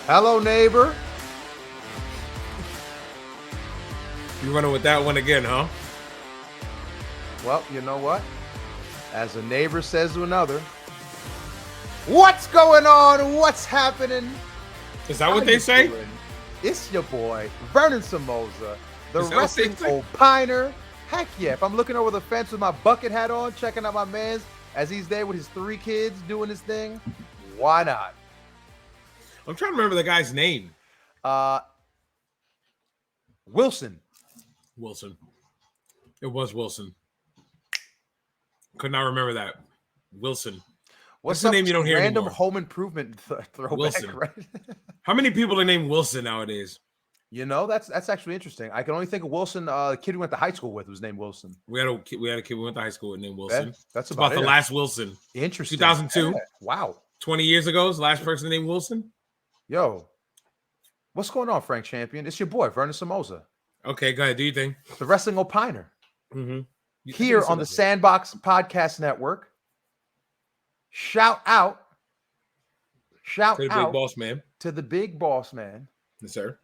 Hello, neighbor. You running with that one again, huh? Well, you know what? As a neighbor says to another, what's going on? What's happening? Is that what they say? Doing? It's your boy, Vernon Somoza, the Is wrestling opiner. Heck yeah. If I'm looking over the fence with my bucket hat on, checking out my man's as he's there with his 3 kids doing his thing, why not? I'm trying to remember the guy's name. Wilson. Wilson. It was Wilson. Could not remember that. Wilson. What's the name you don't hear random anymore? Home Improvement throwback, Wilson. right? How many people are named Wilson nowadays? You know, that's actually interesting. I can only think of Wilson. The kid we went to high school with was named Wilson. We had a kid we went to high school with named Wilson. That's about the last Wilson. Interesting. 2002. Yeah. Wow. 20 years ago is the last person named Wilson. Yo, what's going on, Frank Champion? It's your boy, Vernon Somoza. Okay, go ahead. Do you think? The wrestling opiner. Mm-hmm. Here on the Sandbox Podcast Network. Shout out to the big boss man. To the big boss man. Yes, sir.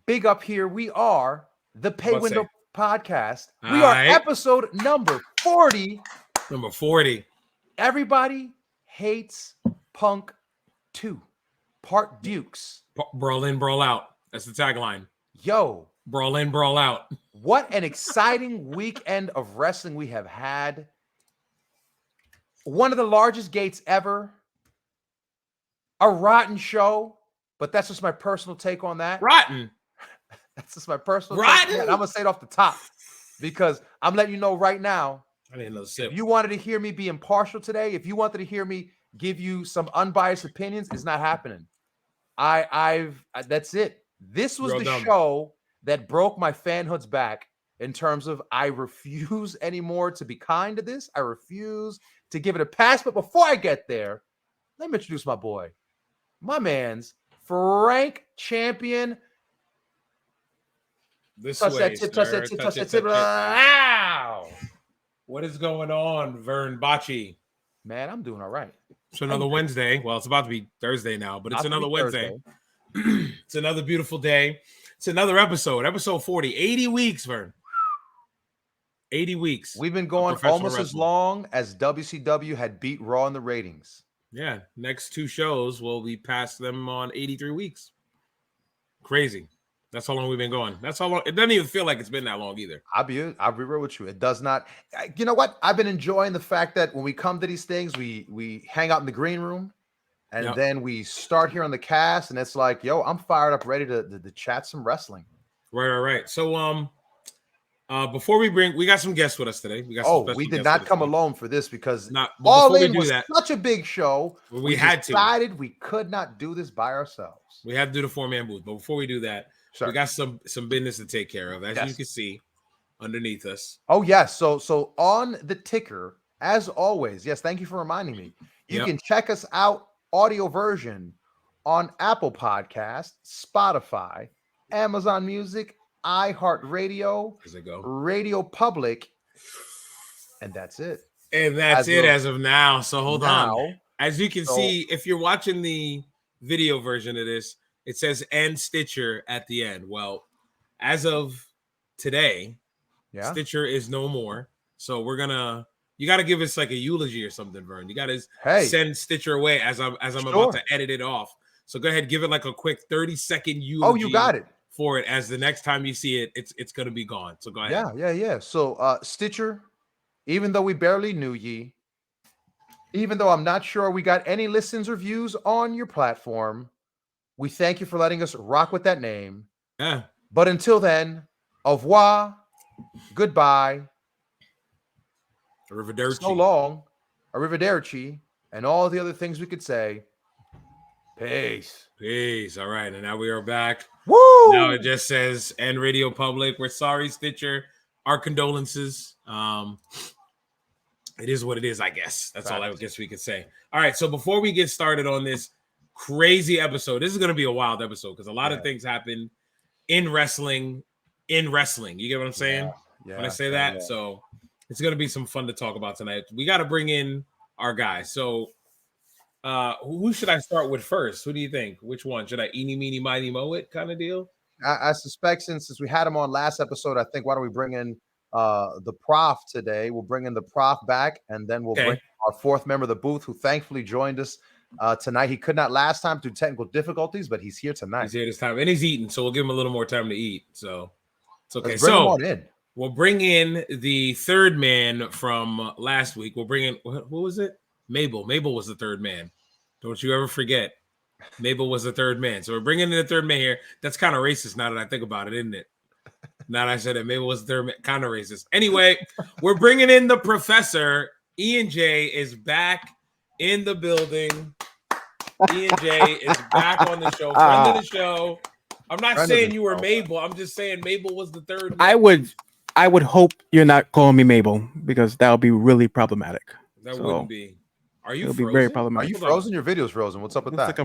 Big up here. We are the Pay Window Podcast. We are episode number 40. Number 40. Everybody hates Punk 2. Part Dukes. Brawl in, brawl out. That's the tagline. Yo. Brawl in, brawl out. What an exciting weekend of wrestling we have had. One of the largest gates ever. A rotten show, but that's just my personal take on that. Rotten. That's just my personal take. I'm going to say it off the top because I'm letting you know right now. I didn't know the sip. If you wanted to hear me be impartial today, if you wanted to hear me give you some unbiased opinions, it's not happening. That's it. This was the show that broke my fanhood's back in terms of I refuse anymore to be kind to this. I refuse to give it a pass. But before I get there, let me introduce my boy, my man's Frank Champion. Touch that tip. Wow. What is going on, Vern Bocci? Man, I'm doing all right. It's another Wednesday. Well, it's about to be Thursday now, but it's another Wednesday. It's another beautiful day. It's another episode 40. 80 weeks, Vern. 80 weeks. We've been going almost as long as WCW had beat Raw in the ratings. Yeah, next 2 shows will be past them on 83 weeks. Crazy. That's how long we've been going. That's how long. It doesn't even feel like it's been that long either. I'll be real with you. It does not. You know what? I've been enjoying the fact that when we come to these things, we hang out in the green room, and then we start here on the cast, and it's like, yo, I'm fired up, ready to chat some wrestling. Right. So before we got some guests with us today. We did not come alone for this because All In was such a big show. We decided we could not do this by ourselves. We had to do the 4-man booth, but before we do that. Sure. We got some business to take care of, as you can see underneath us. Oh, yes. So on the ticker, as always, yes, thank you for reminding me. You can check us out, audio version, on Apple Podcasts, Spotify, Amazon Music, iHeartRadio, Radio Public, and that's it. And that's as of now. So hold on. As you can see, if you're watching the video version of this, it says and Stitcher at the end. Well, as of today, Stitcher is no more. So you got to give us like a eulogy or something, Vern. You got to send Stitcher away as I'm about to edit it off. So go ahead, give it like a quick 30-second eulogy. Oh, you got it. For it, as the next time you see it, it's going to be gone. So go ahead. Yeah. So Stitcher, even though we barely knew ye, even though I'm not sure we got any listens or views on your platform, we thank you for letting us rock with that name. Yeah. But until then, au revoir, goodbye, arrivederci, so long, arrivederci, and all the other things we could say. Peace. All right. And now we are back. Woo! Now it just says, and Radio Public. We're sorry, Stitcher. Our condolences. It is what it is, I guess. That's all I guess we could say. All right. So before we get started on this crazy episode, this is going to be a wild episode because a lot of things happen in wrestling. You get what I'm saying? When I say that? So it's going to be some fun to talk about tonight. We got to bring in our guy. So Who should I start with first? Who do you think? Which one? Should I eeny, meeny, miny, moe it kind of deal? I suspect since we had him on last episode, I think why don't we bring in the prof today? We'll bring in the prof back, and then we'll bring our fourth member of the booth, who thankfully joined us tonight. He could not last time due to technical difficulties, but he's here tonight. He's here this time, and he's eating, so we'll give him a little more time to eat. So it's okay. Let's bring him on in. We'll bring in the third man from last week. We'll bring in what was it? Mabel. Mabel was the third man. Don't you ever forget. Mabel was the third man. So we're bringing in the third man here. That's kind of racist now that I think about it, isn't it? Now that I said that Mabel was the third man, kind of racist. Anyway, we're bringing in the professor. Ian J is back in the building. Ian J is back on the show. Friend of the show. I'm not saying you were Mabel. I'm just saying Mabel was the third man. I would hope you're not calling me Mabel, because that would be really problematic. That wouldn't be. Are you frozen? Be very problematic. Are you frozen? Your video's frozen. What's up with that?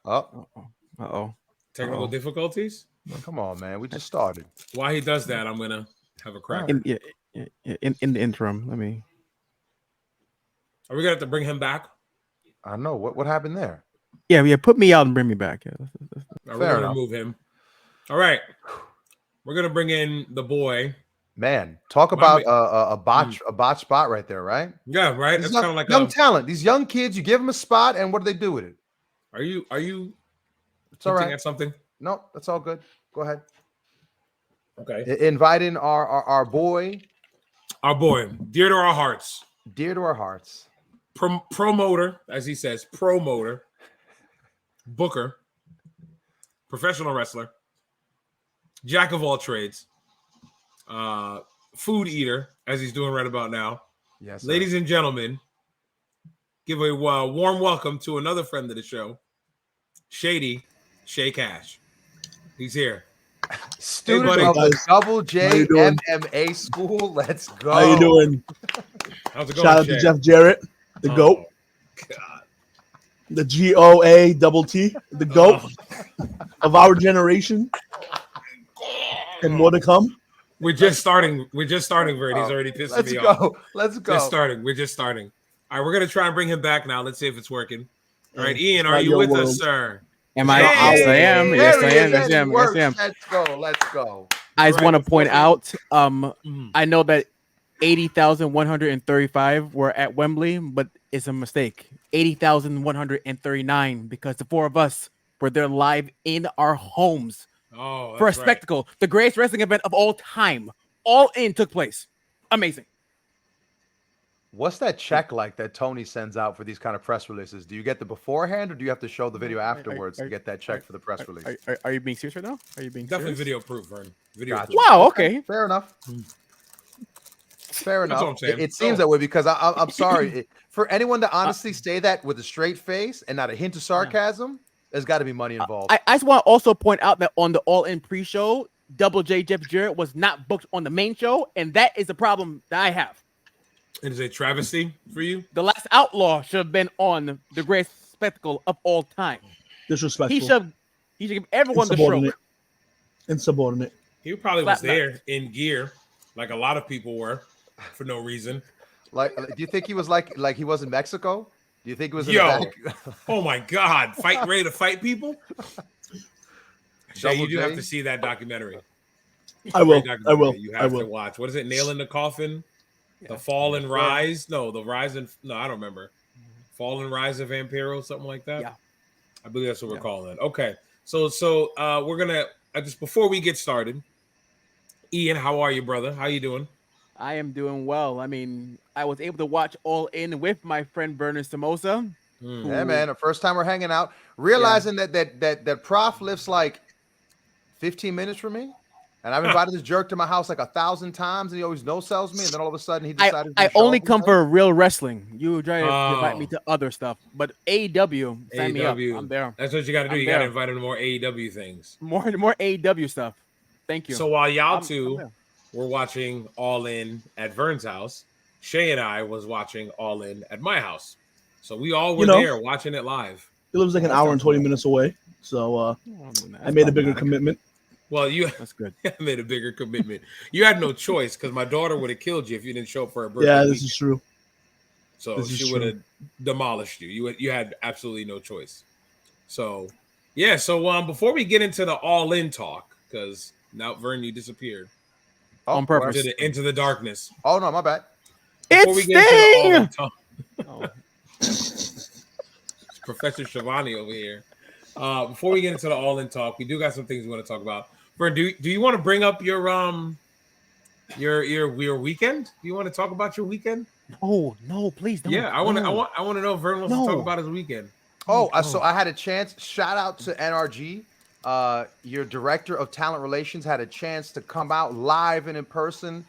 Uh-oh. Technical difficulties? Come on, man. We just started. While he does that, I'm going to have a crack. In the interim, let me. Are we going to have to bring him back? I know. What happened there? Yeah. Put me out and bring me back. Yeah. We're going to remove him. All right. We're going to bring in the boy. Man, talk about a botch spot right there, right? Yeah, right. That's kind of like young talent. These young kids, you give them a spot, and what do they do with it? Are you? It's all right. At something? No, that's all good. Go ahead. Okay. Inviting our boy. Our boy, dear to our hearts. Dear to our hearts. Promoter, as he says, promoter, booker, professional wrestler, jack of all trades, food eater, as he's doing right about now. Yes, sir. Ladies and gentlemen, give a warm welcome to another friend of the show, Shady Shay Cash. He's here. Student of the Double J MMA school. Let's go. How you doing? How's it going? Shout out to Jeff Jarrett, the GOAT. God. The GOATT, the GOAT of our generation. And more to come. We're just starting, Vern. He's already pissing me off. Let's go. We're just starting. All right, we're going to try and bring him back now. Let's see if it's working. All right, Ian, are you with us, sir? Am I? Yes, I am. Yes, I am. Let's go. I just want to point out, I know that 80,135 were at Wembley, but it's a mistake. 80,139, because the four of us were there live in our homes for a spectacle. The greatest wrestling event of all time. All In took place. Amazing. What's that check like that Tony sends out for these kind of press releases? Do you get the beforehand, or do you have to show the video afterwards to get that check for the press release? Are you being serious right now? Are you being definitely serious? video proof, Vern? Video proof. Wow. Okay. Fair enough. Fair enough. That's what I'm saying. It seems that way, because I'm sorry for anyone to honestly say that with a straight face and not a hint of sarcasm. There's got to be money involved. I just want to also point out that on the All In pre-show, Double J Jeff Jarrett was not booked on the main show, and that is a problem that I have. It is a travesty for you. The Last Outlaw should have been on the greatest spectacle of all time. Disrespectful. He should give everyone the stroke. Insubordinate. He probably was there in gear, like a lot of people were, for no reason. Like, do you think he was like he was in Mexico? Do you think it was in the back? Oh my God, ready to fight people? Shay, you do have to see that documentary. I will. You have to watch. What is it? Nail in the Coffin? The Fall and Rise? No, the Rise and I don't remember. Fall and Rise of Vampiro, something like that. Yeah, I believe that's what we're calling it. Okay, so we're gonna just before we get started. Ian, how are you, brother? How you doing? I am doing well. I mean, I was able to watch All In with my friend Vernon Somoza. Yeah, man. The first time we're hanging out, realizing that Prof lives like 15 minutes from me. And I've invited this jerk to my house like 1,000 times, and he always no-sells me. And then all of a sudden, he decided I only come for real wrestling. You try to invite me to other stuff, but AEW, sign me up. I'm there. That's what you got to do. You got to invite him to more AEW things. More AEW stuff. Thank you. So while y'all two were watching All In at Vern's house, Shay and I was watching All In at my house. So we all were there watching it live. It lives like an hour and 20 minutes away. So I made a bigger commitment. Well, that's good. I made a bigger commitment. You had no choice, because my daughter would have killed you if you didn't show up for her birthday. Yeah, this is true. So she would have demolished you. You had absolutely no choice. So, yeah. So before we get into the all-in talk, because now Vern, you disappeared on purpose into the darkness. Oh no, my bad. Before we get into the all-in talk, Professor Shivani over here. Before we get into the all-in talk, we do got some things we want to talk about. Vern, do you want to bring up your weekend? Do you want to talk about your weekend? No, please don't. Yeah, I want to know if Vern wants to talk about his weekend. So I had a chance. Shout out to NRG. Your director of talent relations had a chance to come out live and in person,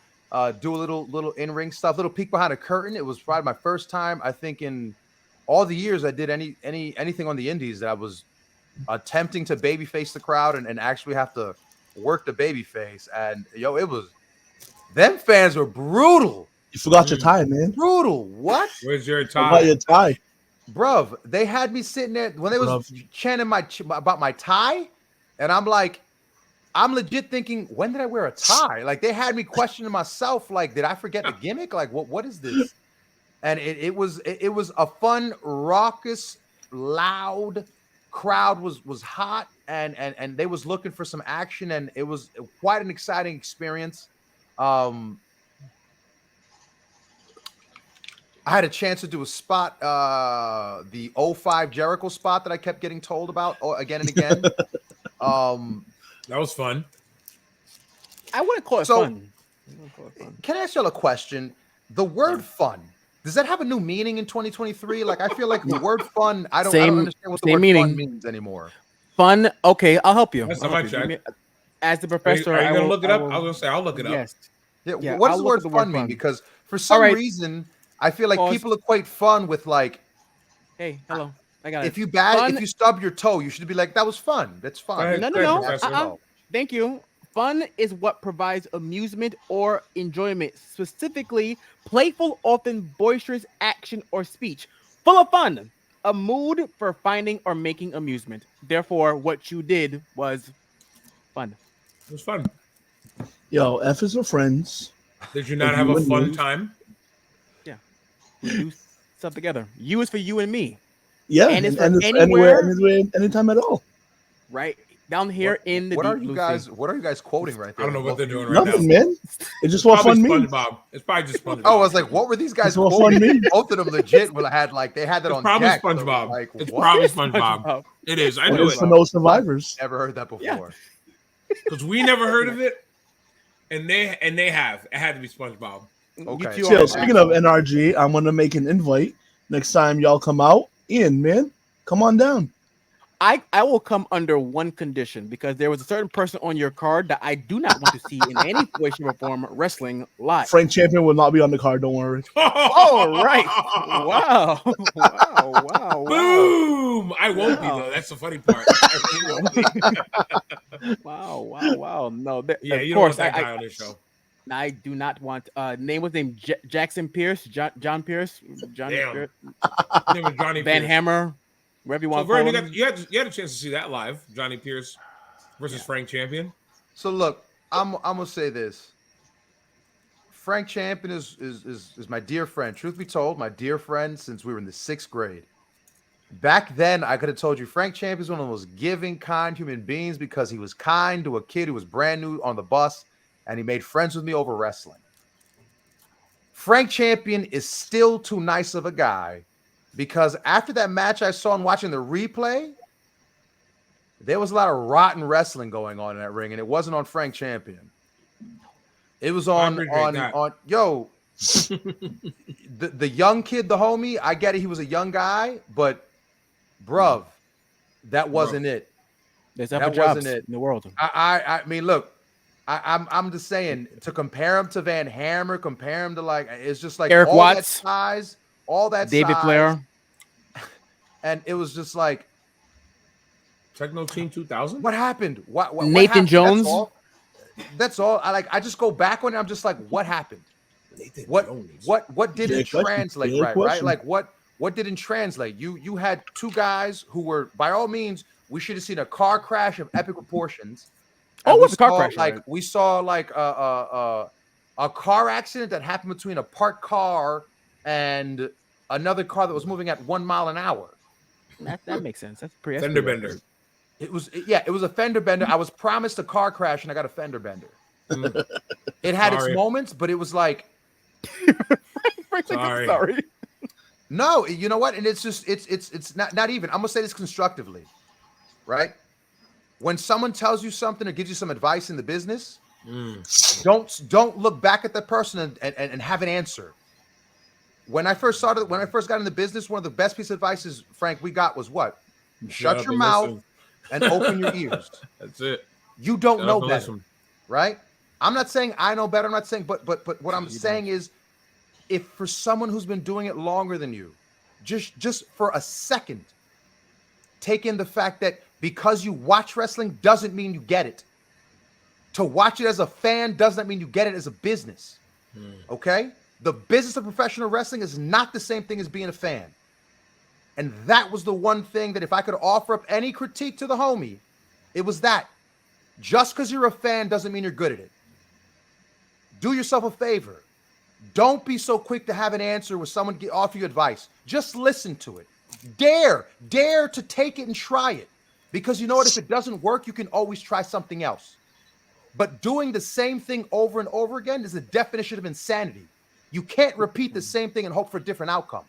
do a little in-ring stuff, little peek behind a curtain. It was probably my first time, I think, in all the years I did anything on the indies that I was attempting to babyface the crowd and actually have to work the babyface. And it was, them fans were brutal. You forgot your tie, man. Brutal. What? Where's your tie? About your tie. Bruv, they had me sitting there when they was chanting about my tie, and I'm like, I'm legit thinking, when did I wear a tie? Like, they had me questioning myself, like, did I forget the gimmick? Like, what is this? And it was a fun, raucous, loud crowd. Was hot, and they was looking for some action, and it was quite an exciting experience. I had a chance to do a spot, the 05 Jericho spot that I kept getting told about again and again. That was fun. I wouldn't call it fun. Can I ask y'all a question? The word fun, does that have a new meaning in 2023? Like, I feel like the word fun, I don't understand what the word fun means anymore. Fun, okay, I'll help you. As the professor, are you going to look it up? I was going to say, I'll look it up. Yes. Yeah, what does the word fun mean? Because for some reason, I feel like people equate fun with like, hey, hello, I got it. If you stub your toe, you should be like, that was fun. That's fun. No. Thank you. Fun is what provides amusement or enjoyment, specifically playful, often boisterous action or speech, full of fun, a mood for finding or making amusement. Therefore, what you did was fun. It was fun. Yo, F is for friends. Did you not have a fun time? Yeah. We do stuff together. U is for you and me. Yeah, and it's and anywhere, anytime at all. Right down here in the. What are you guys quoting right there? I don't know what they're doing right now. Nothing, man. It's just what fun means. It's probably just SpongeBob. Oh, I was like, what were these guys quoting? Both of them legit. Well, they had that on. Probably deck, SpongeBob. So like, it's probably SpongeBob. It is. I knew it. For no survivors. Never heard that before. Because we never heard of it, and they have. It had to be SpongeBob. Okay. So, speaking of NRG, I'm gonna make an invite next time y'all come out. Ian, man, come on down. I will come under one condition, because there was a certain person on your card that I do not want to see in any way, shape, or form wrestling live. Frank Champion will not be on the card. Don't worry. Oh, right. Wow. Boom. I won't be, though. That's the funny part. Wow. No. You don't want that guy on this show. I do not want. Name was named Jackson Pierce, John Pierce, Pierce. Name was Johnny Van Pierce. Hammer, wherever you want. Vern, you had a chance to see that live, Johnny Pierce versus Frank Champion. So look, I'm gonna say this. Frank Champion is my dear friend. Truth be told, my dear friend since we were in the 6th grade. Back then, I could have told you Frank Champion is one of the most giving, kind human beings, because he was kind to a kid who was brand new on the bus, and he made friends with me over wrestling. Frank Champion is still too nice of a guy, because after that match I saw and watching the replay, there was a lot of rotten wrestling going on in that ring, and it wasn't on Frank Champion. It was on the young kid, the homie. I get it, he was a young guy, but bruv, that wasn't it. There's other jobs in the world. I mean, look, I'm just saying, to compare him to Van Hammer, compare him to, like, it's just like Eric all Watts, that size, all that David size, Flair, and it was just like Techno Team 2000. What happened? What Nathan happened? Jones. That's all. I just go back on it. I'm just like, what happened? Nathan Jones. What didn't translate right? Like what didn't translate? You had two guys who were, by all means, we should have seen a car crash of epic proportions. Oh, what's a car crash? Like we saw like a car accident that happened between a parked car and another car that was moving at 1 mile an hour. That makes sense. That's pretty. Fender bender. It was a fender bender. I was promised a car crash and I got a fender bender. It had its moments, but it was like, sorry. No, you know what? And it's just it's not even. I'm gonna say this constructively, right? When someone tells you something or gives you some advice in the business, don't look back at that person and have an answer. When I first got in the business, one of the best pieces of advice, Frank, we got was what? Shut your mouth and open your ears. That's it. You don't know better, right? I'm not saying I know better. I'm not saying, but what I'm saying is, if for someone who's been doing it longer than you, just for a second, take in the fact that because you watch wrestling doesn't mean you get it. To watch it as a fan doesn't mean you get it as a business. Okay? The business of professional wrestling is not the same thing as being a fan. And that was the one thing that if I could offer up any critique to the homie, it was that. Just because you're a fan doesn't mean you're good at it. Do yourself a favor. Don't be so quick to have an answer when someone offer you advice. Just listen to it. Dare to take it and try it. Because you know what? If it doesn't work, you can always try something else. But doing the same thing over and over again is the definition of insanity. You can't repeat the same thing and hope for a different outcome.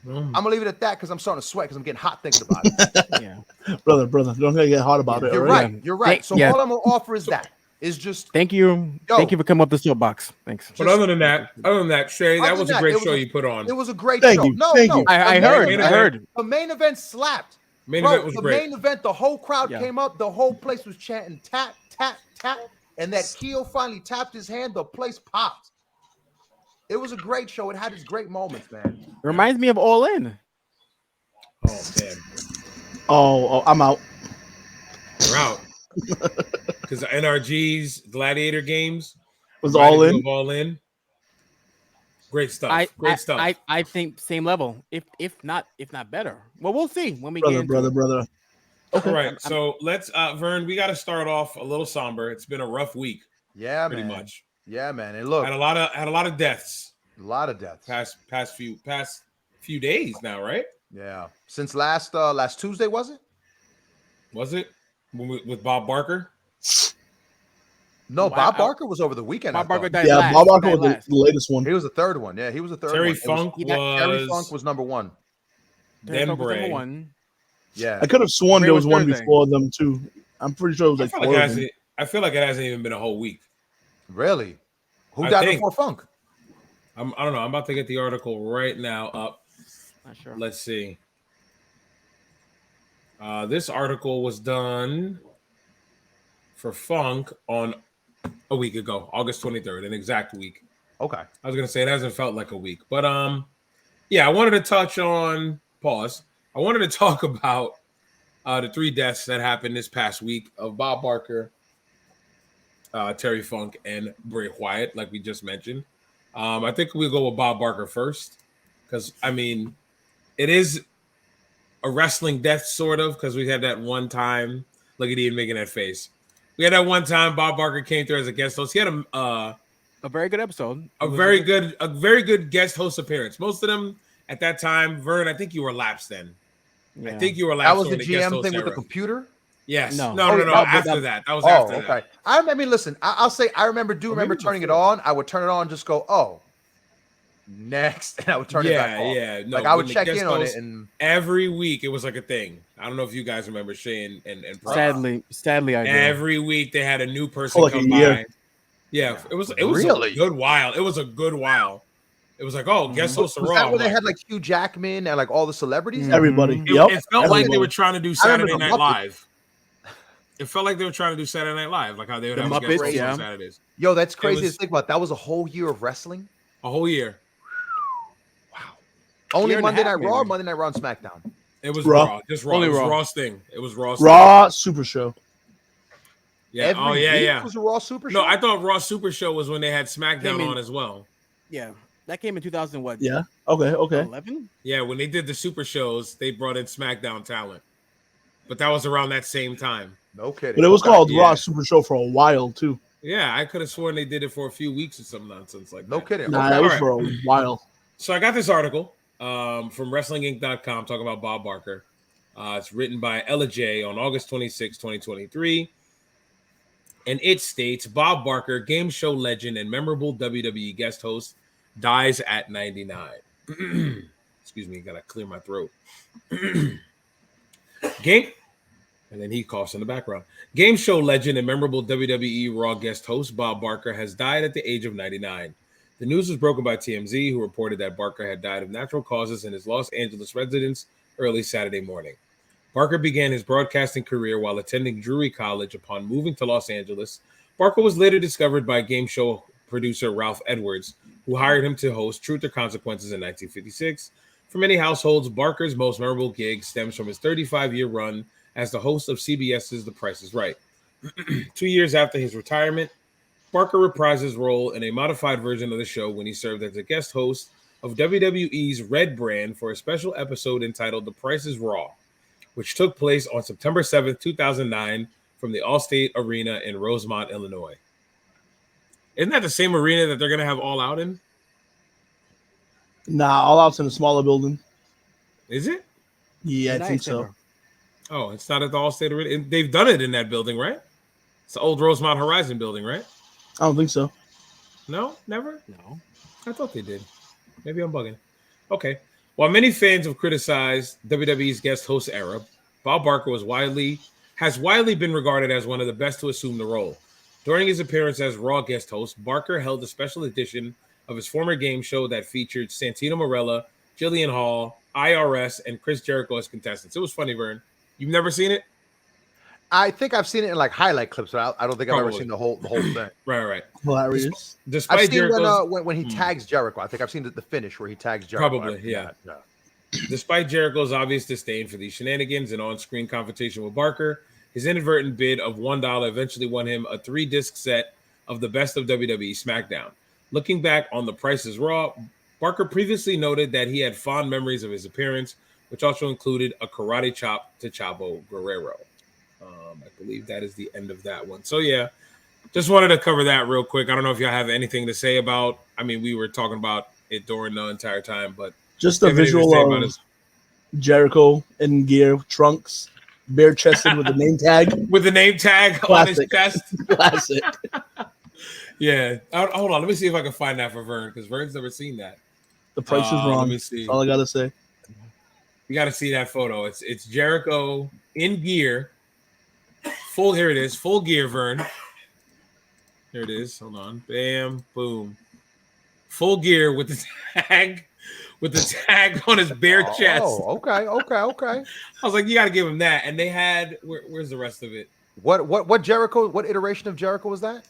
I'm gonna leave it at that because I'm starting to sweat because I'm getting hot thinking about it. brother, don't get hot about it. You're right. You're right. So all I'm gonna offer is that. Is just thank you for coming up the soapbox. Thanks. But other than that, Shay, that was a great show you put on. It was a great show. Thank you. I heard. The main event slapped. Main event was great. Main event, the whole crowd came up. The whole place was chanting tap, tap, tap. And that Keo finally tapped his hand. The place popped. It was a great show. It had its great moments, man. It reminds me of All In. Oh, damn. Oh, I'm out. We're out. Because the NRG's Gladiator games was All In. All In. Great stuff. Great stuff. I think same level, if not better. Well, we'll see when we brother, get into brother. Okay. All right. So let's Vern, we got to start off a little somber. It's been a rough week. Yeah, pretty man. much. Yeah, man. And look, had a lot of deaths. A lot of deaths. Past few days now, right? Yeah. Since last Tuesday, was it? Was it? With Bob Barker? No, Bob Barker was over the weekend. Bob Barker died. Yeah, Bob Barker was the latest one. He was the third one. Yeah, he was the third Terry one. Terry Funk was number one. Then Bray. Yeah. I could have sworn there was one before them too. I'm pretty sure it was like four of them. I feel like it hasn't even been a whole week. Really? Who died before Funk? I don't know. I'm about to get the article right now up. Not sure. Let's see. This article was done for Funk on a week ago, August 23rd, an exact week. Okay. I was gonna say it hasn't felt like a week, but yeah, I wanted to touch on pause. I wanted to talk about the 3 deaths that happened this past week of Bob Barker, Terry Funk, and Bray Wyatt, like we just mentioned. I think we'll go with Bob Barker first, because I mean, it is a wrestling death, sort of, because we had that one time. Look at Ian making that face. We had that one time Bob Barker came through as a guest host. He had a very good episode. A very good guest host appearance. Most of them at that time, Vern, I think you were lapsed then. Yeah. I think you were lapsed. That was the GM thing with the computer? Yes. No. After that. That was after that. Okay. I mean, listen, I'll say I remember turning it on. I would turn it on and just go, oh, next, and I would turn it back off. Yeah, no, like I would check in on it, and every week it was like a thing. I don't know if you guys remember Shane and sadly, I do. Every week they had a new person come by. Yeah, it was really a good while. It was a good while. It was like, oh, guest host was that where they had like Hugh Jackman and like all the celebrities? Everybody. It felt like they were trying to do Saturday Night Live. It felt like they were trying to do Saturday Night Live, like how they would have guest hosts on Saturdays. Yo, that's crazy to think about. That was a whole year of wrestling. A whole year. Only Monday Night Raw, Monday Night Raw, and SmackDown. It was Raw. Just Raw. Only Raw's thing. It was Raw. Raw Super Show. Yeah. It was a Raw Super Show. No, I thought Raw Super Show was when they had SmackDown on as well. Yeah, that came in 2000. What? Yeah. Okay. 11. Yeah, when they did the Super Shows, they brought in SmackDown talent, but that was around that same time. No kidding. But it was called Raw Super Show for a while too. Yeah, I could have sworn they did it for a few weeks or some nonsense like that. No kidding. Nah, it was for a while. So I got this article from WrestlingInc.com talking about Bob Barker. It's written by Ella J on August 26, 2023. And it states, Bob Barker, game show legend and memorable WWE guest host, dies at 99. Excuse me, gotta clear my throat. Game, and then he coughs in the background. Game show legend and memorable WWE Raw guest host Bob Barker has died at the age of 99. The news was broken by TMZ, who reported that Barker had died of natural causes in his Los Angeles residence early Saturday morning. Barker began his broadcasting career while attending Drury College. Upon moving to Los Angeles, Barker was later discovered by game show producer Ralph Edwards, who hired him to host Truth or Consequences in 1956. For many households, Barker's most memorable gig stems from his 35-year run as the host of CBS's The Price is Right. 2 years after his retirement, Barker reprised his role in a modified version of the show when he served as a guest host of WWE's Red Brand for a special episode entitled The Price is Raw, which took place on September 7th, 2009, from the Allstate Arena in Rosemont, Illinois. Isn't that the same arena that they're going to have All Out in? Nah, All Out's in a smaller building. Is it? Yeah, I think so. Oh, it's not at the Allstate Arena. They've done it in that building, right? It's the old Rosemont Horizon building, right? I don't think so. No? Never? No. I thought they did. Maybe I'm bugging. Okay. While many fans have criticized WWE's guest host era, Bob Barker has widely been regarded as one of the best to assume the role. During his appearance as Raw guest host, Barker held a special edition of his former game show that featured Santino Marella, Jillian Hall, IRS, and Chris Jericho as contestants. It was funny, Vern. You've never seen it? I think I've seen it in like highlight clips, but I don't think I've ever seen the whole thing. Right. Hilarious. Despite I've seen Jericho's, when he tags Jericho. I think I've seen the finish where he tags Jericho. Probably, yeah. Despite Jericho's obvious disdain for these shenanigans and on-screen confrontation with Barker, his inadvertent bid of $1 eventually won him a 3-disc set of the best of WWE SmackDown. Looking back on The Price is Raw, Barker previously noted that he had fond memories of his appearance, which also included a karate chop to Chavo Guerrero. I believe that is the end of that one. So, yeah, just wanted to cover that real quick. I don't know if y'all have anything to say about, I mean, we were talking about it during the entire time, but just a visual of Jericho in gear, trunks, bare chested with a name tag. With the name tag on his chest. Classic. Yeah. Hold on. Let me see if I can find that for Vern, because Vern's never seen that. The price is wrong. Let me see. That's all I got to say. You got to see that photo. It's Jericho in gear. Here it is. Full gear, Vern. Here it is. Hold on. Bam. Boom. Full gear with the tag. With the tag on his bare chest. Oh, okay. I was like, you got to give him that. And they had, where's the rest of it? What Jericho? What iteration of Jericho was that?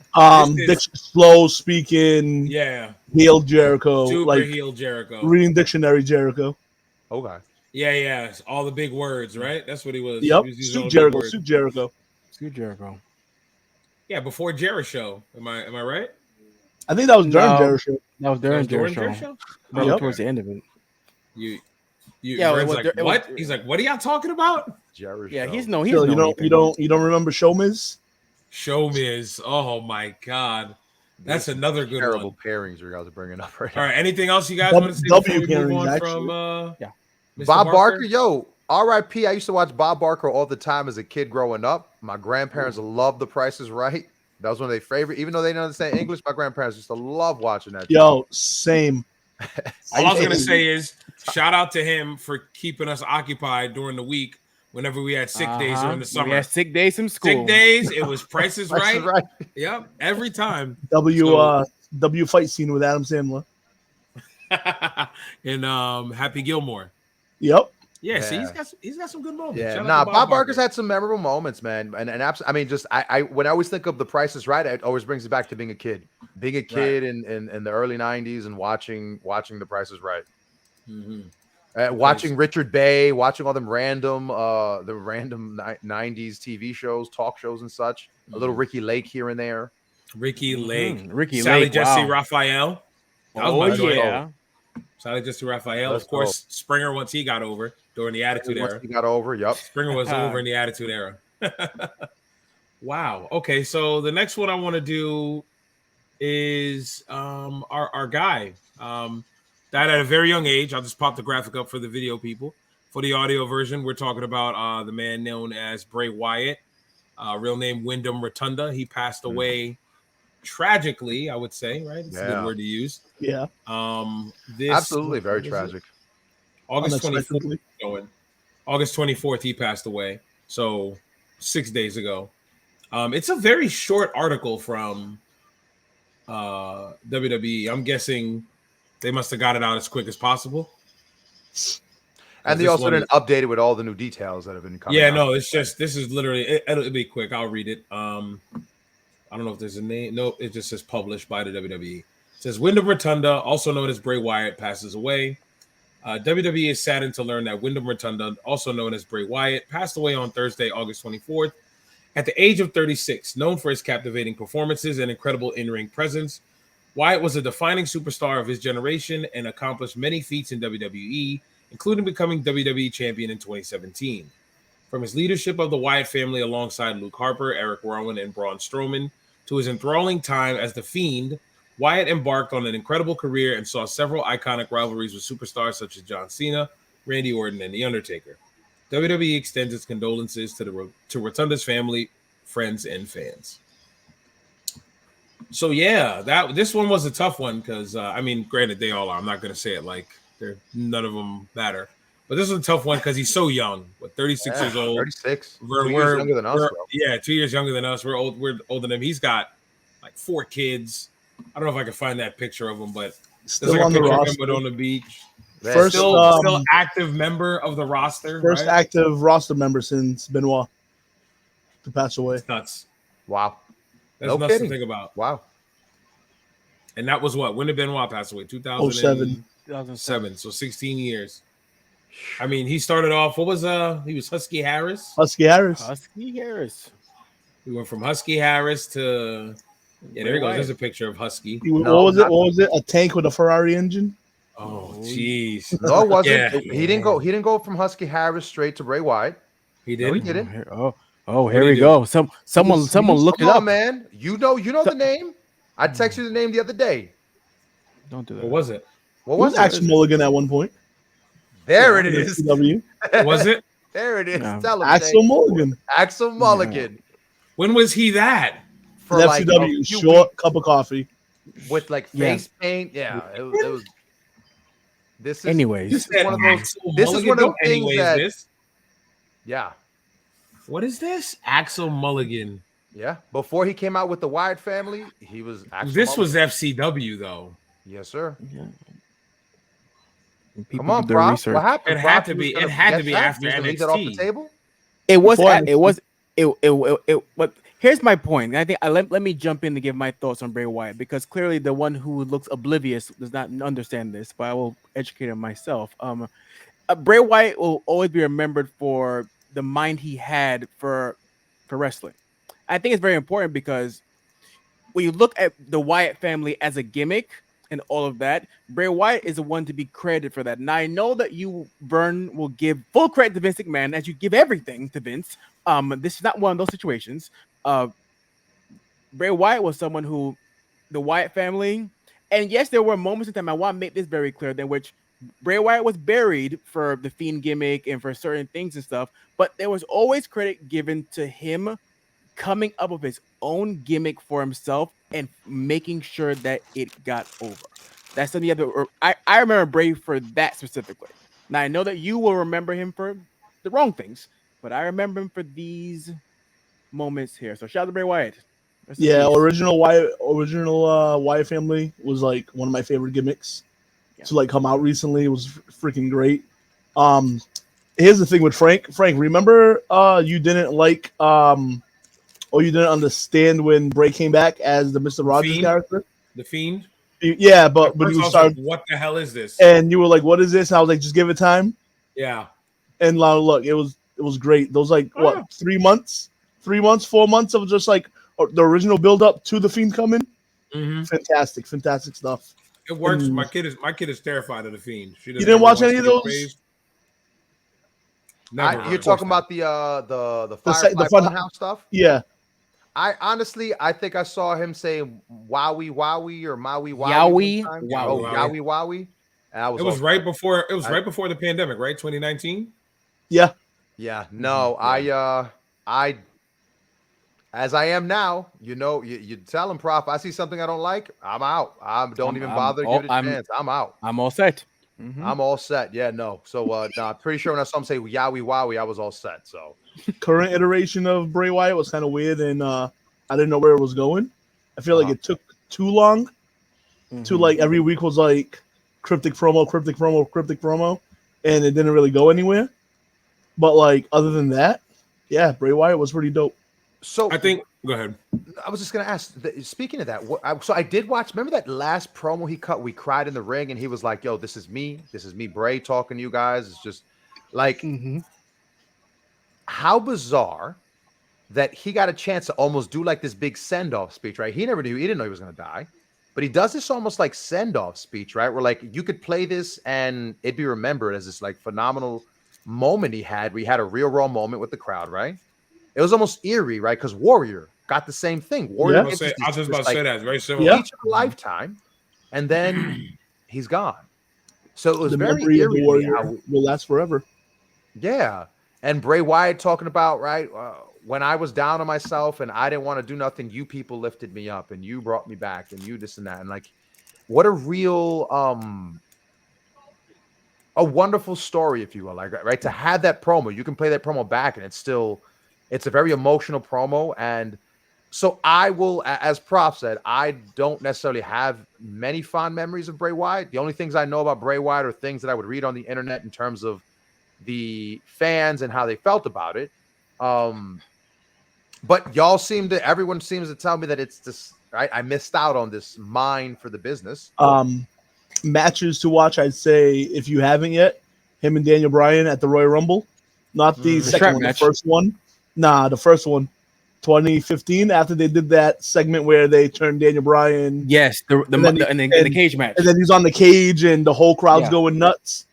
Slow speaking. Yeah. Heel Jericho. Super heel Jericho. Reading dictionary Jericho. Okay. Yeah. All the big words, right? That's what he was. Yep. He was Suit Jericho. Yeah, before Jericho. Am I right? I think that was during Jericho. That was during Jericho. Towards the end of it. What? He's like, what are y'all talking about? Jericho. Yeah, he's you don't remember Show Miz? Show Miz. Oh my God. That's another good terrible one. pairings you guys are bringing up right now. All right, anything else you guys want to say before we move on from Mr. Bob Barker? Yo, R.I.P. I used to watch Bob Barker all the time as a kid growing up. My grandparents loved The Price is Right. That was one of their favorite. Even though they didn't understand English, my grandparents used to love watching that. Yo, same. All I was going to say is shout out to him for keeping us occupied during the week whenever we had sick days during the summer. We had sick days from school. Sick days. It was Price is Right. Yep. Every time. W fight scene with Adam Sandler. And Happy Gilmore. Yep. Yeah, see, he's got some good moments. Yeah, Bob Barker's had some memorable moments, man. And I mean, just I when I always think of The Price is Right, it always brings me back to being a kid. Being a kid in the early 90s and watching The Price is Right. Mm-hmm. Watching Richard Bay, watching all them random 90s TV shows, talk shows and such. A little Ricky Lake here and there. Ricky Lake. Sally Jesse Raphael. That was my yeah. Sally Jesse Raphael. Of course, Springer once he got over during the Attitude Era. He got over, yep. Springer was over in the Attitude Era. Wow. Okay, so the next one I want to do is our guy. Died at a very young age. I'll just pop the graphic up for the video people. For the audio version, we're talking about the man known as Bray Wyatt, real name Wyndham Rotunda. He passed away tragically, I would say, right? It's a good word to use. Yeah. This Absolutely very tragic. August 24th. August 24th, he passed away. So 6 days ago. It's a very short article from WWE. I'm guessing they must have got it out as quick as possible. And they also didn't update it with all the new details that have been coming out. No, it's just, this is literally, it'll be quick. I'll read it. I don't know if there's a name. No, it just says published by the WWE. It says Wyndham Rotunda, also known as Bray Wyatt, passes away. WWE is saddened to learn that Wyndham Rotunda, also known as Bray Wyatt, passed away on Thursday, August 24th, at the age of 36. Known for his captivating performances and incredible in-ring presence, Wyatt was a defining superstar of his generation and accomplished many feats in WWE, including becoming WWE champion in 2017. From his leadership of the Wyatt family alongside Luke Harper, Eric Rowan, and Braun Strowman, to his enthralling time as The Fiend, Wyatt embarked on an incredible career and saw several iconic rivalries with superstars such as John Cena, Randy Orton, and The Undertaker. WWE extends its condolences to Rotunda's family, friends, and fans. So yeah, this one was a tough one because granted they all are. I'm not going to say it like none of them matter, but this is a tough one because he's so young. 36 years old. 36. We're 2 years younger than us, bro. Yeah, 2 years younger than us. We're older than him. He's got like 4 kids. I don't know if I can find that picture of him, but still there's like on a the picture of roster. him on the beach. First, still active member of the roster. First right? active roster member since Benoit to pass away. That's nuts. Wow. That's nuts to think about. Wow. And that was what? When did Benoit pass away? 2007. 2007. So 16 years. I mean, he started off, what was he was Husky Harris? Husky Harris. Husky Harris. We went from Husky Harris to there he goes. There's a picture of Husky. What was it? A tank with a Ferrari engine? Oh, jeez. No, it wasn't. Yeah. He didn't go from Husky Harris straight to Bray Wyatt. He didn't. No, he didn't. Here we go. Someone looked it up, man. You know the name. I texted you the name the other day. Don't do that. What was it? What was it? Axel Mulligan at one point. There it is. Was it? There it is. No. Tell him, Axel Mulligan. Axel Mulligan. When was he that? For FCW, like short cup of coffee with like face paint. Yeah, it was. This is. Anyways, this is one of those. This is one of those things that. Yeah. What is this? Axel Mulligan. Yeah. Before he came out with the Wyatt family, he was. This was FCW though. Yes, sir. Yeah. Come on, bro. What happened? It had to be. It had to be after NXT. Leave that off the table. It was. But here's my point. I think let me jump in to give my thoughts on Bray Wyatt because clearly the one who looks oblivious does not understand this, but I will educate him myself. Bray Wyatt will always be remembered for the mind he had for wrestling. I think it's very important because when you look at the Wyatt family as a gimmick and all of that, Bray Wyatt is the one to be credited for that. Now, I know that you, Vern, will give full credit to Vince McMahon as you give everything to Vince. This is not one of those situations. Bray Wyatt was someone who the Wyatt family, and yes, there were moments in time, I want to make this very clear, in which Bray Wyatt was buried for the Fiend gimmick and for certain things and stuff, but there was always credit given to him coming up with his own gimmick for himself and making sure that it got over. That's something I remember Bray for that specifically. Now I know that you will remember him for the wrong things, but I remember him for these moments here. So shout out to Bray Wyatt. Original Wyatt family was like one of my favorite gimmicks to like come out recently. It was freaking great. Here's the thing with Frank. Frank, remember you didn't like or you didn't understand when Bray came back as the Mr. Rogers character? The Fiend? Yeah, but when you started, like, what the hell is this? And you were like, "What is this?" And I was like, "Just give it time." Yeah. And look, it was great. Those what 3 months, 4 months of just like the original build up to the Fiend coming. Mm-hmm. Fantastic stuff. It works. My kid is terrified of the Fiend. You didn't watch any of those? You're talking about the Firefly Funhouse stuff? Yeah. I think I saw him say Wowie Wowie or Maui Wowie. Yowie. Yowie Wowie. It was right before the pandemic, right? 2019. Yeah. Yeah. No, I as I am now, you tell him, Prof, I see something I don't like, I'm out. I don't even bother to give it a chance. I'm out. I'm all set. I'm all set. Yeah, no. So no, I'm pretty sure when I saw him say Yowie Wowie, I was all set. So current iteration of Bray Wyatt was kind of weird, and I didn't know where it was going. I feel like it took too long to like every week was like cryptic promo, and it didn't really go anywhere. But like other than that, yeah, Bray Wyatt was pretty dope. So I think. Go ahead. I was just gonna ask. Speaking of that, so I did watch. Remember that last promo he cut? We cried in the ring, and he was like, "Yo, this is me, Bray, talking to you guys." It's just like, how bizarre that he got a chance to almost do like this big send off speech, right? He didn't know he was gonna die, but he does this almost like send off speech, right? Where like you could play this and it'd be remembered as this like phenomenal moment he had. We had a real raw moment with the crowd, right? It was almost eerie, right? Because Warrior got the same thing. Warrior, I was just about to say that. It's very similar. Each of a lifetime, and then he's gone. So it was the very memory eerie. of the Warrior will last forever. Yeah, and Bray Wyatt talking about right when I was down on myself and I didn't want to do nothing. You people lifted me up, and you brought me back, and you this and that, and like, what a real a wonderful story, if you will, like right to have that promo. You can play that promo back, and it's a very emotional promo. And so I will, as Prof said, I don't necessarily have many fond memories of Bray Wyatt. The only things I know about Bray Wyatt are things that I would read on the internet in terms of the fans and how they felt about it. But everyone seems to tell me that it's this, right? I missed out on this mine for the business. Matches to watch, I'd say, if you haven't yet, him and Daniel Bryan at the Royal Rumble. Not the second one, match. The first one. Nah, the first one, 2015. After they did that segment where they turned Daniel Bryan, yes, in the cage match, and then he's on the cage and the whole crowd's going nuts.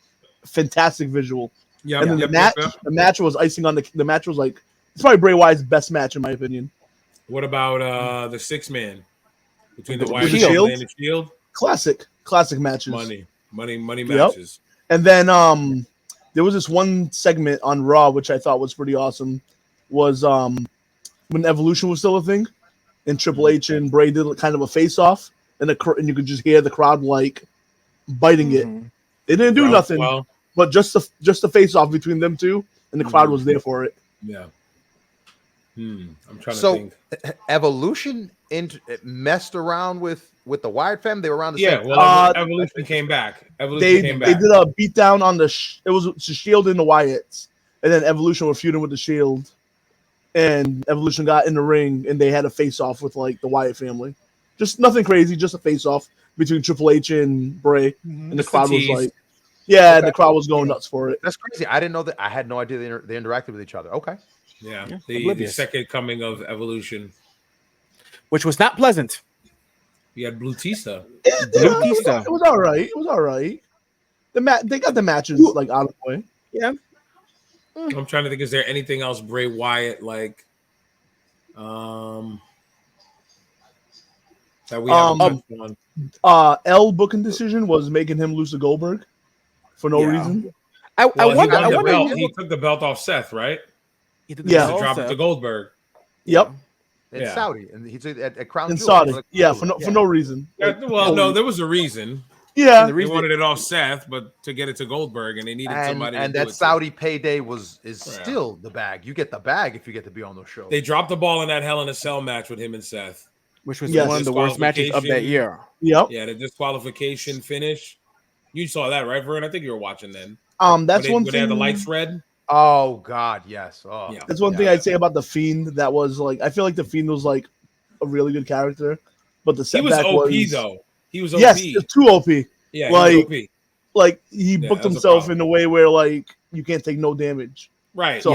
Fantastic visual. Yeah, and then the match was icing on the match was like it's probably Bray Wyatt's best match in my opinion. What about the 6-man between the Wyatt Shield and the Shield? Classic matches. Money matches. And then there was this one segment on Raw which I thought was pretty awesome. Was when Evolution was still a thing, and Triple H and Bray did kind of a face-off, and you could just hear the crowd like biting it. They didn't do nothing, but just a face-off between them two, and the crowd was there for it. Yeah. I'm trying to think. Evolution messed around with the Wyatt family. They were around the same. Evolution came back. They did a beatdown on it was the Shield and the Wyatts, and then Evolution were feuding with the Shield. And Evolution got in the ring, and they had a face-off with like the Wyatt family. Just nothing crazy, just a face-off between Triple H and Bray, and the crowd was like, the crowd was going nuts for it. That's crazy. I didn't know that. I had no idea they interacted with each other. Okay, the second coming of Evolution, which was not pleasant. We had Blutista. It was all right. It was all right. They got the matches like out of the way. Yeah. I'm trying to think. Is there anything else Bray Wyatt like? That we haven't touched on. L booking decision was making him lose to Goldberg for no reason. I wonder. He took the belt off Seth, right? He took the belt drop it to Goldberg. Yep. In Saudi, and he's at Crown in Saudi. For no reason. No, there was a reason. Yeah, they wanted it off Seth, but to get it to Goldberg, and they needed somebody. And that Saudi payday is still the bag. You get the bag if you get to be on those shows. They dropped the ball in that Hell in a Cell match with him and Seth, which was one of the worst matches of that year. Yep. Yeah, the disqualification finish. You saw that, right, Vern? I think you were watching then. That's one thing. They had the lights red. Oh God, yes. Oh, yeah. That's one thing I'd say about the Fiend. That was like, I feel like the Fiend was like a really good character, but the setback he was OP though. He was OP. Yes, too OP. Yeah, like he booked himself in a way where like you can't take no damage. Right. So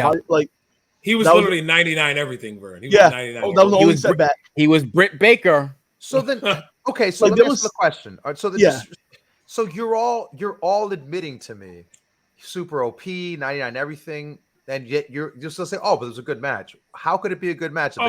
he was literally 99 everything, Vern. He was 99. That was the only setback. He was Britt Baker. So then, okay. So let me ask the question. All right. So so you're all admitting to me, super OP, 99 everything, and yet you're still saying, oh, but it was a good match. How could it be a good match? No.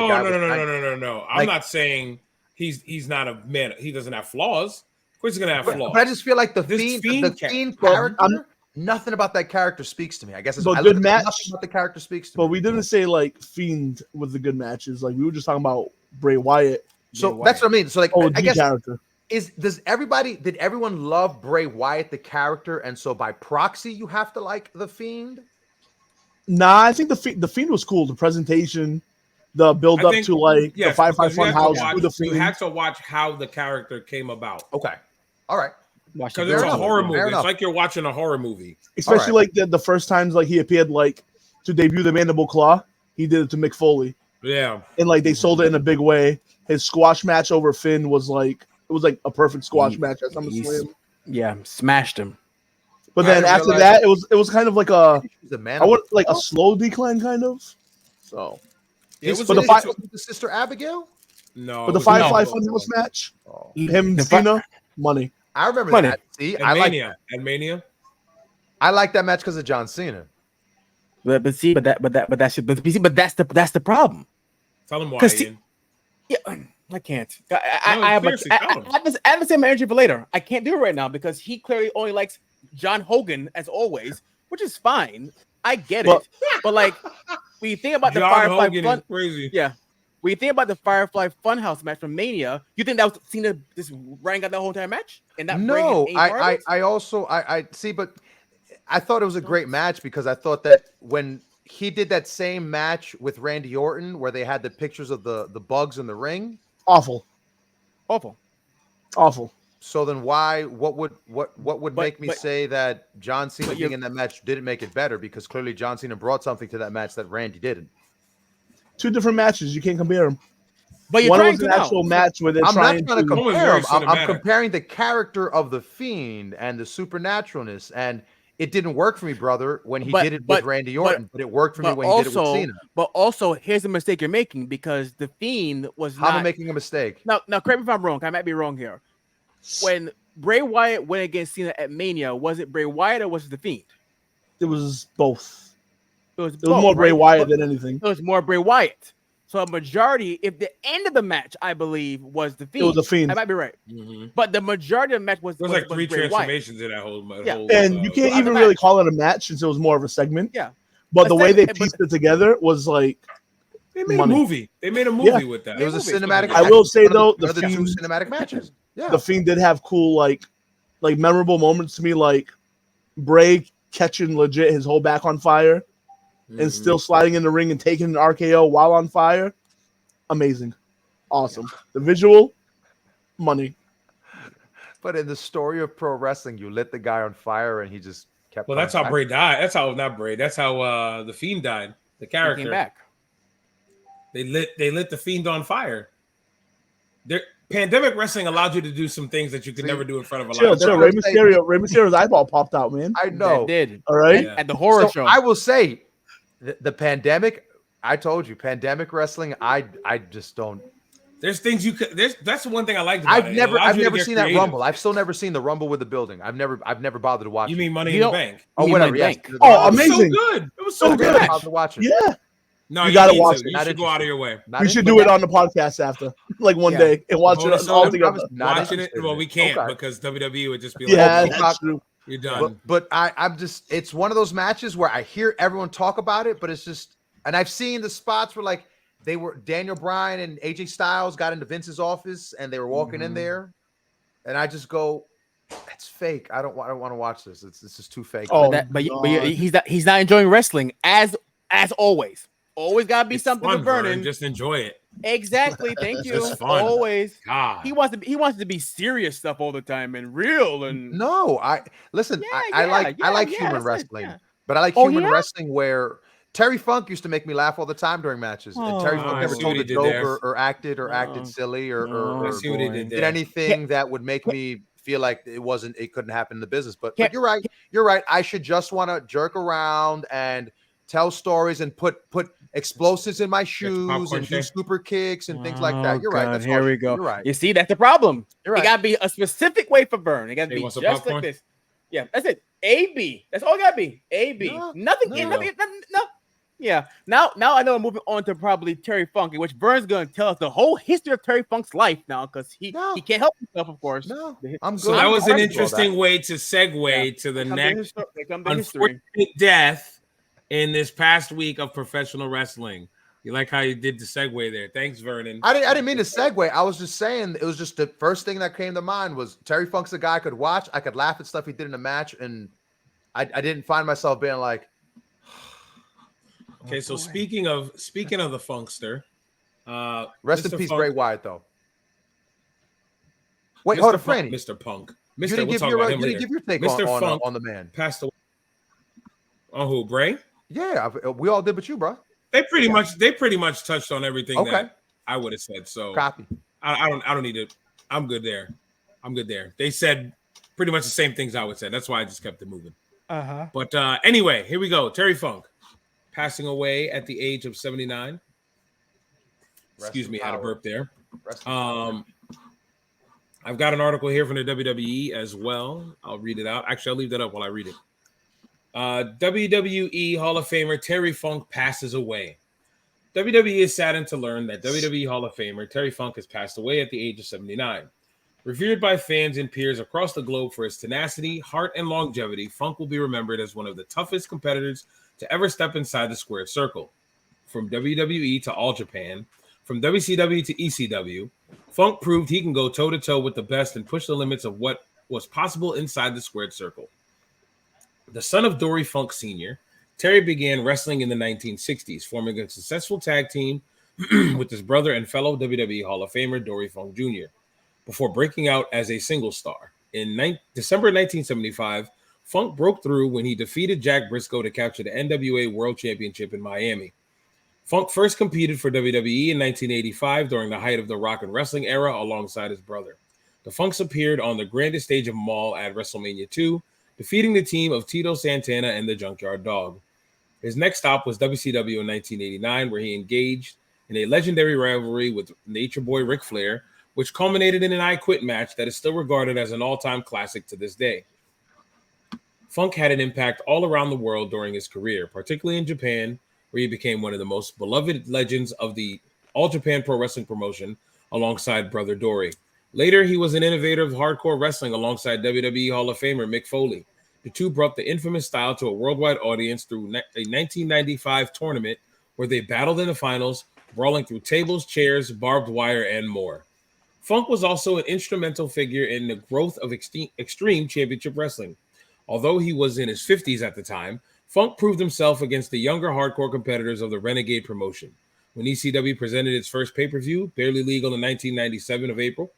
I'm not saying he's not a man. He doesn't have flaws. course, he's gonna have flaws. But I just feel like the This Fiend Fiend character, nothing about that character speaks to me. I guess it's But I good look at match. nothing about the character speaks to But me. we didn't say like Fiend with the good matches. Like we were just talking about Bray Wyatt. So that's what I mean. So like, OG I guess character. did everyone love Bray Wyatt the character, and so by proxy you have to like the Fiend? Nah, I think the Fiend was cool. The presentation, the build up to like the Firefly Funhouse to the Fiend. You have to watch how the character came about. Okay, all right. Because it's a horror movie. It's like you're watching a horror movie. Especially like the first times like he appeared like to debut the Mandible Claw, he did it to Mick Foley. Yeah, and like they sold it in a big way. His squash match over Finn was like a perfect squash match at SummerSlam. Yeah, smashed him. But then after that, it was kind of like a slow decline kind of. So it was the Sister Abigail. No, but the Firefly Funhouse match, him Cena, money. I remember that. See, I like Mania. I like that match because of John Cena. But that's the problem. Tell him why. Ian. Yeah, I can't. I have the same energy for later. I can't do it right now because he clearly only likes John Hogan as always, which is fine. I get it, but like when you think about the Firefly Fun, crazy. Yeah. When you think about the Firefly Funhouse match from Mania, you think that was Cena just rang out that whole entire match? And that I also see, but I thought it was a great match because I thought that when he did that same match with Randy Orton where they had the pictures of the bugs in the ring. Awful. So then what would make me say that John Cena being in that match didn't make it better? Because clearly John Cena brought something to that match that Randy didn't. Two different matches. You can't compare them. But one was an actual match where they're trying to compare them. I'm comparing the character of the Fiend and the supernaturalness, and it didn't work for me, brother, when he did it with Randy Orton, but it worked for me when he did it with Cena. But also, here's the mistake you're making because the Fiend was How am I making a mistake? Now, correct me if I'm wrong. I might be wrong here. When Bray Wyatt went against Cena at Mania, was it Bray Wyatt or was it the Fiend? It was both. It was more Bray Wyatt than anything. It was more Bray Wyatt. So a majority, if the end of the match, I believe, was the Fiend. It was the Fiend. I might be right. Mm-hmm. But the majority of the match was like three transformations Wyatt. in that whole and you can't even really call it a match since it was more of a segment. Yeah. But the way they pieced it together was like they made a movie. They made a movie with that. It was a cinematic. I will say though, the Fiend, two cinematic matches. Yeah. The Fiend did have cool like memorable moments to me, like Bray catching legit his whole back on fire and still sliding in the ring and taking an RKO while on fire. Amazing. Awesome. The visual, money. But in the story of pro wrestling, you lit the guy on fire and he just kept. Well, that's how Bray died. That's how not Bray. That's how the Fiend died. The character he came back. They lit the Fiend on fire. Pandemic wrestling allowed you to do some things that you could never do in front of a lot. Chill. Rey Mysterio's eyeball popped out, man. I know. It did. All right. At the horror show. I will say, the pandemic. I told you, pandemic wrestling. I just don't. There's things you could. That's the one thing I like. I've never seen that Rumble. I've still never seen the Rumble with the building. I've never bothered to watch. You mean Money in the Bank? Oh, whatever. Yes. Oh, amazing! It was so good. I bothered to watch it. Yeah. No, you gotta watch it. You should go out of your way. We should do it on the podcast after, like one day, and watch it all together. Watching it, well, we can't because WWE would just be like, that's true. You're done. But I'm just. It's one of those matches where I hear everyone talk about it, but it's just. And I've seen the spots where like Daniel Bryan and AJ Styles got into Vince's office and they were walking in there, and I just go, "That's fake. I don't want to watch this. This is too fake." Oh, but he's not enjoying wrestling as always. Always gotta be something fun, to Vernon. Just enjoy it. Exactly. Thank you. It's fun. Always. God. He wants to be serious stuff all the time and real and no. I like human wrestling, but I like human wrestling where. Terry Funk used to make me laugh all the time during matches. And Terry Funk never told a joke or acted silly or did anything that would make me feel like it couldn't happen in the business. But you're right. You're right. I should just want to jerk around and tell stories and put explosives in my shoes and do super kicks and things like that. You're right. That's here we go. You're right. You see, that's the problem. You're right. It gotta be a specific way for Vern. It gotta be just like this. Yeah, that's it. A B. That's all it gotta be. A B. Nothing. Yeah. Now I know I'm moving on to probably Terry Funk, in which Vern's going to tell us the whole history of Terry Funk's life now, because he can't help himself, of course. No, I'm good. So that was an interesting way to segue to the next unfortunate death in this past week of professional wrestling. You like how you did the segue there? Thanks, Vernon. I didn't mean to segue. I was just saying it was just the first thing that came to mind was Terry Funk's a guy I could watch. I could laugh at stuff he did in the match, and I didn't find myself being like. Okay, so speaking of the Funkster, rest in peace, Bray Wyatt. Though. Wait, hold on, Franny. Mr. Punk. You didn't give your take on the man. Passed away. On who? Bray? Yeah, we all did, but you, bro. They pretty much touched on everything that I would have said. So copy. I don't need it. I'm good there. They said pretty much the same things I would say. That's why I just kept it moving. But anyway, here we go. Terry Funk passing away at the age of 79. Excuse me, I had a burp there. I've got an article here from the WWE as well. I'll read it out. Actually, I'll leave that up while I read it. WWE Hall of Famer Terry Funk passes away. WWE is saddened to learn that WWE Hall of Famer Terry Funk has passed away at the age of 79. Revered by fans and peers across the globe for his tenacity, heart, and longevity, Funk will be remembered as one of the toughest competitors to ever step inside the squared circle. From WWE to All Japan, from WCW to ECW, Funk proved he can go toe-to-toe with the best and push the limits of what was possible inside the squared circle. The son of Dory Funk Sr., Terry began wrestling in the 1960s, forming a successful tag team with his brother and fellow WWE Hall of Famer Dory Funk Jr., before breaking out as a single star. In December 1975, Funk broke through when he defeated Jack Briscoe to capture the NWA World Championship in Miami. Funk first competed for WWE in 1985 during the height of the rock and wrestling era alongside his brother. The Funks appeared on the grandest stage of them all at WrestleMania 2, defeating the team of Tito Santana and the Junkyard Dog. His next stop was WCW in 1989, where he engaged in a legendary rivalry with Nature Boy Ric Flair, which culminated in an I Quit match that is still regarded as an all-time classic to this day. Funk had an impact all around the world during his career, particularly in Japan, where he became one of the most beloved legends of the All Japan Pro Wrestling promotion alongside Brother Dory. Later, he was an innovator of hardcore wrestling alongside WWE Hall of Famer Mick Foley. The two brought the infamous style to a worldwide audience through a 1995 tournament where they battled in the finals, brawling through tables, chairs, barbed wire, and more. Funk was also an instrumental figure in the growth of Extreme Championship Wrestling. Although he was in his 50s at the time, Funk proved himself against the younger hardcore competitors of the Renegade promotion. When ECW presented its first pay-per-view, barely legal in 1997 of April,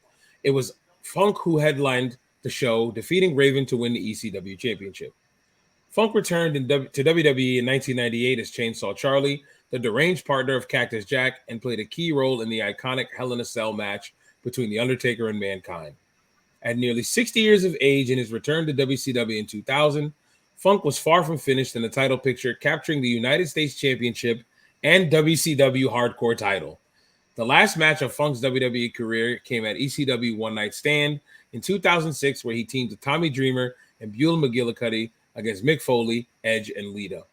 it was Funk who headlined the show, defeating Raven to win the ECW championship. Funk returned to WWE in 1998 as Chainsaw Charlie, the deranged partner of Cactus Jack, and played a key role in the iconic Hell in a Cell match between The Undertaker and Mankind. At nearly 60 years of age in his return to WCW in 2000, Funk was far from finished in the title picture, capturing the United States Championship and WCW Hardcore title. The last match of Funk's WWE career came at ECW One Night Stand in 2006, where he teamed with Tommy Dreamer and Beulah McGillicuddy against Mick Foley, Edge, and Lita.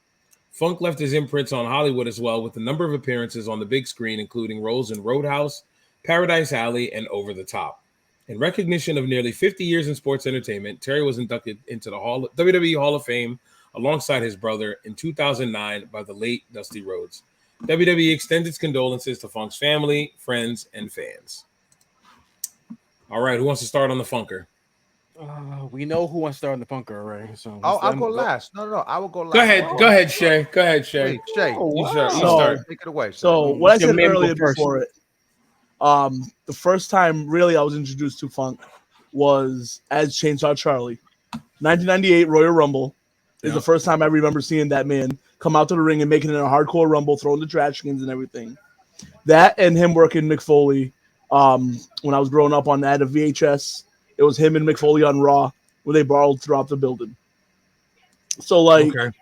Funk left his imprints on Hollywood as well, with a number of appearances on the big screen, including roles in Roadhouse, Paradise Alley, and Over the Top. In recognition of nearly 50 years in sports entertainment, Terry was inducted into the WWE Hall of Fame alongside his brother in 2009 by the late Dusty Rhodes. WWE extends its condolences to Funk's family, friends, and fans. All right, who wants to start on the Funker? We know who wants to start on the Funker already. So I'll go last. No, I will go last. Go ahead, Shay. Wait, Shay, you start. Take it away. So what I said earlier before it, the first time really I was introduced to Funk was as Chainsaw Charlie. 1998 Royal Rumble is the first time I remember seeing that man come out to the ring and making it a hardcore rumble, throwing the trash cans and everything. That and him working Mick Foley. When I was growing up on that, a VHS, it was him and Mick Foley on Raw, where they brawled throughout the building. So and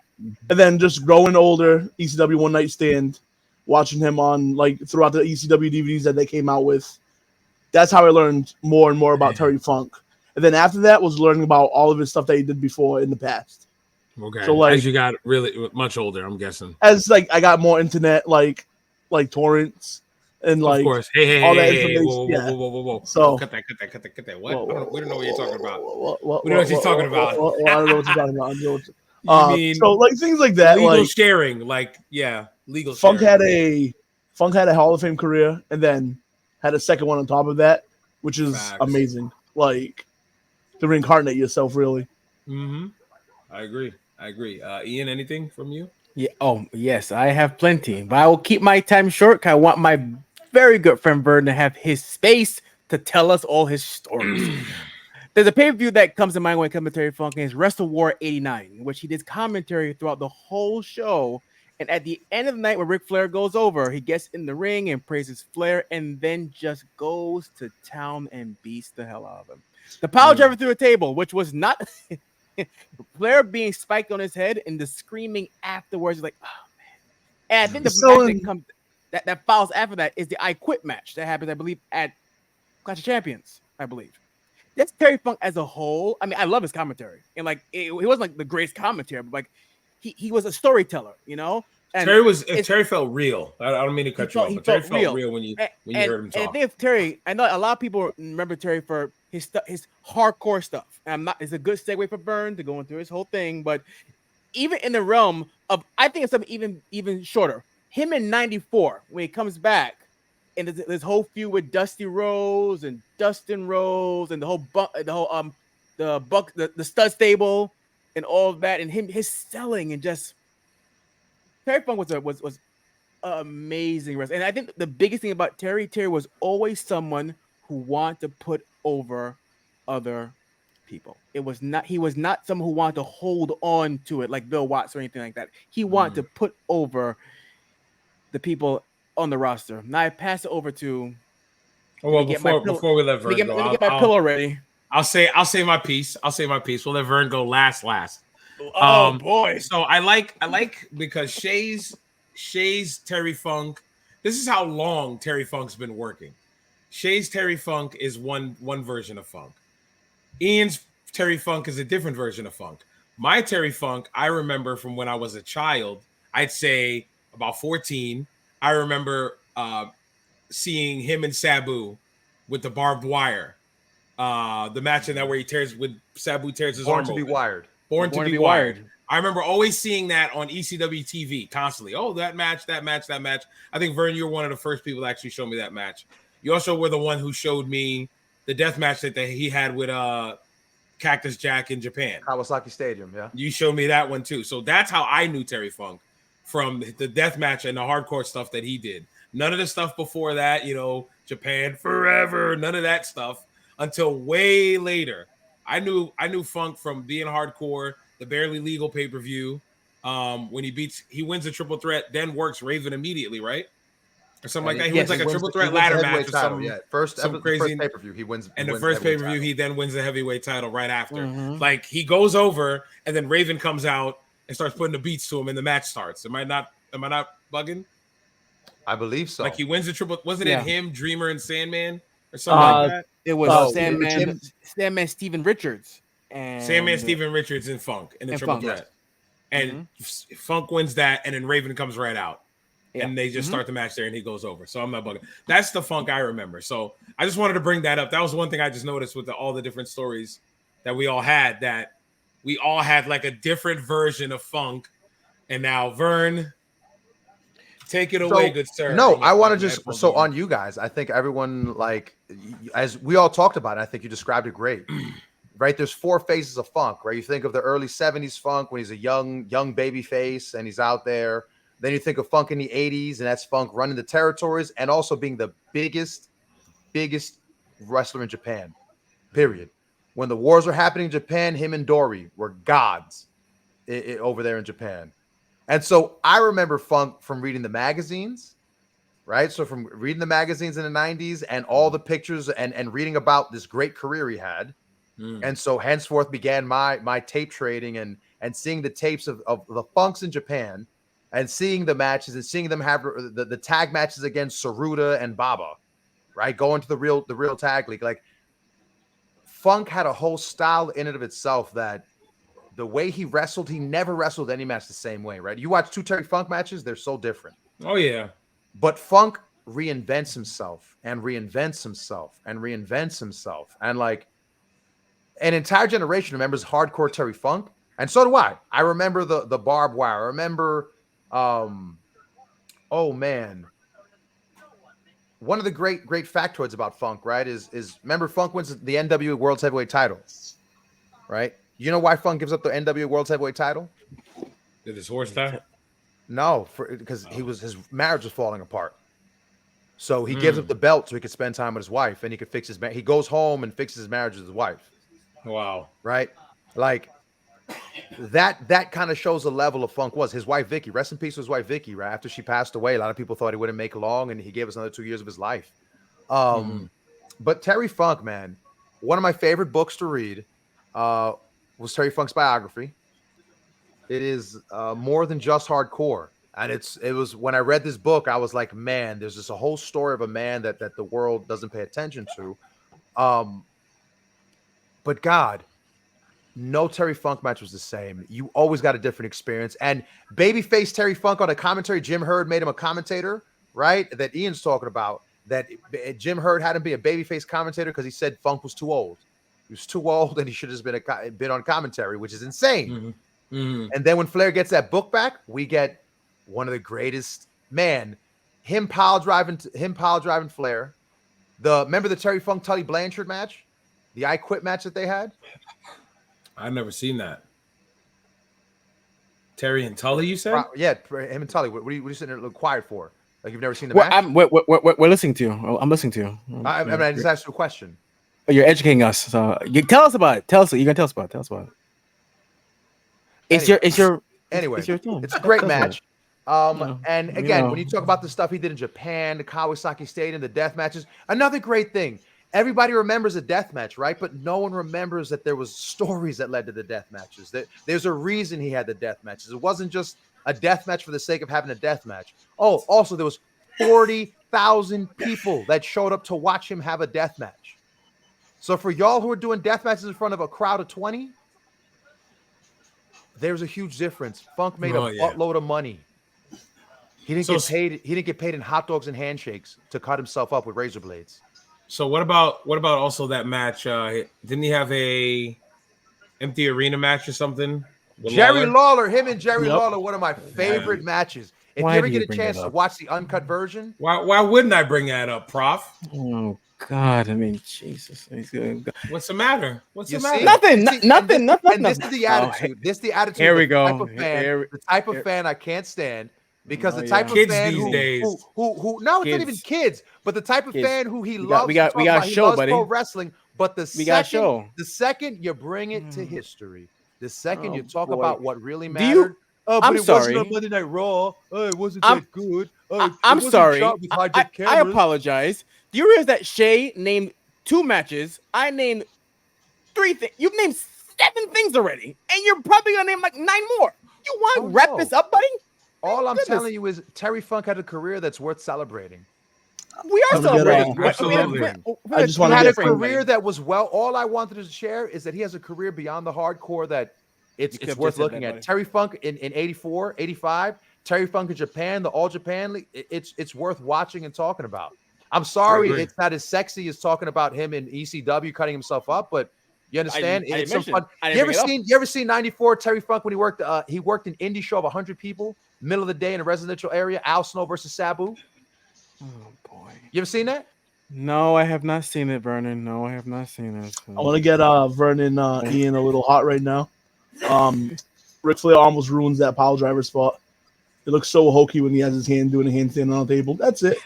then just growing older, ECW One Night Stand, watching him on throughout the ECW DVDs that they came out with. That's how I learned more and more about Terry Funk. And then after that was learning about all of his stuff that he did before in the past. Okay. So like as you got really much older, I'm guessing. As like I got more internet, like torrents and Of like course. Hey, all that whoa, information. whoa, Yeah. whoa, whoa, whoa, whoa. So Cut that. What? We don't know what you're talking about. We don't know what, what he's talking about. I don't know what you're talking about. You mean So like things like that, legal like sharing, like legal Funk sharing. had a Hall of Fame career, and then had a second one on top of that, which is Facts. amazing. Like to reincarnate yourself, really. Mm-hmm. I agree. Ian, anything from you? Yeah. Oh, yes, I have plenty, but I will keep my time short. 'Cause I want my very good friend Vernon to have his space to tell us all his stories. There's a pay-per-view that comes to mind when it comes to Terry Funk, and it's Wrestle War '89, in which he did commentary throughout the whole show. And at the end of the night, when Ric Flair goes over, he gets in the ring and praises Flair, and then just goes to town and beats the hell out of him. The power driver through a table, which was not Flair being spiked on his head, and the screaming afterwards, like, oh man. And I think the So match that comes that follows after that is the I Quit match that happens, I believe, at Clash of Champions, I believe. That's Terry Funk as a whole. I mean, I love his commentary, and like he wasn't like the greatest commentator, but like he was a storyteller, you know. And Terry felt real. I don't mean to cut you off, but Terry felt real when you heard him talk. And I think Terry, I know a lot of people remember Terry for his hardcore stuff. And it's a good segue for Vern to go into his whole thing, but even in the realm of, I think it's something even shorter. Him in '94 when he comes back, and this whole feud with Dusty Rhodes and Dustin Rhodes and the stud stable and all of that, and his selling, and just Terry Funk was amazing wrestler. And I think the biggest thing about Terry was always someone who wanted to put over other people. He was not someone who wanted to hold on to it like Bill Watts or anything like that. He wanted to put over the people on the roster. Now I pass it over to before we let Vern go, let me get my pillow ready. I'll say my piece. We'll let Vern go last. Oh boy. So I like because Shay's Terry Funk. This is how long Terry Funk's been working. Shay's Terry Funk is one version of Funk. Ian's Terry Funk is a different version of Funk. My Terry Funk, I remember from when I was a child. I'd say about 14. I remember seeing him and Sabu with the barbed wire. The match in that where Sabu tears his arm open. Born to be wired. I remember always seeing that on ECW TV constantly. Oh, that match. I think, Vern, you were one of the first people to actually show me that match. You also were the one who showed me the death match that he had with Cactus Jack in Japan. Kawasaki Stadium, yeah. You showed me that one too. So that's how I knew Terry Funk, from the death match and the hardcore stuff that he did. None of the stuff before that, Japan forever, none of that stuff until way later. I knew Funk from being hardcore, the Barely Legal pay-per-view, when he wins a triple threat, then works Raven immediately, right? Or something like that. He wins like a triple threat ladder match or something. Yeah, first crazy pay-per-view, he wins. And the first pay-per-view, he then wins the heavyweight title right after. Like, he goes over, and then Raven comes out and starts putting the beats to him, and the match starts. Am I not bugging? I believe so. Like, he wins the triple. Wasn't it him, Dreamer, and Sandman, or something like that? It was Sandman, Steven Richards, and Sandman, Steven Richards, and Funk in the triple threat. And Funk wins that, and then Raven comes right out. Yeah. And they just start the match there, and he goes over. So I'm not bugging. That's the Funk I remember. So I just wanted to bring that up. That was one thing I just noticed with all the different stories that we all had, that we all had like a different version of Funk. And now, Vern, take it away, good sir. No, I want to just, on you guys, I think everyone, like, as we all talked about it, I think you described it great. Right? There's 4 phases of Funk, right? You think of the early 70s Funk when he's a young baby face and he's out there. Then you think of Funk in the 80s, and that's Funk running the territories and also being the biggest wrestler in Japan, period. When the wars were happening in Japan, him and Dory were gods over there in Japan. And so I remember Funk from reading the magazines, right? So from reading the magazines in the 90s and all the pictures and reading about this great career he had. And so henceforth began my tape trading and seeing the tapes of the Funks in Japan, and seeing the matches and seeing them have the tag matches against Saruta and Baba, right? Going to the real tag league. Like, Funk had a whole style in and of itself that the way he wrestled, he never wrestled any match the same way, right? You watch 2 Terry Funk matches, they're so different. Oh, yeah. But Funk reinvents himself and reinvents himself and reinvents himself. And like an entire generation remembers hardcore Terry Funk. And so do I. I remember the barbed wire. I remember, oh man. One of the great factoids about Funk, right, is remember Funk wins the NWA World's Heavyweight title, right? You know why Funk gives up the NWA World's Heavyweight title? Did his horse die? No, because his marriage was falling apart. So he gives up the belt so he could spend time with his wife and he could fix his he goes home and fixes his marriage with his wife. Wow. Right? Like that kind of shows the level of Funk was. His wife Vicky, rest in peace to his wife Vicky, right? After she passed away, a lot of people thought he wouldn't make it long, and he gave us another 2 years of his life. But Terry Funk, man, one of my favorite books to read was Terry Funk's biography. It is more than just hardcore. And it was when I read this book, I was like, man, there's just a whole story of a man that the world doesn't pay attention to. But God, no Terry Funk match was the same. You always got a different experience. And babyface Terry Funk on a commentary, Jim Herd made him a commentator, right? That Ian's talking about. That Jim Herd had him be a babyface commentator because he said Funk was too old. He was too old and he should have just been on commentary, which is insane. And then when Flair gets that book back, we get one of the greatest, man, him pile driving Flair. Remember the Terry Funk Tully Blanchard match? The I Quit match that they had? I've never seen that. Terry and Tully, you said? Yeah, him and Tully. What are you sitting there looking quiet for? Like you've never seen the match? We're listening to you. I'm listening to you. I mean, I just asked you a question. You're educating us. So you tell us about it. Tell us. You're gonna tell us about it. Tell us about it. It's your turn. It's a great match. And again, when you talk about the stuff he did in Japan, the Kawasaki Stadium, the death matches, another great thing. Everybody remembers a death match, right? But no one remembers that there was stories that led to the death matches. There's a reason he had the death matches. It wasn't just a death match for the sake of having a death match. Oh, also there was 40,000 people that showed up to watch him have a death match. So for y'all who are doing death matches in front of a crowd of 20, there's a huge difference. Funk made a buttload of money. He didn't get paid. He didn't get paid in hot dogs and handshakes to cut himself up with razor blades. So what about also that match? Didn't he have a empty arena match or something? Jerry Lawler, him and Jerry Lawler, one of my favorite matches. If you ever get a chance to watch the uncut version, why wouldn't I bring that up, Prof? Oh God, I mean, Jesus. What's the matter? What's the matter? Nothing. And this is the attitude. This is the attitude. Here we go. The type of fan I can't stand. Because the type of kids fan these days. who no, it's not even kids, but the type of fan who he loves. We got a show, buddy. Pro wrestling, but the second you bring it to history, the second you talk about what really mattered. I'm sorry. Wasn't on Monday Night Raw. It wasn't that good. I'm sorry. I apologize. Do you realize that Shay named 2 matches? I named 3 things. You've named 7 things already, and you're probably gonna name like 9 more. You want to wrap this up, buddy? All I'm telling you is Terry Funk had a career that's worth celebrating. We are celebrating. Absolutely. I just want to get had a career that was all I wanted to share is that he has a career beyond the hardcore that it's worth looking at. Terry Funk in 84, 85, Terry Funk in Japan, the All Japan League, it's worth watching and talking about. I'm sorry it's not as sexy as talking about him in ECW cutting himself up, but you understand? It's some fun. You ever seen 94 Terry Funk when he worked an indie show of 100 people, middle of the day in a residential area, Al Snow versus Sabu? Oh boy. You ever seen that? No, I have not seen it, Vernon. No, I have not seen it. I want to get Vernon Ian a little hot right now. Ric Flair almost ruins that pile driver spot. It looks so hokey when he has his hand doing a handstand on the table. That's it.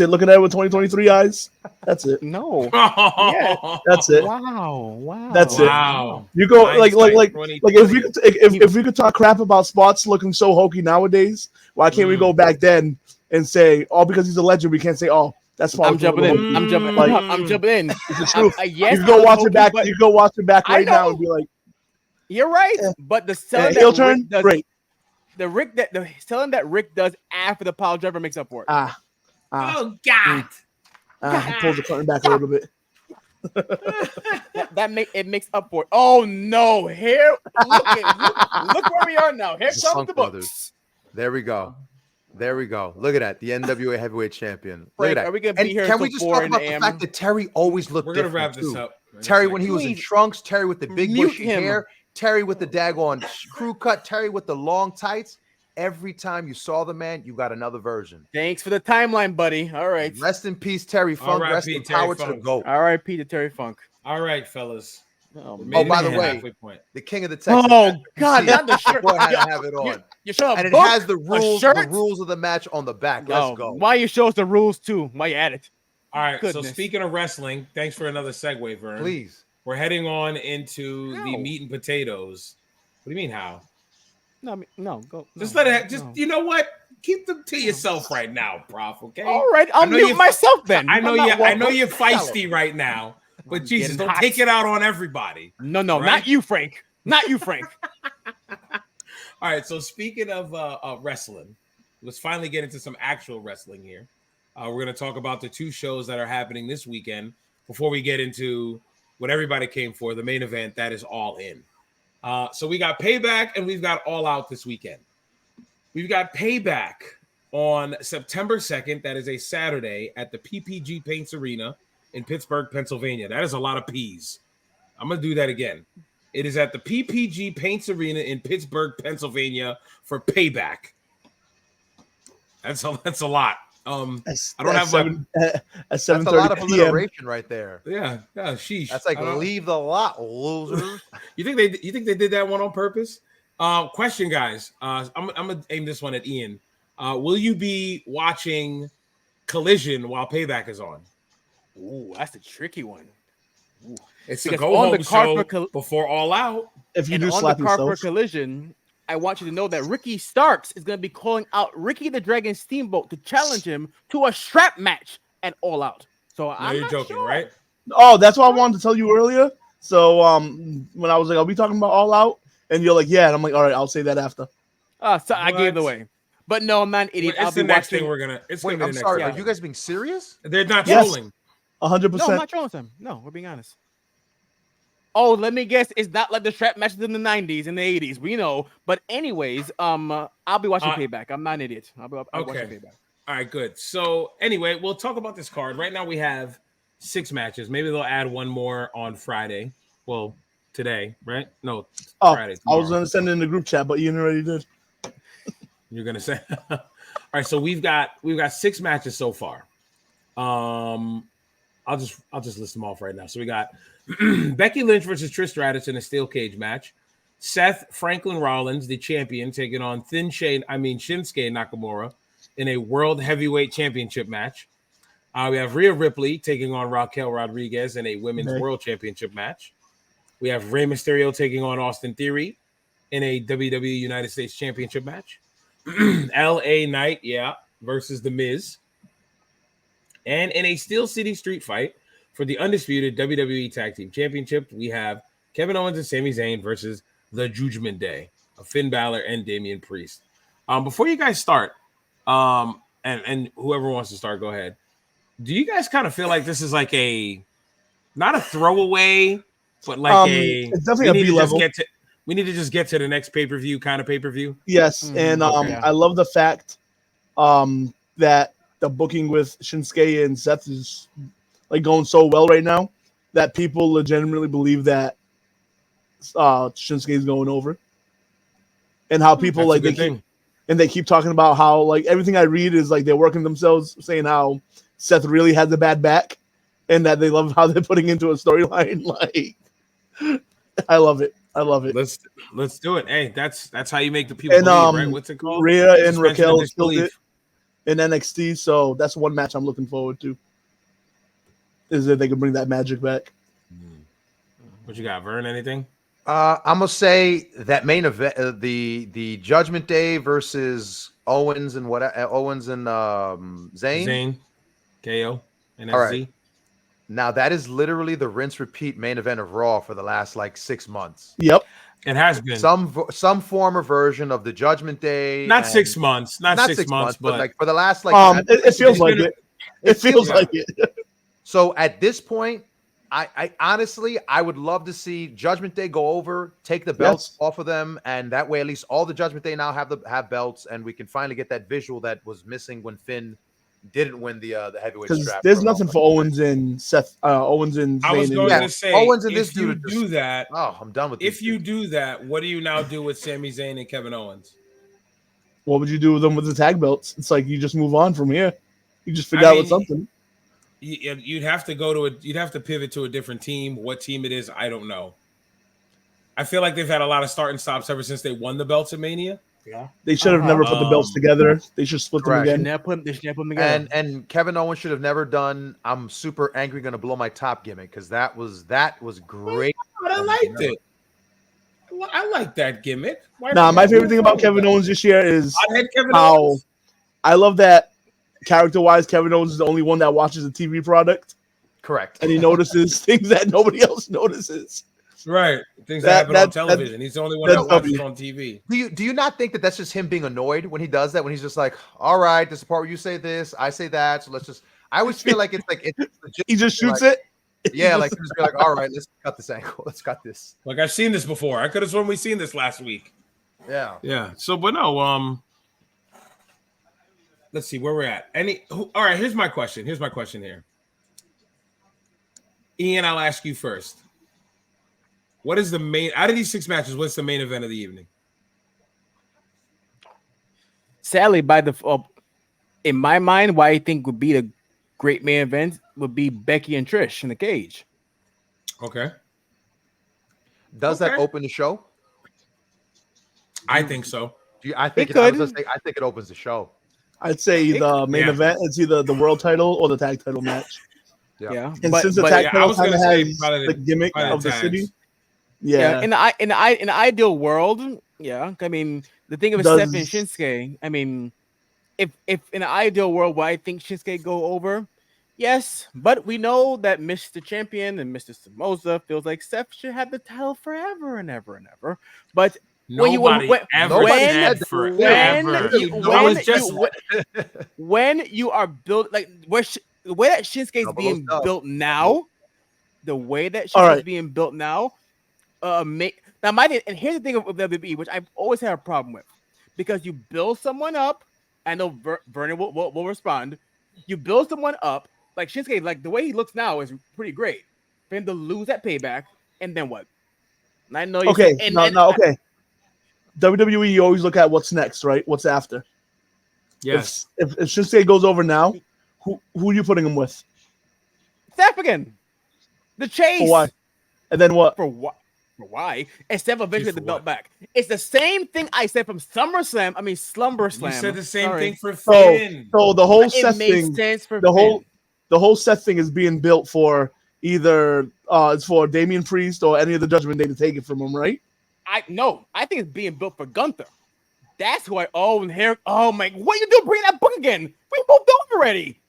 Looking at it with 2023 eyes. That's it. No. Yeah, that's it. Wow. That's it. Wow. You go like if we could talk crap about spots looking so hokey nowadays, why can't we go back then and say, because he's a legend, we can't say, that's fine. I'm jumping in. I'm jumping in. It's the truth. Yes, you go watch it back. You go watch it back right now and be like, you're right. But the selling heel turn, great. The selling that Rick does after the pile driver makes up for it. Oh God! Pulls the curtain back a little bit. It makes up for it. Oh no! Here, look where we are now. Here comes the books. There we go. There we go. Look at that. The NWA Heavyweight Champion. Look Frank, at that. are we gonna be here? Can we just talk about the fact that Terry always looked We're different? We're gonna wrap this up. Terry when he was in trunks, Terry with the big bushy hair, Terry with the daggone crew cut, Terry with the long tights. Every time you saw the man, you got another version. Thanks for the timeline, buddy. All right. Rest in peace, Terry Funk. Rest in power to the GOAT. R.I.P. to Terry Funk. All right, fellas. Oh, by the way, the king of the Texas. Oh God, not the shirt. Go ahead and have it on. You show and it has the rules of the match on the back. Let's go. Why you show us the rules too? Why you add it? All right. Goodness. So speaking of wrestling, thanks for another segue, Vern. Please. We're heading on into the meat and potatoes. What do you mean how? No, go. Just let it. Just you know what? Keep them to yourself right now, Prof. Okay. All right, I'll mute myself then. I know you. I know you're feisty right now, but Jesus, don't take it out on everybody. No, right? Not you, Frank. Not you, Frank. All right. So speaking of wrestling, let's finally get into some actual wrestling here. We're going to talk about the two shows that are happening this weekend before we get into what everybody came for, the main event that is All In. So we got Payback and we've got All Out this weekend. We've got Payback on September 2nd. That is a Saturday at the PPG Paints Arena in Pittsburgh, Pennsylvania. That is a lot of P's. I'm going to do that again. It is at the PPG Paints Arena in Pittsburgh, Pennsylvania for Payback. That's a lot. I don't have that's a lot of alliteration right there. Yeah, sheesh. That's like leave the lot, losers. You think they did that one on purpose? Question, guys. I'm gonna aim this one at Ian. Will you be watching Collision while Payback is on? Ooh, that's a tricky one. Ooh. It's the go home show before All Out. If you do slap the card for Collision, I want you to know that Ricky Starks is going to be calling out Ricky the Dragon Steamboat to challenge him to a strap match at All Out. So you're joking, right? Oh, that's what I wanted to tell you earlier. So when I was like, "Are we talking about All Out?" and you're like, "Yeah," and I'm like, "All right, I'll say that after." So I gave it away. But no, I'm not an idiot. I'll be next thing we're gonna. Wait, I'm sorry. Are you guys being serious? They're not trolling. 100%. No, I'm not trolling them. No, we're being honest. Oh, let me guess. It's not like the strap matches in the 90s and the 80s. We know. But anyways, I'll be watching Payback. I'm not an idiot. I'll be watching Payback. All right, good. So anyway, we'll talk about this card. Right now we have 6 matches. Maybe they'll add one more on Friday. Well, today, right? No, Friday. Tomorrow. I was going to send it in the group chat, but Ian already did. You're going to say. All right, so we've got 6 matches so far. I'll just list them off right now. So we got Becky Lynch versus Trish Stratus in a steel cage match. Seth Franklin Rollins, the champion, taking on Shinsuke Nakamura in a World Heavyweight Championship match. We have Rhea Ripley taking on Raquel Rodriguez in a Women's World Championship match. We have Rey Mysterio taking on Austin Theory in a WWE United States Championship match. LA Knight, versus The Miz. And in a Steel City Street Fight for the undisputed WWE Tag Team Championship, we have Kevin Owens and Sami Zayn versus the Judgment Day of Finn Balor and Damian Priest. Before you guys start, and whoever wants to start, go ahead. Do you guys kind of feel like this is like not a throwaway, but like it's definitely a B level. We need to just get to the next pay-per-view kind of pay-per-view. Yes, and I love the fact that the booking with Shinsuke and Seth is like going so well right now that people legitimately believe that Shinsuke is going over, and how people they keep talking about how like everything I read is like they're working themselves, saying how Seth really has a bad back, and that they love how they're putting into a storyline. Like, I love it. Let's do it. Hey, that's how you make the people believe, right? What's it called? Rhea and Raquel still did in NXT, so that's one match I'm looking forward to. Is that they can bring that magic back? What you got, Vern? Anything? I'm gonna say that main event, the Judgment Day versus Owens and Zayn, KO, and all right. Now that is literally the rinse repeat main event of Raw for the last like 6 months. Yep, it has been some form or version of the Judgment Day. Not 6 months, not 6 months, but like for the last like it feels like it. It feels like it. So at this point, I honestly, I would love to see Judgment Day go over, take the belts off of them, and that way at least all the Judgment Day now have belts, and we can finally get that visual that was missing when Finn didn't win the heavyweight strap. Because there's nothing for Owens and Seth. Owens and I was Zayn going to say, Owens and this if you dude do that, I'm done with. If you do that, what do you now do with Sami Zayn and Kevin Owens? What would you do with them with the tag belts? It's like you just move on from here. You just figure out something. You'd have to go to you'd have to pivot to a different team. What team it is, I don't know. I feel like they've had a lot of start and stops ever since they won the belts at Mania. Yeah, they should have never put the belts together. They should split them again. They should never put them together. And Kevin Owens should have never done. I'm super angry, gonna blow my top gimmick because that was great. But I liked it. I like that gimmick. My favorite thing about Kevin Owens this year is how I love that character-wise, Kevin Owens is the only one that watches a TV product. Correct. And he notices things that nobody else notices. Right. Things that happen on television. He's the only one that watches on TV. Do you not think that that's just him being annoyed when he does that? When he's just like, all right, this is the part where you say this, I say that, so let's just. I always feel like it's he just shoots it. Yeah, like just be like, all right, let's cut this angle. Let's cut this. Like I've seen this before. I could have sworn we seen this last week. Yeah. Yeah. So, but no. Let's see where we're at. All right. Here's my question. Here, Ian. I'll ask you first. What is the main out of these 6 matches? What's the main event of the evening? Sadly, in my mind, what I think would be the great main event would be Becky and Trish in the cage. Okay. Does that open the show? I think so. I think it opens the show. I'd say the main event. It's either the world title or the tag title match. Yeah. And since the tag title kind of has the gimmick of the city. Yeah. In the ideal world, yeah. I mean, the thing of Steph and Shinsuke. I mean, if in the ideal world, where I think Shinsuke go over, yes, but we know that Mr. Champion and Mr. Somoza feels like Steph should have the title forever and ever and ever. But when you are built like the way that Shinsuke is being built now, and here's the thing of WWE, which I've always had a problem with, because you build someone up. I know Vernon will respond. You build someone up like Shinsuke, like the way he looks now is pretty great. For him to lose at Payback, and then what? And I know you okay. Okay. WWE, you always look at what's next, right? What's after. Yes. If Shinsuke goes over now, who are you putting him with? Steph again. The chase. For why? And then what? For what? For why? And Steph eventually the belt back. It's the same thing I said from SummerSlam. I mean SlumberSlam. You said the same thing for Finn. So the whole Seth thing. The whole Seth thing is being built for either it's for Damian Priest or any of the Judgment Day to take it from him, right? I think it's being built for Gunther. That's who and here. Oh my! What you doing? Bring that book again? We moved on already.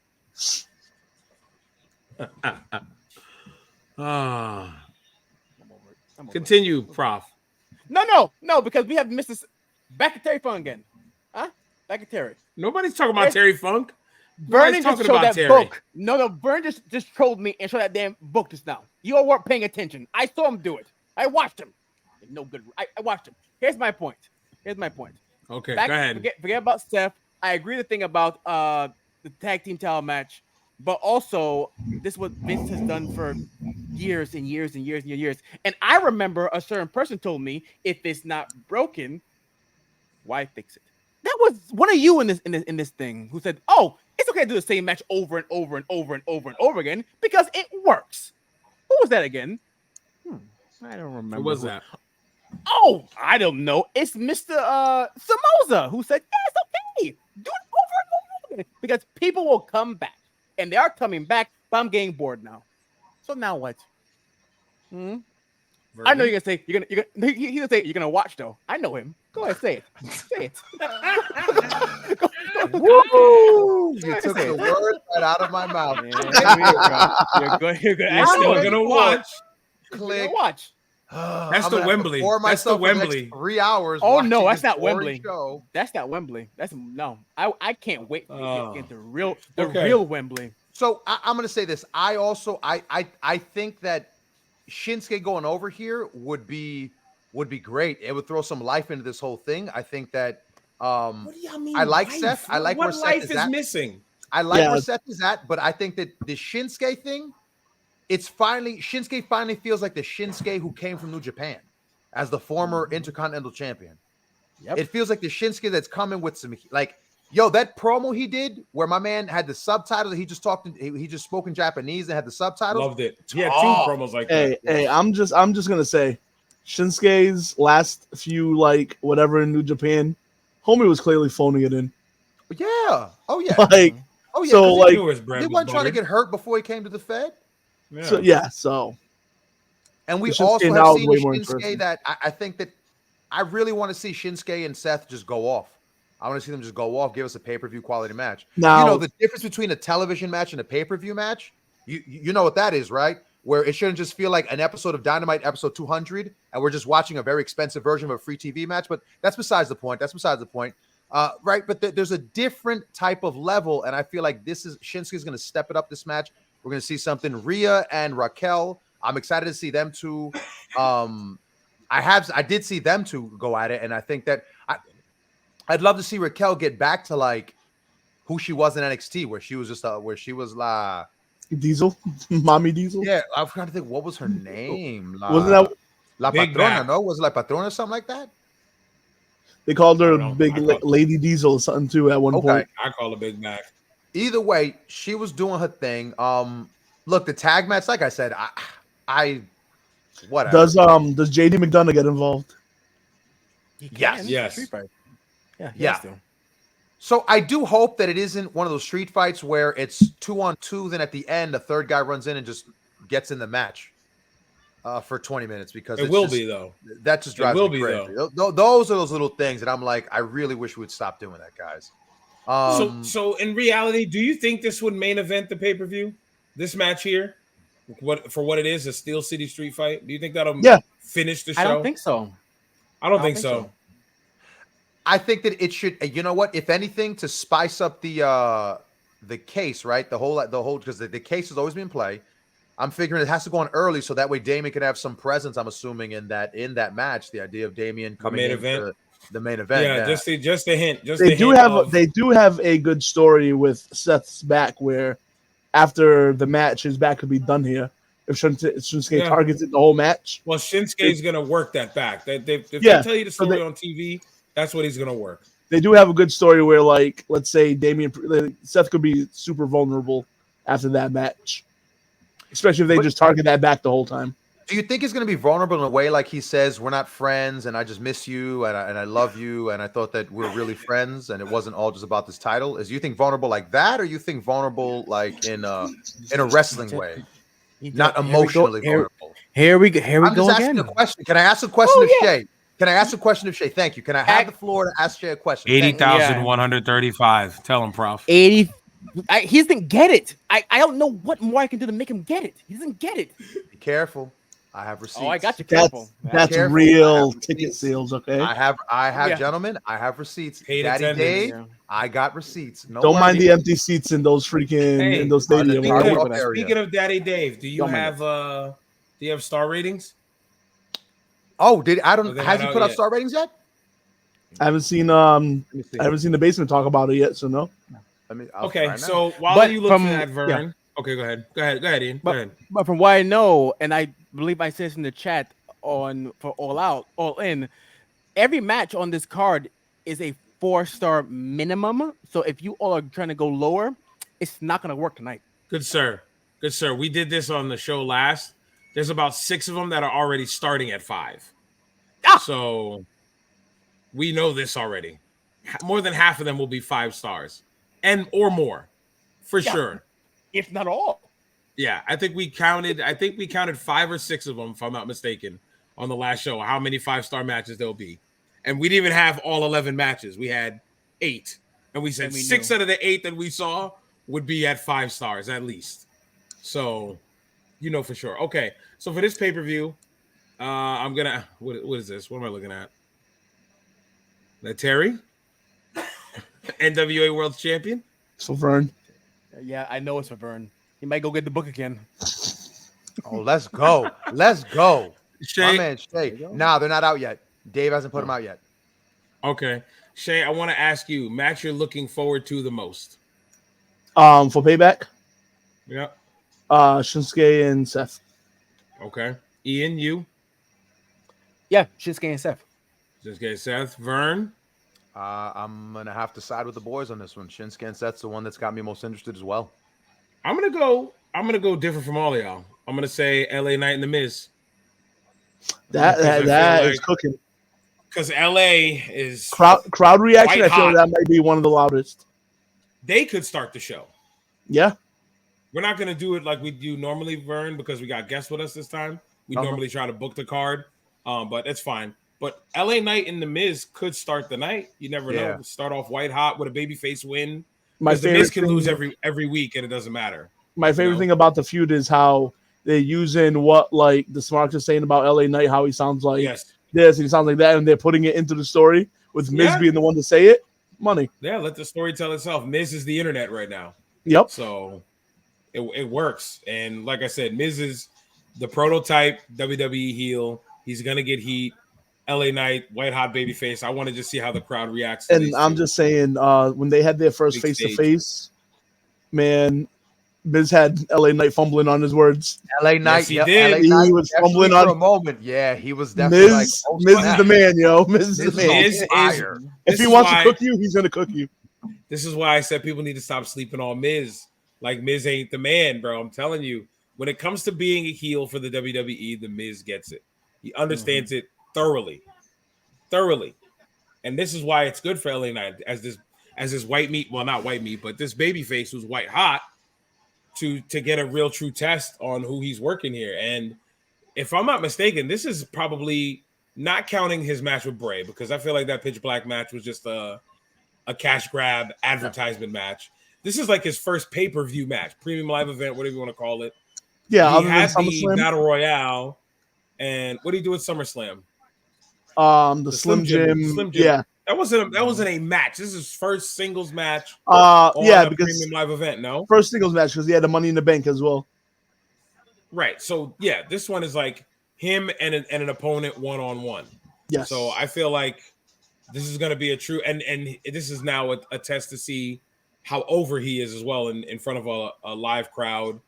Continue, Prof. No, because we have Mr. Back to Terry Funk again. Huh? Back to Terry. Nobody's talking about Terry Funk. Vernon just showed that book. No, Vernon just trolled me and showed that damn book just now. You all weren't paying attention. I saw him do it. I watched him. No good. I watched him. Here's my point. Okay, go ahead. Forget about Steph. I agree the thing about the tag team title match, but also this is what Vince has done for years and years and years and years. And I remember a certain person told me, if it's not broken, why fix it? That was one of you in this thing who said, "Oh, it's okay to do the same match over and over and over and over and over again because it works." Who was that again? I don't remember. Who was that? Oh, I don't know. It's Mr. Somoza who said, "Yeah, it's okay. Do it over and over again because people will come back, and they are coming back." But I'm getting bored now. So now what? I know you're gonna say he's gonna say you're gonna watch though. I know him. Go ahead, say it. Say it. Woo! You took the words right out of my mouth. You're good. I'm still gonna watch. Click. Watch. That's the Wembley. That's the Wembley. 3 hours. Oh no, that's not Wembley. Show. That's not Wembley. That's no. I can't wait to get the real real Wembley. So I'm going to say this. I think that Shinsuke going over here would be great. It would throw some life into this whole thing. I think that What do y'all mean? I like life? Seth. I like what where Seth life is at. missing. I like where Seth is at, but I think that the Shinsuke thing, Shinsuke finally feels like the Shinsuke who came from New Japan as the former Intercontinental Champion. Yep. It feels like the Shinsuke that's coming with some that promo he did where my man had the subtitles. He just talked. He just spoke in Japanese and had the subtitles. Loved it. He had 2 promos like that. Hey, I'm just gonna say, Shinsuke's last few whatever in New Japan, homie was clearly phoning it in. Yeah. Oh yeah. So he wasn't trying to get hurt before he came to the Fed. Yeah. So. And we also have seen Shinsuke that I think that I really want to see Shinsuke and Seth just go off. I want to see them just go off, give us a pay-per-view quality match. Now, the difference between a television match and a pay-per-view match, you know what that is, right? Where it shouldn't just feel like an episode of Dynamite, episode 200, and we're just watching a very expensive version of a free TV match. But that's besides the point. Right? But there's a different type of level, and I feel like Shinsuke's going to step it up this match. We're going to see something. Rhea and Raquel, I'm excited to see them two. I did see them two go at it, and I think that I'd love to see Raquel get back to who she was in NXT, where she was just Diesel, Mommy Diesel. Yeah, I forgot to think what was her name. Wasn't that La Patrona? No, was it La Patrona or something like that? They called her Big Lady Diesel or something too at one point. I call her Big Mac. Either way, she was doing her thing. Look, the tag match, like I said, I whatever. Does JD McDonough get involved? Yes. Yeah. So I do hope that it isn't one of those street fights where it's 2-on-2, then at the end a third guy runs in and just gets in the match for 20 minutes because it will be though. That just drives me crazy. Those are those little things that I'm like, I really wish we would stop doing that, guys. So in reality, do you think this would main event the pay-per-view? This match here, what it is, a Steel City street fight? Do you think that'll finish the show? I don't think so. I don't think so. I think that it should. You know what? If anything, to spice up the case, right? The whole because the case has always been in play. I'm figuring it has to go on early so that way Damian can have some presence. I'm assuming in that match, the idea of Damian coming in the main event. Yeah, just a hint. They do have a good story with Seth's back where after the match his back could be done here if Shinsuke targets it the whole match. Well, Shinsuke's gonna work that back. If they tell you the story on TV, that's what he's gonna work. They do have a good story where, let's say Seth could be super vulnerable after that match, especially if they just target that back the whole time. Do you think he's going to be vulnerable in a way like he says, we're not friends and I just miss you and I love you and I thought that we're really friends and it wasn't all just about this title? You think vulnerable like that, or you think vulnerable like in a wrestling way, not emotionally vulnerable? Here we go. I'm just asking a question. Can I ask a question of Shay? Can I ask a question of Shay? Thank you. Can I have the floor to ask Shay a question? 80,135. Tell him, Prof. 80. He doesn't get it. I don't know what more I can do to make him get it. He doesn't get it. Be careful. I have receipts. Oh, I got you. Careful. That's real ticket sales. Okay. I have, gentlemen. I have receipts. Daddy Dave, I got receipts. Don't mind the empty seats in those in those stadiums. Speaking of Daddy Dave, do you have star ratings? Oh, has he put out star ratings yet? I haven't seen the basement talk about it yet, so no. Okay, so while you look at Vern, okay, go ahead, Ian. Go ahead. But from what I know, and I believe I said this in the chat for All In, every match on this card is a 4-star minimum. So if you all are trying to go lower, it's not going to work tonight. Good sir. We did this on the show last. There's about 6 of them that are already starting at 5. So we know this already. More than half of them will be 5 stars or more for sure. If not all. Yeah, I think we counted 5 or 6 of them, if I'm not mistaken, on the last show, how many 5-star matches there'll be. And we didn't even have all 11 matches. We had 8. And we said 6 out of the 8 that we saw would be at 5 stars at least. So, for sure. Okay, so for this pay-per-view, I'm going to – what is this? What am I looking at? That Terry? NWA World Champion? So Vern. Yeah, I know it's for Vern. He might go get the book again. Oh, let's go. Let's go. Shay, my man Shay. Nah, they're not out yet. Dave hasn't put them out yet. Okay. Shay, I want to ask you, match you're looking forward to the most. For Payback? Yeah. Shinsuke and Seth. Okay. Ian, you? Yeah, Shinsuke and Seth. Shinsuke and Seth. Vern? I'm gonna have to side with the boys on this one. Shinsuke and Seth's the one that's got me most interested as well. I'm gonna go different from all of y'all. I'm gonna say LA Knight and The Miz. That is cooking. Because LA is crowd reaction. I feel that might be one of the loudest. They could start the show. Yeah. We're not gonna do it like we do normally, Vern, because we got guests with us this time. We normally try to book the card, but it's fine. But LA Knight and The Miz could start the night. You never know. Start off white hot with a babyface win. Because The Miz can lose every week and it doesn't matter. My favorite thing about the feud is how they're using what like the Smarks are saying about LA Knight, how he sounds like this and he sounds like that, and they're putting it into the story with Miz being the one to say it. Money. Yeah, let the story tell itself. Miz is the internet right now. Yep. So it works. And like I said, Miz is the prototype WWE heel. He's gonna get heat. LA Knight, white hot babyface. I want to just see how the crowd reacts. And I'm just saying, when they had their first face to face, man, Miz had LA Knight fumbling on his words. LA Knight, yes, he did. LA he was fumbling for a moment. Yeah, he was definitely Miz. Miz is the man, yo. Miz is the man. If he wants to cook you, he's gonna cook you. This is why I said people need to stop sleeping on Miz. Like Miz ain't the man, bro. I'm telling you, when it comes to being a heel for the WWE, the Miz gets it. He understands it thoroughly. And this is why it's good for LA Knight as this white meat, well, not white meat, but this babyface who's white hot to get a real true test on who he's working here. And if I'm not mistaken, this is probably not counting his match with Bray, because I feel like that Pitch Black match was just a cash grab advertisement match. This is like his first pay-per-view match, premium live event, whatever you want to call it. Yeah, he had the Battle Royale, and what did he do at SummerSlam? The Slim Jim. Yeah, that wasn't a match. This is his first singles match. Because premium live event. No, first singles match because he had the Money in the Bank as well. Right. So yeah, this one is like him and an opponent one-on-one. Yes. So I feel like this is going to be a true and this is now a test to see how over he is as well in front of a live crowd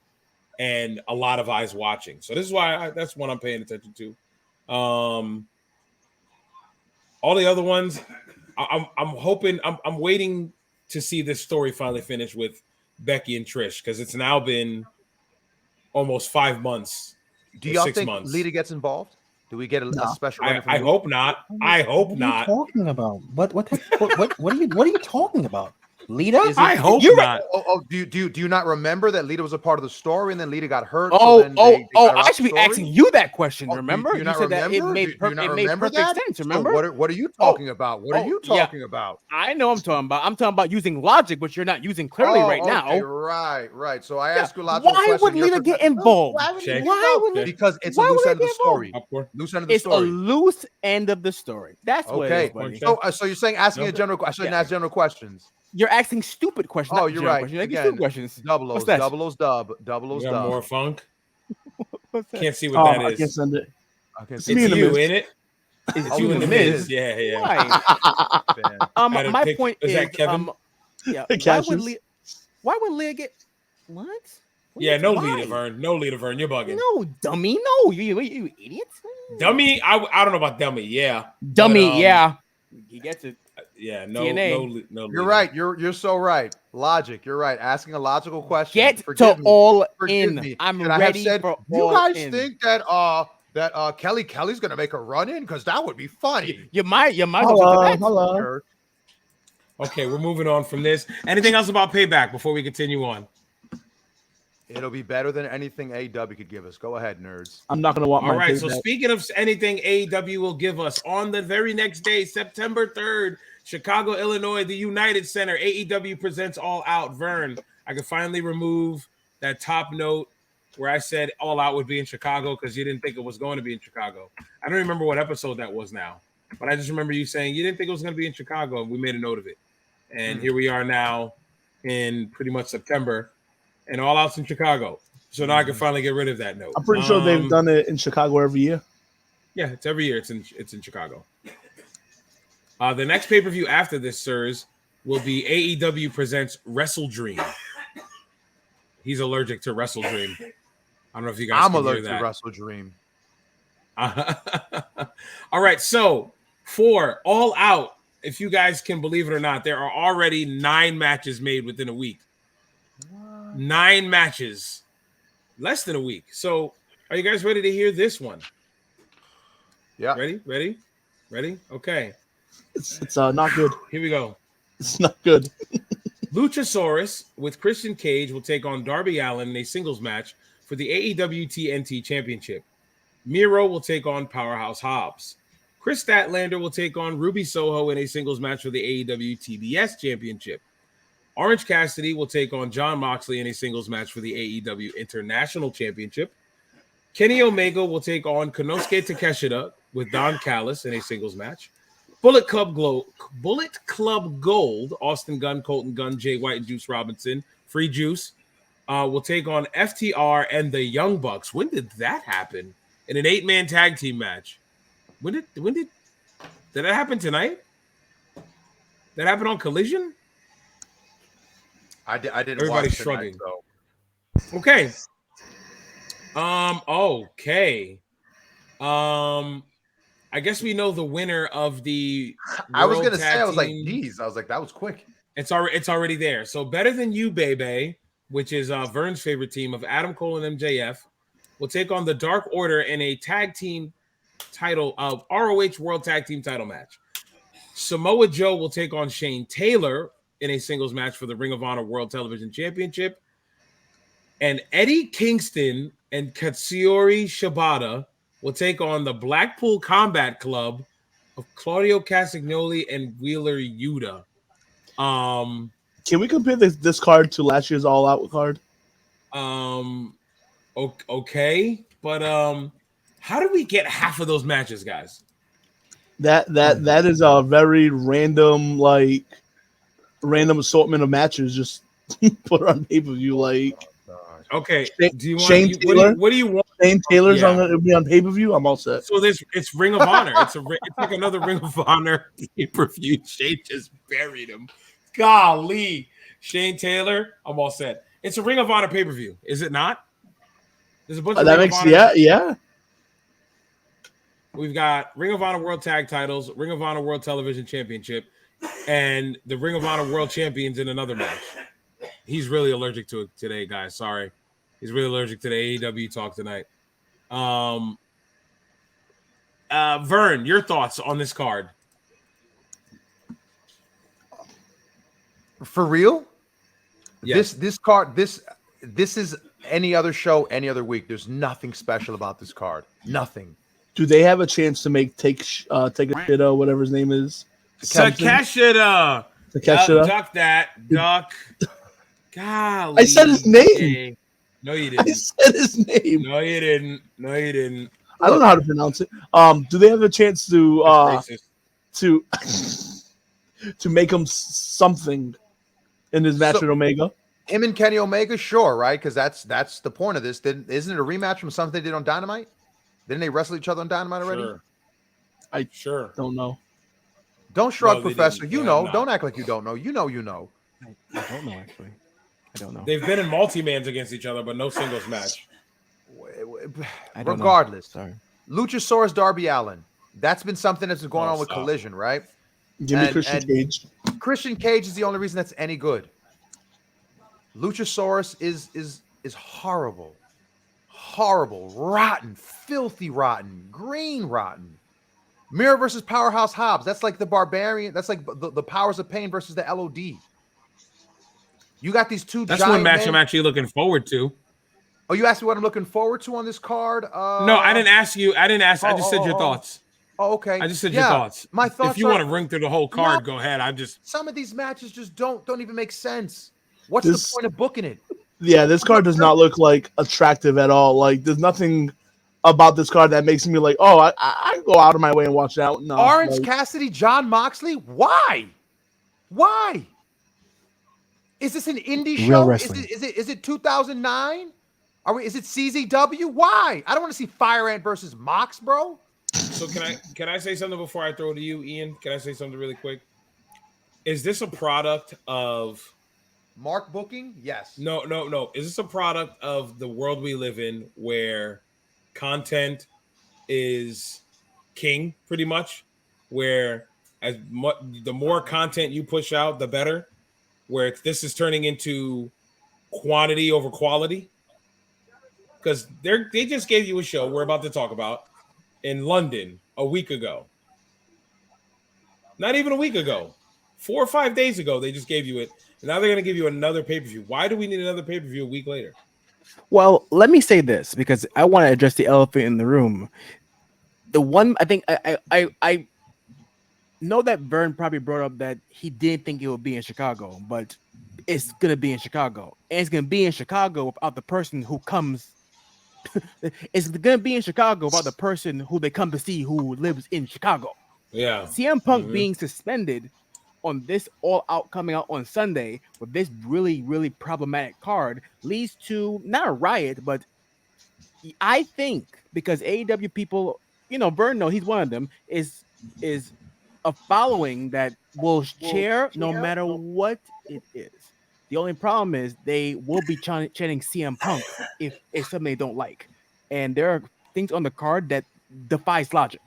and a lot of eyes watching. So this is why that's one I'm paying attention to. All the other ones, I'm hoping, I'm waiting to see this story finally finish with Becky and Trish, because it's now been almost 5 months. Do y'all think Lita gets involved? Do we get a special? I hope not. I hope not. What are you talking about? What are you talking about? Lita? I hope not. Do you not remember that Lita was a part of the story and then Lita got hurt? I should be asking you that question. Remember? Do you not said remember? That it made perfect sense. Remember? So what are you talking about? What are you talking about? I know I'm talking about. I'm talking about using logic, which you're not using clearly right now. Right. So I ask you a logical question. Why would Lita get involved? Why would because it's a loose end of the story. Loose end of the story. It's a loose end of the story. That's what it is, buddy. So you're saying asking a general question. I shouldn't ask general questions. You're asking stupid questions. Oh, you're right. Questions. You're stupid questions. Double O's dub. More funk. Can't see what that is. I can't send it. It's you in it. It's you in the Miz. Yeah. My point is that Kevin? Why would Leah get what? Yeah, no Lita, Vern. No Lita, Vern. You're bugging. No, dummy. No, you idiot. Dummy. I don't know about dummy. Yeah. Dummy. But, yeah. He gets it. Yeah, no. You're right. You're so right. Logic. You're right. Asking a logical question. Get to all in. I'm ready for all in. You guys think that Kelly's gonna make a run in? Because that would be funny. You might. Hello. Okay, we're moving on from this. Anything else about Payback before we continue on? It'll be better than anything AEW could give us. Go ahead, nerds. I'm not gonna want my. All right. So speaking of anything AEW will give us, on the very next day, September 3rd, Chicago, Illinois, the United Center, AEW presents All Out. Vern, I could finally remove that top note where I said All Out would be in Chicago because you didn't think it was going to be in Chicago. I don't remember what episode that was now, but I just remember you saying you didn't think it was going to be in Chicago, and we made a note of it. And here we are now in pretty much September. and All Out's in Chicago. So now I can finally get rid of that note. I'm pretty sure they've done it in Chicago every year. Yeah, it's every year. It's in Chicago. The next pay-per-view after this, sirs, will be AEW presents Wrestle Dream. He's allergic to Wrestle Dream. I don't know if you guys I'm can allergic hear that. to Wrestle Dream. All right, so for All Out, if you guys can believe it or not, there are already 9 matches made within a week. What? 9 matches. Less than a week. So are you guys ready to hear this one? Yeah. Ready? Okay. It's not good. Here we go. It's not good. Luchasaurus with Christian Cage will take on Darby Allin in a singles match for the AEW TNT Championship. Miro will take on Powerhouse Hobbs. Chris Statlander will take on Ruby Soho in a singles match for the AEW TBS Championship. Orange Cassidy will take on Jon Moxley in a singles match for the AEW International Championship. Kenny Omega will take on Konosuke Takeshita with Don Callis in a singles match. Bullet Club Gold, Austin Gunn, Colton Gunn, Jay White, and Juice Robinson, Free Juice, will take on FTR and the Young Bucks. When did that happen? In an 8-man tag team match. When did that happen tonight? That happened on Collision? I didn't. Everybody's watch shrugging. Tonight, so. Okay. Okay. I guess we know the winner of the. I was gonna World say, Tag I was like, Team- geez, I was like, that was quick. It's already there. So Better Than You, Baby, which is Vern's favorite team of Adam Cole and MJF, will take on the Dark Order in a tag team title of ROH World Tag Team title match. Samoa Joe will take on Shane Taylor in a singles match for the Ring of Honor World Television Championship. And Eddie Kingston and Katsuyori Shibata will take on the Blackpool Combat Club of Claudio Castagnoli and Wheeler Yuta. Can we compare this card to last year's All Out card? Okay, but how do we get half of those matches, guys? That is a very random assortment of matches just put on pay-per-view. Okay, do you want Shane Taylor? What do you want? Shane Taylor's on be on pay-per-view. I'm all set. So it's Ring of Honor. It's like another Ring of Honor pay-per-view. Shane just buried him. Golly, Shane Taylor. I'm all set. It's a Ring of Honor pay-per-view, is it not? There's a bunch of that Ring makes of Honor. yeah. We've got Ring of Honor World Tag Titles, Ring of Honor World Television Championship, and the Ring of Honor World Champions in another match. He's really allergic to it today, guys. Sorry. He's really allergic to the AEW talk tonight. Vern, your thoughts on this card? For real? Yes. This card, this is any other show, any other week. There's nothing special about this card. Nothing. Do they have a chance to take a shit whatever his name is? Takeshita. Duck that. Duck. Golly. I said his name. No, you didn't. I said his name. No, you didn't. I don't know how to pronounce it. Do they have a chance to make him something in his match with Omega? Him and Kenny Omega, sure, right? Because that's the point of this. Isn't it a rematch from something they did on Dynamite? Didn't they wrestle each other on Dynamite already? Sure. I don't know. Don't shrug, No, Professor. didn't. You They know. have Don't act like you don't know. You know. I don't know, actually. I don't know. They've been in multi-mans against each other, but no singles match. I don't Regardless, know. Sorry. Luchasaurus Darby Allin. That's been something that's been going on with stop. Collision, right? Give me Christian Cage. Christian Cage is the only reason that's any good. Luchasaurus is horrible. Horrible, rotten, filthy rotten, green rotten. Miro versus Powerhouse Hobbs. That's like the Barbarian. That's like the Powers of Pain versus the LOD. You got these two. That's giant one match men. I'm actually looking forward to. Oh, you asked me what I'm looking forward to on this card? No, I didn't ask you. I just said your thoughts. Oh, okay. I just said your thoughts. My thoughts. If you want to ring through the whole card, go ahead. Some of these matches just don't even make sense. What's the point of booking it? Yeah, this card does not look attractive at all. There's nothing about this card that makes me I go out of my way and watch that. No, Orange Cassidy, Jon Moxley. Why? Is this an indie Real show? wrestling. Is it 2009? Is it CZW? Why? I don't want to see Fire Ant versus Mox, bro. So can I say something before I throw it to you, Ian? Can I say something really quick? Is this a product of Mark booking? Yes. No. Is this a product of the world we live in where content is king, pretty much? Where the more content you push out, the better. Where this is turning into quantity over quality. Because they just gave you a show we're about to talk about in London a week ago. Not even a week ago. 4 or 5 days ago, they just gave you it. And now they're going to give you another pay-per-view. Why do we need another pay-per-view a week later? Well, let me say this because I want to address the elephant in the room. The one I think I know that Vern probably brought up that he didn't think it would be in Chicago, but it's gonna be in Chicago, and it's gonna be in Chicago without the person who comes. It's gonna be in Chicago without the person who they come to see who lives in Chicago. Yeah, CM Punk being suspended on this All Out coming out on Sunday with this really, really problematic card leads to not a riot, but I think because AEW people, Vernon, he's one of them, is a following that will cheer no matter what it is. The only problem is they will be chanting CM Punk if it's something they don't like, and there are things on the card that defies logic,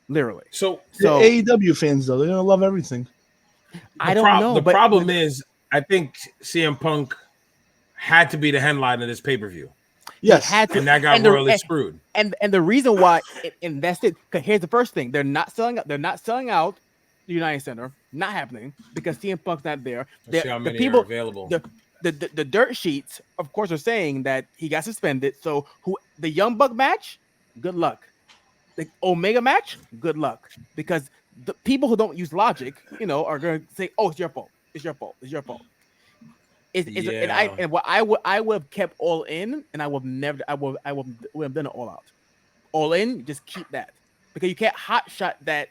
literally. So the AEW fans though, they're gonna love everything. I don't know. The problem is, I think CM Punk had to be the headline of this pay-per-view. Yes, had to, and that got royally screwed. And the reason why and that's it. Because here's the first thing: they're not selling out the United Center. Not happening because CM Punk's not there. The people are available. The dirt sheets, of course, are saying that he got suspended. So the Young Buck match, good luck. The Omega match, good luck. Because the people who don't use logic, are going to say, "Oh, it's your fault. It's your fault. It's your fault." And I would have kept All In, and I would have done it All Out. All In, just keep that because you can't hot shot that.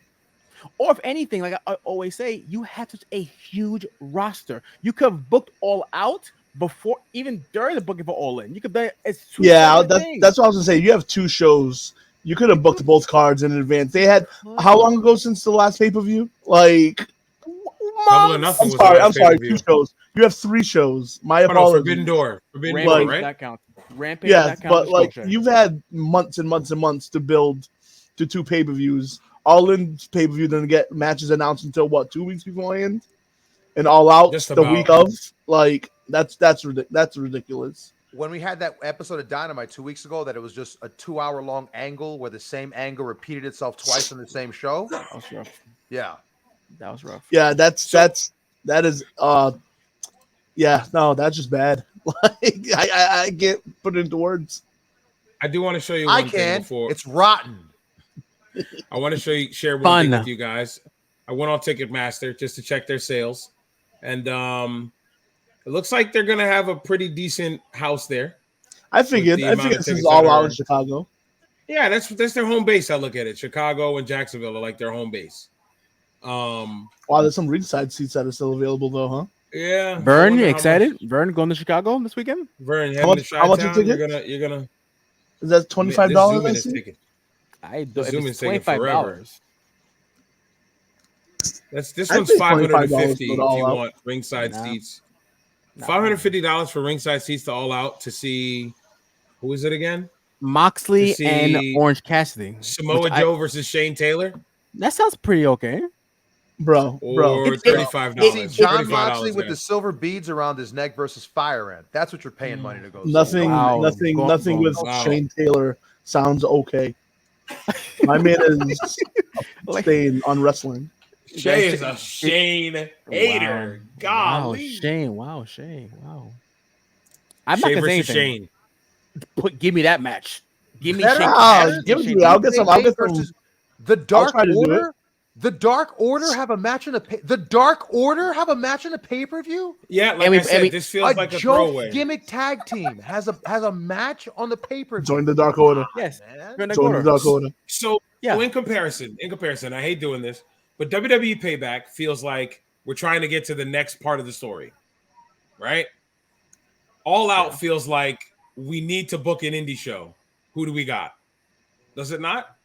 Or if anything, like I always say, you have such a huge roster. You could have booked All Out before, even during the booking for All In. You could have done it. That's what I was gonna say. You have 2 shows. You could have booked both cards in advance. They had how long ago since the last pay-per-view? Like I'm sorry, 2 shows. You have 3 shows. My apologies. Forbidden Door, right? That counts. Rampage. Yes, that counts. but you've had months and months and months to build to 2 pay-per-views. All In pay-per-view didn't get matches announced until 2 weeks beforehand, and All Out the week of. Like that's ridiculous. When we had that episode of Dynamite 2 weeks ago, that it was just a 2-hour-long angle where the same angle repeated itself twice on the same show. That was rough. Yeah, that was rough. Yeah, that's just bad. Like I can't put it into words. I do want to show you one thing before. It's rotten. I want to share one thing with you guys. I went on Ticketmaster just to check their sales, and it looks like they're gonna have a pretty decent house there. I figured this is All Out in Chicago. Yeah, that's their home base. I look at it. Chicago and Jacksonville are like their home base. Wow, there's some ringside seats that are still available though, huh? Yeah. Vern, you excited? Vern going to Chicago this weekend? Vern, how much a ticket? You're gonna. Is that $25? I don't. It's $25. This I'd one's $550 if you want ringside seats. $550 for ringside seats to All Out to see who is it again? Moxley and Orange Cassidy. Samoa Joe versus Shane Taylor. That sounds pretty okay. Bro. Or $35. See John Moxley with the silver beads around his neck versus Fire Ant. That's what you're paying money to go. Nothing with Shane Taylor sounds okay. My man is staying on wrestling. Shay is a Shane hater. Golly. Shane. Wow. I'm not Shay gonna say versus anything. Give me that match. Give me Shane. I'll get some. The Dark Order. The Dark Order have a match in a pay-per-view? Yeah, like I said, this feels like a throwaway. Gimmick tag team has a match on the pay-per-view. Join the Dark Order. Yes. Join the Dark Order. So in comparison, I hate doing this, but WWE Payback feels like we're trying to get to the next part of the story. right? All Out feels like we need to book an indie show. Who do we got? Does it not?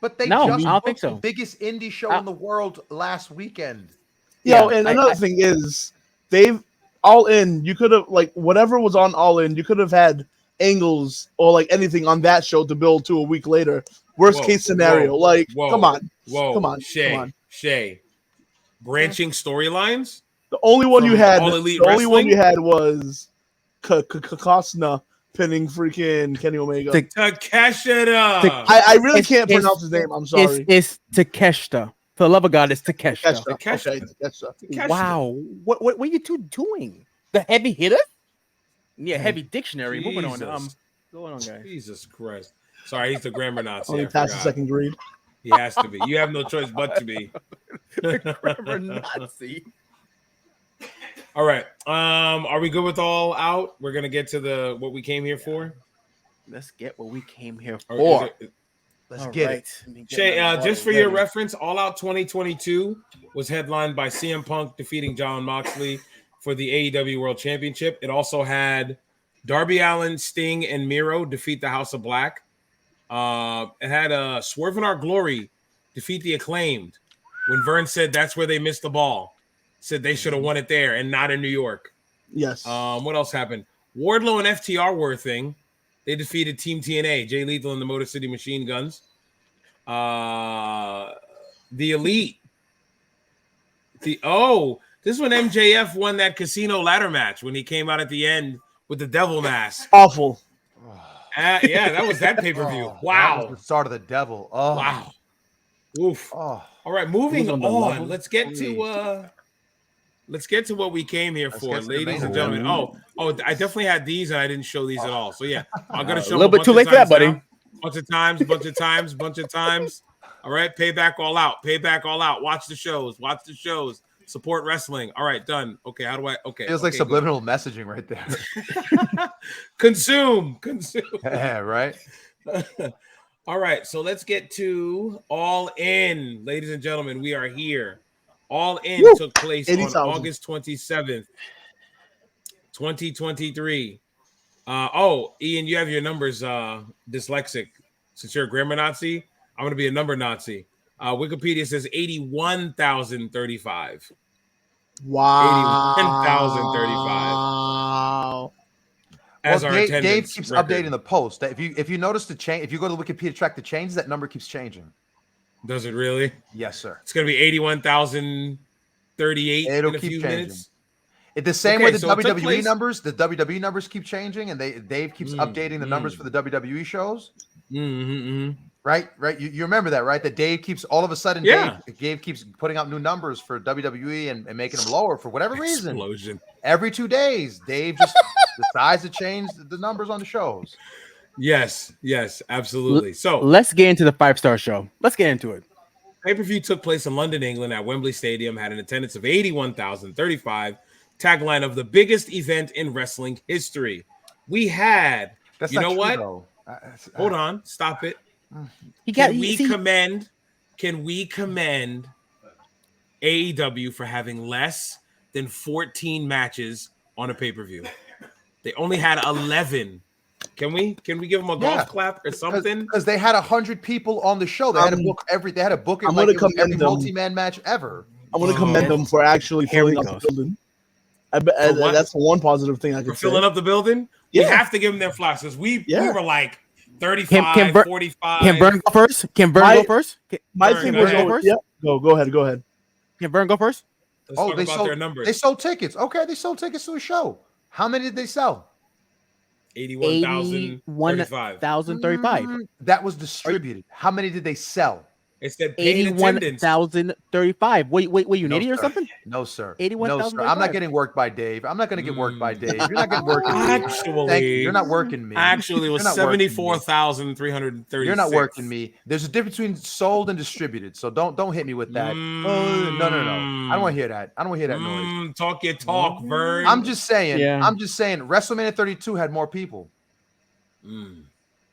But they No, just I don't booked think so. the biggest indie show in the world last weekend. Yo, and another thing is they've All In. You could have like whatever was on All In. You could have had angles or like anything on that show to build to a week later. Worst case scenario. Come on, come on, Shay. Branching storylines. The only one you had. All Elite The only one Wrestling? you had was Costner pinning freaking Kenny Omega. Takeshita. I really can't pronounce his name. I'm sorry. It's Takeshita. For the love of God, it's Takeshita. Takeshita. Wow. What are you two doing? The heavy hitter? Yeah, heavy dictionary. Moving on. Going on, guys. Jesus Christ. Sorry, he's the grammar Nazi. Only passed the second grade. He has to be. You have no choice but to be. Grammar Nazi. All right. Are we good with All Out? We're gonna get to what we came here for. Let's get what we came here Or for. Let's get it. Shay, just for your reference, All Out 2022 was headlined by CM Punk defeating Jon Moxley for the AEW World Championship. It also had Darby Allin, Sting, and Miro defeat the House of Black. It had Swerve in Our Glory defeat the Acclaimed when Vern said that's where they missed the ball. Said they should have won it there and not in New York. Yes. What else happened? Wardlow and FTR were a thing. They defeated Team TNA, Jay Lethal and the Motor City Machine Guns. The Elite. This is when MJF won that casino ladder match when he came out at the end with the devil mask. Awful. Yeah, that was that pay-per-view. Wow. That was the start of the devil. Oh. Wow. Oof. Oh. All right, moving on. Let's get to what we came here for, ladies and gentlemen. Oh, I definitely had these and I didn't show these at all. So yeah, I'm gonna show a little bit too late for that, buddy. Bunch of times. All right, payback all out. Watch the shows. Support wrestling. All right, done. Okay, how do I? Okay, feels like subliminal messaging right there. Consume. Yeah, right. All right, so let's get to All In, ladies and gentlemen. We are here. All In took place on August 27th, 2023. Ian, you have your numbers dyslexic. Since you're a grammar Nazi, I'm going to be a number Nazi. Wikipedia says 81,035. Wow. 81,035. As well, our Dave keeps record. updating the post. If you notice the change, if you go to Wikipedia track the changes, that number keeps changing. Does it really? Yes, sir. It's going to be 81,038 in a few minutes. It's the same way the WWE numbers. The WWE numbers keep changing, and Dave keeps updating the numbers for the WWE shows. Right. You remember that, right? That Dave keeps all of a sudden. Dave keeps putting out new numbers for WWE and making them lower for whatever reason. Every 2 days, Dave just decides to change the numbers on the shows. Yes, absolutely. So let's get into the 5-star show. Let's get into it. Pay-per-view took place in London, England at Wembley Stadium, had an attendance of 81,035. Tagline of the biggest event in wrestling history. We had, That's you not know true, what? Though. Hold on, stop it. Can we commend AEW for having less than 14 matches on a pay-per-view? They only had 11. Can we give them a golf clap or something? Because they had 100 people on the show. They had to book every. They had to book it I'm like gonna it was every commend them. multi-man match ever. I'm going to commend them for actually filling up the building. That's one positive thing I could say. Filling up the building? Yeah. We have to give them their flowers because we were like 35, Can 45. Can Vern go first? My thing was first? Yeah, go ahead. Can Vern go first? Let's talk about their numbers. They sold tickets. Okay, they sold tickets to a show. How many did they sell? 81,035. That was distributed. How many did they sell? It said paid attendance. 81,035. Wait, you an idiot or something? No, sir. 81,035. No, sir. I'm not getting worked by Dave. I'm not going to get worked by Dave. You're not getting worked. You're not working me. Actually, it was 74,336. You're not working me. There's a difference between sold and distributed. So don't hit me with that. No. I don't want to hear that. I don't want to hear that noise. Talk your talk, Vern. I'm just saying. WrestleMania 32 had more people.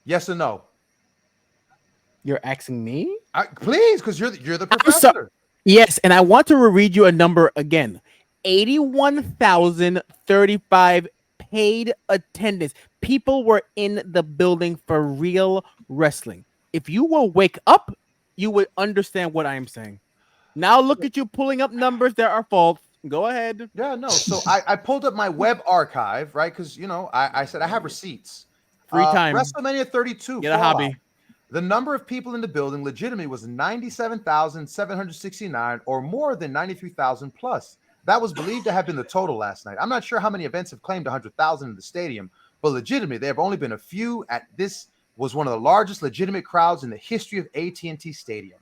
Yes or no? You're asking me? Please, because you're the professor. Yes, and I want to read you a number again. 81,035 paid attendance. People were in the building for real wrestling. If you will wake up, you would understand what I am saying. Now look at you pulling up numbers that are false. Go ahead. Yeah, no. So I pulled up my web archive, right? Because I said I have receipts. Free time. WrestleMania 32. Get a hobby. The number of people in the building legitimately was 97,769, or more than 93,000 plus. That was believed to have been the total last night. I'm not sure how many events have claimed 100,000 in the stadium, but legitimately there have only been a few. At this was one of the largest legitimate crowds in the history of AT&T Stadium.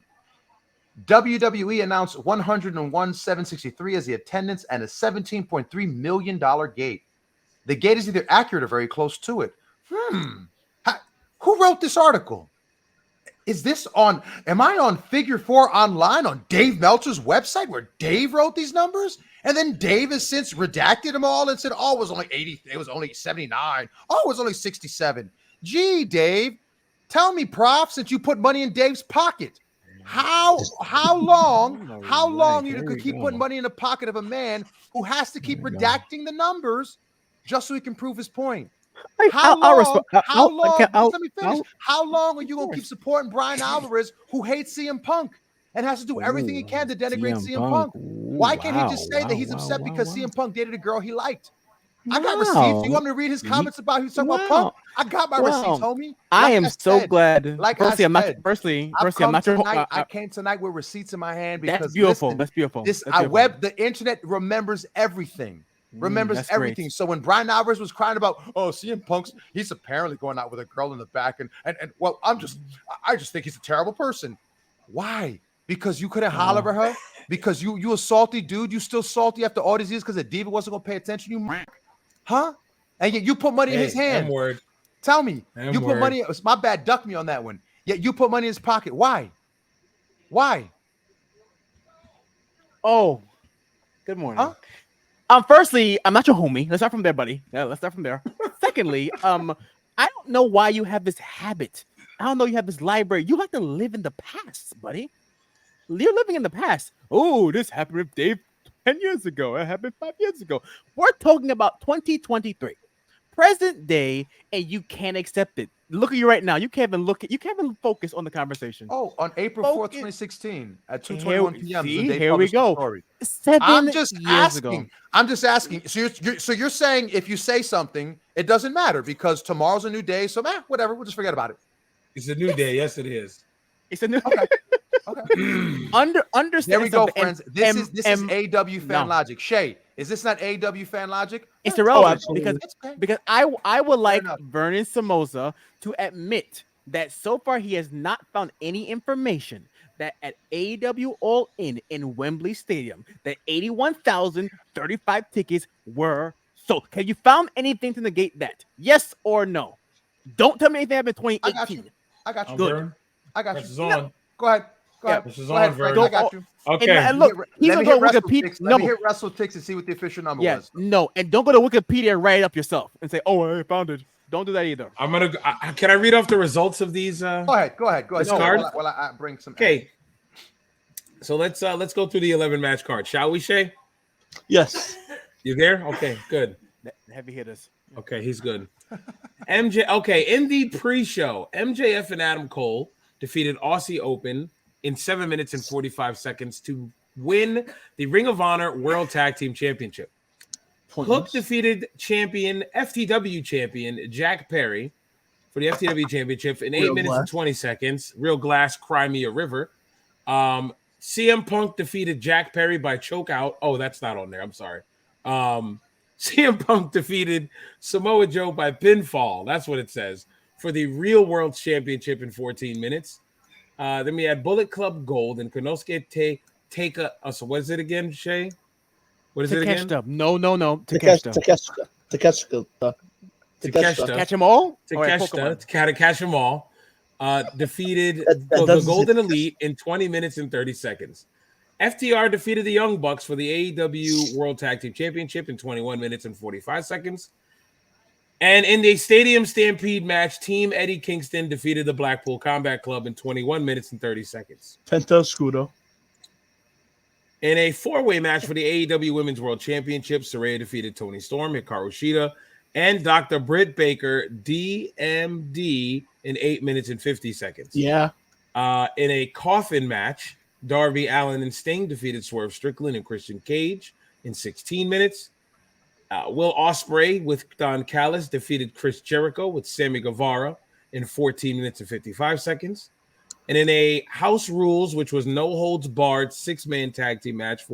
WWE announced 101,763 as the attendance and a $17.3 million gate. The gate is either accurate or very close to it. Who wrote this article? Is this on? Am I on Figure 4 online on Dave Meltzer's website where Dave wrote these numbers? And then Dave has since redacted them all and said, oh, it was only 80. It was only 79. Oh, it was only 67. Gee, Dave, tell me, prof, since you put money in Dave's pocket, how long you could keep putting money in the pocket of a man who has to keep redacting the numbers just so he can prove his point? How long? Let me finish. How long are you gonna keep supporting Brian Alvarez, who hates CM Punk and has to do everything he can to denigrate CM Punk? Why can't he just say that he's upset because CM Punk dated a girl he liked? I got receipts. You want me to read his comments about who's talking about Punk? I got my receipts, homie. I am so glad. Like firstly, I'm not. I came tonight with receipts in my hand because that's beautiful. Listen, that's beautiful. The internet remembers everything. Remembers everything. Great. So when Brian Alvarez was crying about, oh, CM Punk's, he's apparently going out with a girl in the back, and well, I just think he's a terrible person. Why? Because you couldn't holler at her? Because you a salty dude? You still salty after all these years because the diva wasn't gonna pay attention? You, huh? And yet you put money in his hand. Word. Tell me, you put money. It's my bad. Duck me on that one. Yet you put money in his pocket. Why? Why? Oh, good morning. Huh? Firstly, I'm not your homie. Let's start from there, buddy. Yeah, let's start from there. Secondly, I don't know why you have this habit. I don't know you have this library. You like to live in the past, buddy. You're living in the past. Oh, this happened with Dave 10 years ago. It happened 5 years ago. We're talking about 2023, present day, and you can't accept it. Look at you right now. You can't even focus on the conversation. Oh, on April 4th, 2016 at 2:21 p.m. Here we go. Story. 7 years ago. I'm just asking. So you're saying if you say something, it doesn't matter because tomorrow's a new day. So whatever. We'll just forget about it. It's a new day. Yes, it is. It's a new. Okay. Understand. There we go, friends. This is AW fan logic. Shay, is this not AW fan logic? It's irrelevant because I would like Vernon Somoza to admit that so far he has not found any information that at AEW All In Wembley Stadium that 81,035 tickets were sold. Have you found anything to negate that? Yes or no? Don't tell me anything happened in 2018. I got you. Good. I got you. This is on. Go ahead. This is on, Vernon. I got you. Okay. And look, he's gonna go to Wikipedia. Let me hit WrestleTix and see what the official number was. No, and don't go to Wikipedia and write it up yourself and say, "Oh, I found it." Don't do that either. I'm gonna. Can I read off the results of these? Go ahead. This card. While I bring some. Okay. So let's go through the 11 match card, shall we, Shay? Yes. You there? Okay, good. Heavy hitters. Okay, he's good. MJ. Okay, in the pre-show, MJF and Adam Cole defeated Aussie Open in 7 minutes and 45 seconds to win the Ring of Honor World Tag Team Championship. Hook defeated FTW champion Jack Perry for the FTW Championship in 8 minutes and 20 seconds. Real Glass, Cry Me a River. CM Punk defeated Jack Perry by choke out. Oh, that's not on there. I'm sorry. CM Punk defeated Samoa Joe by pinfall. That's what it says for the Real World Championship in 14 minutes. Then we had Bullet Club Gold and Konosuke Takeshita. So what is it again, Shay? What is it again? No. Takeshita. Catch them all? Takeshita. Catch them all. Defeated the Golden Elite in 20 minutes and 30 seconds. FTR defeated the Young Bucks for the AEW World Tag Team Championship in 21 minutes and 45 seconds. And in the Stadium Stampede match, Team Eddie Kingston defeated the Blackpool Combat Club in 21 minutes and 30 seconds. Penta Escudo. In a four-way match for the AEW Women's World Championship, Saraya defeated Toni Storm, Hikaru Shida, and Dr. Britt Baker, DMD, in 8 minutes and 50 seconds. Yeah. In a coffin match, Darby Allin and Sting defeated Swerve Strickland and Christian Cage in 16 minutes. Will Ospreay with Don Callis defeated Chris Jericho with Sammy Guevara in 14 minutes and 55 seconds. And in a House Rules, which was no holds barred 6-man tag team match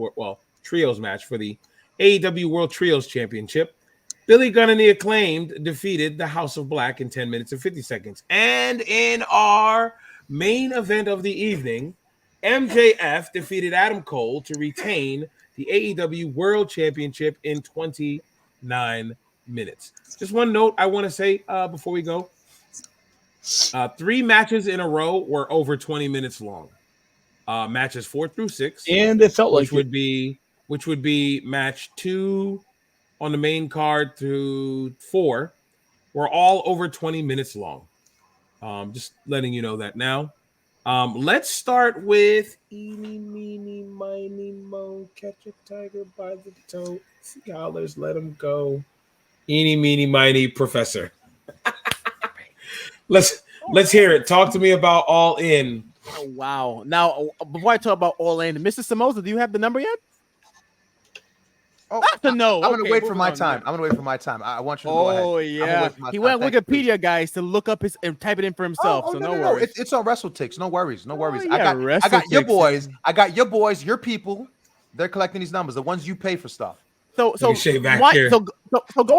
trios match for the AEW World Trios Championship, Billy Gunn and the Acclaimed defeated the House of Black in 10 minutes and 50 seconds. And in our main event of the evening, MJF defeated Adam Cole to retain the AEW World Championship in 29 minutes. Just one note I want to say before we go. 3 matches in a row were over 20 minutes long. Matches 4 through 6. And it felt which would be match 2 on the main card through 4 were all over 20 minutes long. Just letting you know that now. Let's start with eeny, meeny, miny, mo, catch a tiger by the toe. $2, let him go. Eeny, meeny, miny, Professor. Let's hear it. Talk to me about All In. Oh, wow. Now, before I talk about All In, Mr. Somoza, do you have the number yet? Oh, no. I'm going to wait for my time. I'm going to wait for my time. I want you to go ahead. Oh, yeah. He went on Wikipedia, guys, to look up and type it in for himself. So no worries. It's on WrestleTix. No worries. No worries. Oh, yeah, I got your boys. I got your boys, your people. They're collecting these numbers, the ones you pay for stuff. So go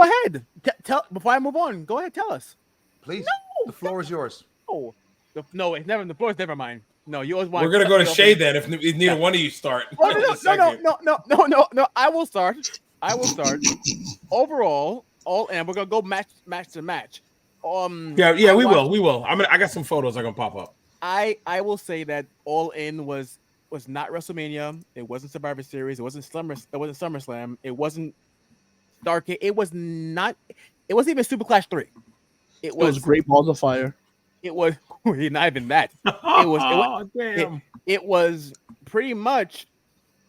ahead. Tell before I move on. Go ahead, tell us. Please. The floor is yours. Oh, no, it's never. The floor is never mine. No, you always want. We're gonna go to Shay then. If neither one of you start. No. I will start. Overall, and we're gonna go match to match. We will. I got some photos are gonna pop up. I will say that All In was not WrestleMania. It wasn't Survivor Series. It wasn't SummerSlam. It wasn't Starrcade. It wasn't even Super Clash 3. It was Great Balls of Fire. It was not even that. It was pretty much.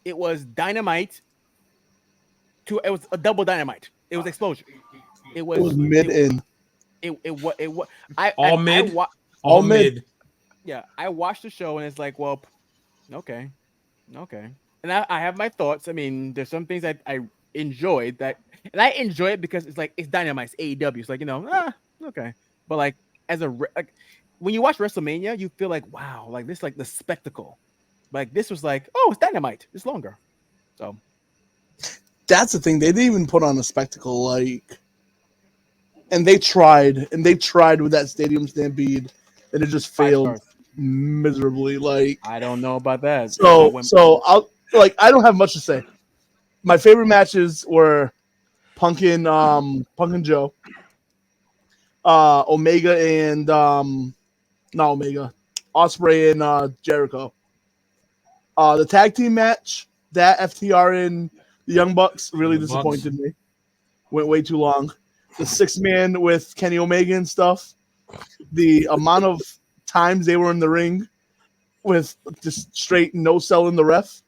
It was Dynamite. It was a double Dynamite. It was Explosion. It was mid-in. All mid. Yeah, I watched the show and it's like, well, okay, and I have my thoughts. I mean, there's some things that I enjoyed and I enjoy it because it's like it's Dynamite, it's AEW. It's like okay, but like when you watch WrestleMania, you feel like wow, like this, like the spectacle. Like this was like, oh, it's Dynamite. It's longer, so. That's the thing. They didn't even put on a spectacle, and they tried with that Stadium Stampede, and it just failed miserably. I don't know about that. So I don't have much to say. My favorite matches were Punk and Joe, Omega and not Omega, Ospreay and Jericho. The tag team match, that FTR and the Young Bucks really disappointed me. Went way too long. The 6-man with Kenny Omega and stuff. The amount of times they were in the ring with just straight no selling the ref.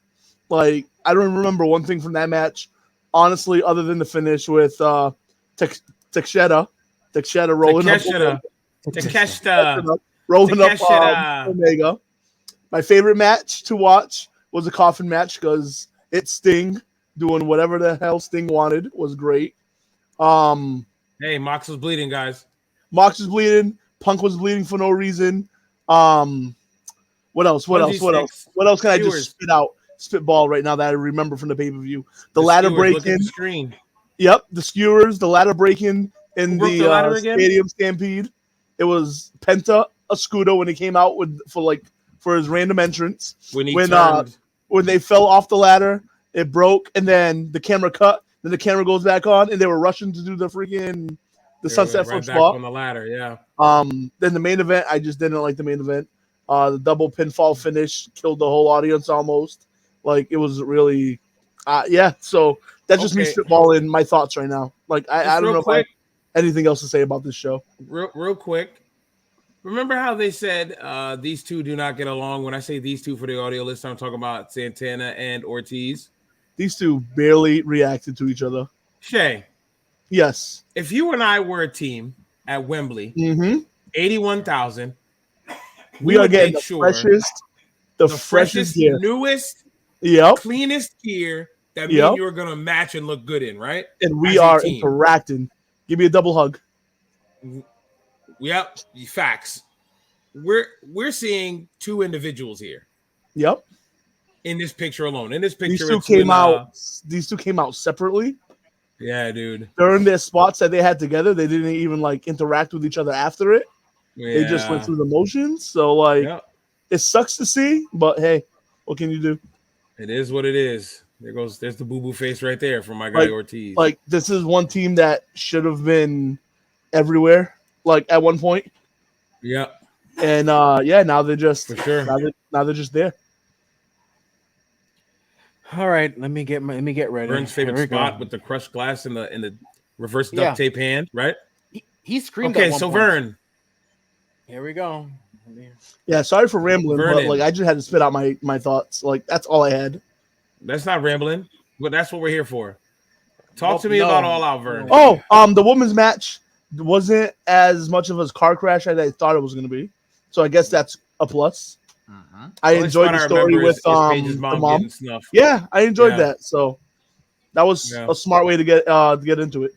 I don't remember one thing from that match, honestly, other than the finish with Takeshita rolling up Omega. My favorite match to watch was a coffin match because it's Sting doing whatever the hell Sting wanted. Was great. Hey, Mox was bleeding, guys. Mox was bleeding. Punk was bleeding for no reason. What else? What else can I just spitball right now that I remember from the pay-per-view? The ladder breaking. Screen. Yep, the skewers, the ladder breaking in the Stadium Stampede. It was Penta Escudo when he came out for his random entrance. When they fell off the ladder, it broke, and then the camera cut. Then the camera goes back on, and they were rushing to do the sunset flip spot on the ladder. Yeah. Then the main event, I just didn't like the main event. The double pinfall finish killed the whole audience almost. It was really, So that's just me spitballing my thoughts right now. I don't know if I have anything else to say about this show. Real quick. Remember how they said these two do not get along? When I say these two for the audio list, I'm talking about Santana and Ortiz. These two barely reacted to each other. Shay, yes. If you and I were a team at Wembley, 81,000, we are getting the freshest gear. newest, cleanest gear that me and you are going to match and look good in, right? And we are interacting. Give me a double hug. Yep, facts. We're seeing two individuals here. Yep. In this picture alone. In this picture, these two came out separately. Yeah, dude. During their spots that they had together, they didn't even like interact with each other after it. Yeah. They just went through the motions. So like, it sucks to see, but hey, what can you do? It is what it is. There's the boo-boo face right there from my guy Ortiz. Like, this is one team that should have been everywhere, like at one point. Yeah. And now they're just for sure. Now they're just there. All right, let me get ready. Vern's favorite spot with the crushed glass in the reverse duct tape hand, right? He screamed. Okay, so Vern. Here we go. Yeah, sorry for rambling, but like I just had to spit out my thoughts. Like that's all I had. That's not rambling, but that's what we're here for. Talk to me about All Out, Vern. Oh, the women's match wasn't as much of a car crash as I thought it was going to be, so I guess that's a plus. I enjoyed the story with the mom. Yeah, I enjoyed that. So that was a smart way to get into it.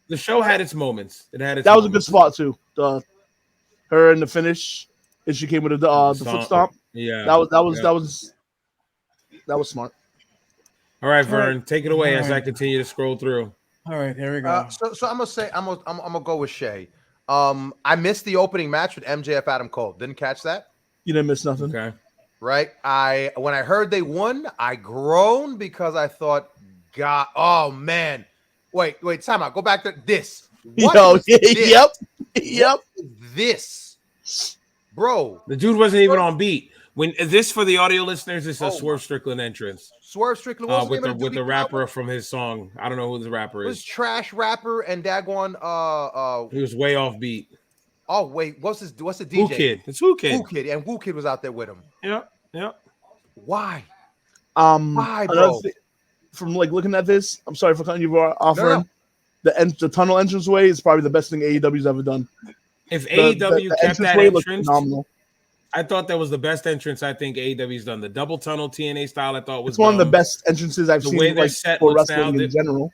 The show had its moments. That was a good spot too. Her in the finish, and she came with the foot stomp. Yeah, that was smart. All right, Vern, take it away as I continue to scroll through. All right, here we go. So I'm gonna say I'm gonna go with Shay. I missed the opening match with MJF Adam Cole. Didn't catch that. You didn't miss nothing. Okay. Right. When I heard they won, I groaned because I thought, God, oh man. Wait, time out. Go back to this. What Yep. This. Bro. The dude wasn't even on beat. When this for the audio listeners, it's a Swerve Strickland entrance. Swerve Strickland with the rapper from his song. I don't know who the rapper is. It was Trash Rapper and Dagwan he was way off beat. Oh wait, what's the DJ? Woo Kid. It's Woo Kid. Woo Kid, and Woo Kid was out there with him. Yeah. Why? Why, bro? From like looking at this, I'm sorry for cutting you off. No. The tunnel entranceway is probably the best thing AEW's ever done. If AEW kept that entrance, phenomenal. I thought that was the best entrance I think AEW's done. The double tunnel TNA style I thought was one of the best entrances I've seen. The way they're set for wrestling in general.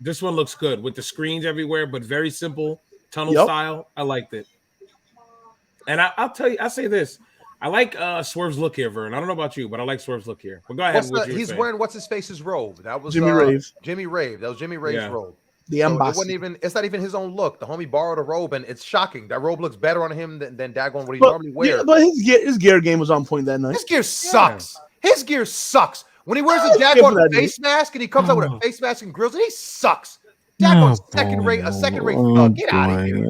This one looks good with the screens everywhere, but very simple. Tunnel style, I liked it. And I'll tell you, I'll say this. I like Swerve's look here, Vern. I don't know about you, but I like Swerve's look here. But go ahead. He's wearing what's his face's robe. That was Jimmy Rave. Jimmy Rave. That was Jimmy Rave's robe. The embassy. It's not even his own look. The homie borrowed a robe, and it's shocking. That robe looks better on him than Dagon what he normally wears. Yeah, but his gear game was on point that night. His gear sucks. Yeah. His gear sucks. When he wears a Dagon face mask and he comes out with a face mask and grills, and he sucks. Dagon's second rate thug. Get out of here.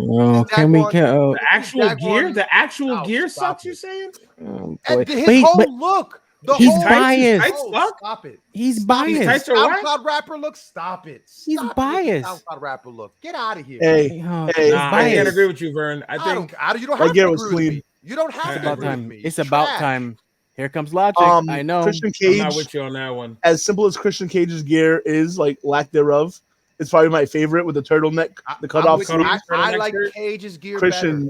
The actual gear sucks, you're saying? His whole look. He's biased. Stop it. He's biased. SoundCloud rapper look. Stop it. He's biased. SoundCloud rapper look. Get out of here. Hey, I can't agree with you, Vern. I think you don't have to agree with me. You don't have to agree with me. It's about time. Here comes logic. I know. Christian Cage. I'm not with you on that one. As simple as Christian Cage's gear is, like lack thereof, it's probably my favorite with the turtleneck, the cutoff. I like Cage's gear better.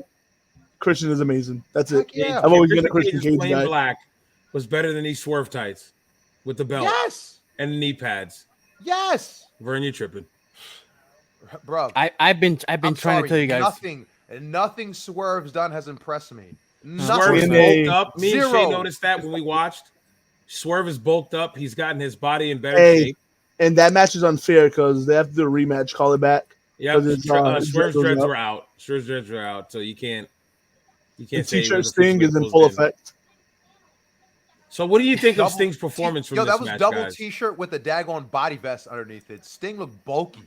Christian is amazing. That's it. Yeah. I've always been a Christian Cage guy. Black was better than these Swerve tights with the belt. Yes. And the knee pads. Yes. Vern, you tripping. Bro. I've been trying to tell you guys. Nothing Swerve's done has impressed me. Swerve is bulked up. Me and Shay noticed that when we watched. Swerve is bulked up. He's gotten his body in better shape. And that match is unfair because they have to do a rematch, call it back. Yeah, Swerve's dreads were out. Swerve's dreads were out, so you can't say T-shirt Sting is in full effect. So what do you think of Sting's performance from this match, that was double T-shirt with a daggone body vest underneath it. Sting looked bulky.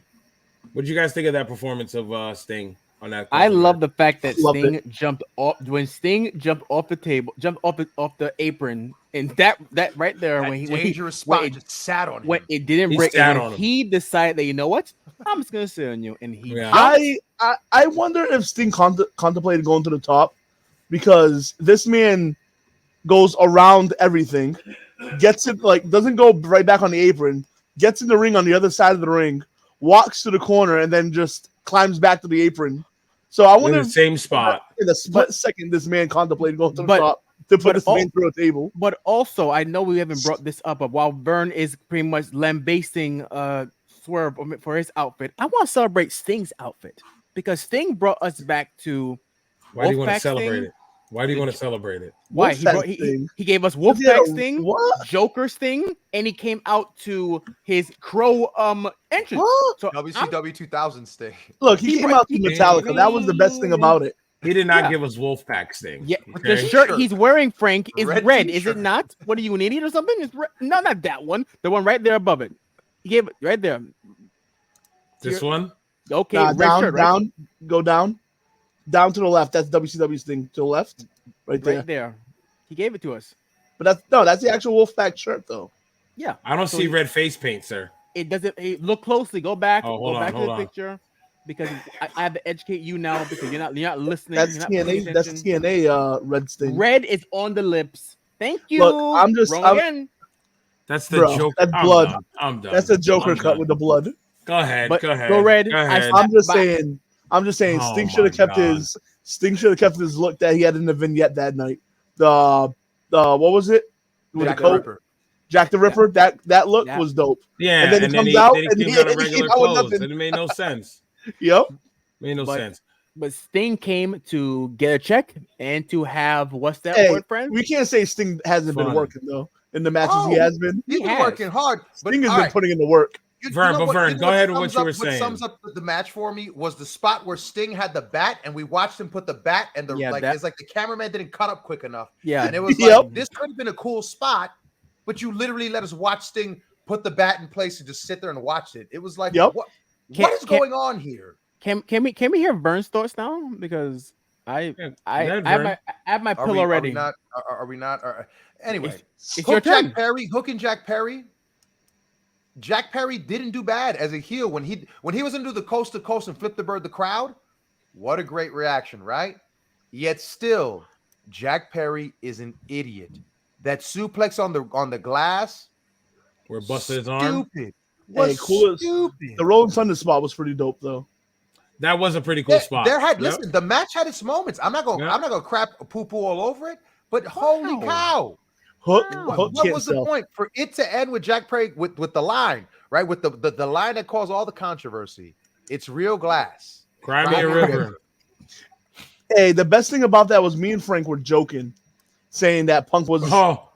What did you guys think of that performance of Sting on that? I love the fact that Sting jumped off when Sting jumped off the table, jumped off the apron, and that right there when he dangerous spot just sat on him. When it didn't break, he decided that, you know what, I'm just gonna sit on you, and he. Yeah. I wonder if Sting contemplated going to the top because this man goes around everything, gets it like doesn't go right back on the apron, gets in the ring on the other side of the ring, walks to the corner, and then just climbs back to the apron. So I wonder in the same spot. In a split second, this man contemplated going to the top to put this man through a table. But also, I know we haven't brought this up, but while Vern is pretty much lambasting Swerve for his outfit, I want to celebrate Sting's outfit because Sting brought us back to. Why do you want to celebrate it? Why do you want to celebrate it? Why he gave us Wolfpack Sting, Joker Sting, and he came out to his Crow entrance. So WCW 2000 Sting. Look, he came out to Metallica. That was the best thing about it. He did not give us Wolfpack Sting. Yeah, okay? The shirt he's wearing, Frank, is red. Is it not? What are you, an idiot or something? It's red. No, not that one. The one right there above it. He gave it right there. This one? Okay, red down, shirt, down, right? go down. Down to the left. That's WCW's thing. To the left. Right there. He gave it to us. But that's the actual Wolfpack shirt, though. Yeah. I don't see red face paint, sir. It doesn't. Look closely. Go back. Oh, go back to the picture. Because I have to educate you now because you're not listening. That's TNA. That's TNA. Red Sting. Red is on the lips. Thank you. Look, that's the Joker. That's blood. I'm done. That's a Joker cut with the blood. Go ahead. Go ahead. Go Red. Go ahead. I'm just saying. Sting should have kept his. Sting should have kept his look that he had in the vignette that night. The what was it? With Jack the coat. Ripper. Jack the Ripper. That look was dope. Yeah. And then he comes out and he came out of regular clothes, and it made no sense. Yep. Made no sense. But Sting came to get a check and to have what's that word, friend? We can't say Sting hasn't been working though in the matches he has been. He's been working hard. Sting has been putting in the work. Vern, go ahead with what you were saying. What sums up the match for me was the spot where Sting had the bat, and we watched him put the bat, and it's like the cameraman didn't cut up quick enough. Yeah, and it was like this could have been a cool spot, but you literally let us watch Sting put the bat in place and just sit there and watch it. It was like, what is going on here? Can we hear Vern's thoughts now? Because I have my pillow ready. Are we not? Anyway, it's your turn. Hooking Jack Perry. Jack Perry didn't do bad as a heel when he was into the coast to coast and flipped the bird the crowd. What a great reaction, right? Yet still, Jack Perry is an idiot. That suplex on the glass, where busted his arm. Stupid. The Rolling Thunder spot was pretty dope though. That was a pretty cool spot. Listen, the match had its moments. I'm not gonna crap poo-poo all over it, but holy cow. Hook what was the point for it to end with Jack Perry with the line, right? With the line that caused all the controversy. It's real glass. Cry me a river. Hey, the best thing about that was me and Frank were joking, saying that Punk was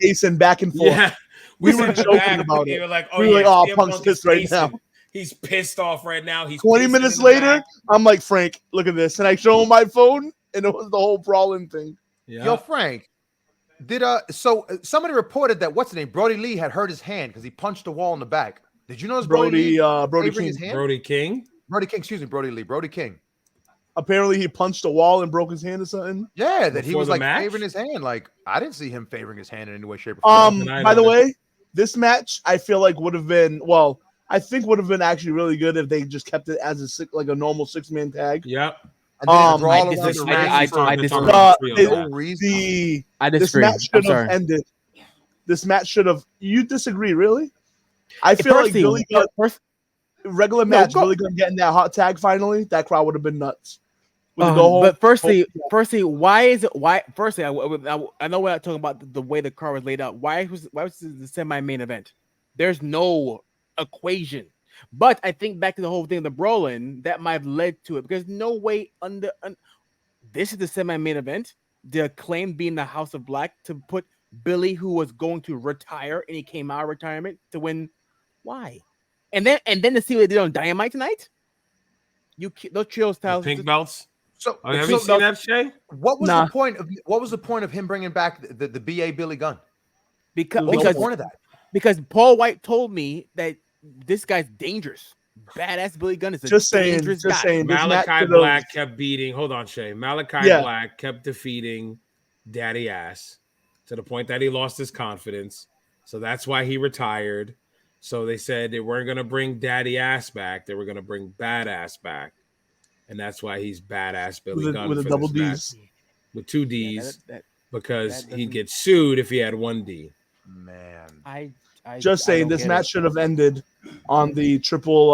pacing back and forth. Yeah. We were joking about it. We were like, Punk's pissed right now. He's pissed off right now. He's 20 minutes later, I'm like, Frank, look at this. And I show him my phone, and it was the whole brawling thing. Yeah. Yo, Frank. So somebody reported that what's the name? Brody Lee had hurt his hand because he punched the wall in the back. Did you notice Brody King? Brody King? Brody King. Apparently he punched a wall and broke his hand or something. Yeah, that he was like favoring his hand. Like I didn't see him favoring his hand in any way, shape, or form. By the way, this match I feel like would have been actually really good if they just kept it as a normal 6-man tag. Yep. I disagree. This match should have ended. This match should have. You disagree, really? I feel like Billy Gunn, regular match, Billy Gunn getting that hot tag finally. That crowd would have been nuts. But firstly, why is it? Why? Firstly, I know we're not talking about the way the car was laid out. Why was this the semi-main event? There's no equation. But I think back to the whole thing of the brawling, that might have led to it because no way this is the semi-main event. The Acclaim being the House of Black to put Billy, who was going to retire and he came out of retirement to win. Why? And then to see what they did on Dynamite tonight. Those trios styles, pink belts. So have you seen that, Shay? What was the point of him bringing back the BA Billy Gunn? Because Paul White told me that this guy's dangerous. Badass Billy Gunn is a dangerous guy. Malachi Black kept beating. Hold on, Shay. Black kept defeating Daddy Ass to the point that he lost his confidence. So that's why he retired. So they said they weren't going to bring Daddy Ass back. They were going to bring Badass back. And that's why he's Badass Billy Gunn with a for double this match. D's. With 2 D's. Yeah, because that he'd doesn't- get sued if he had 1 D. Man, I Just saying, don't this get match it. should have ended on the triple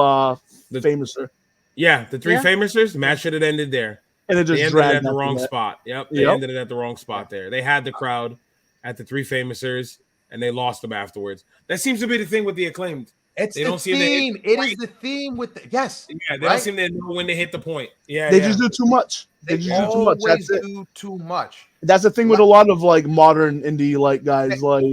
famouser. Yeah, the 3 Yeah. Famousers, the match should have ended there. And it They just ended it dragged at the after wrong that. spot. Yep, they ended it at the wrong spot there. They had the crowd at the 3 Famousers, and they lost them afterwards. That seems to be the thing with the Acclaimed. it's They the don't seem to hit theme. the It point. is the theme with the yes. Yeah, they right? don't seem to know when to hit the point. Yeah, They just do too much. They They just do too much. always That's it. do too much. That's the thing with a lot of like modern indie like guys. Like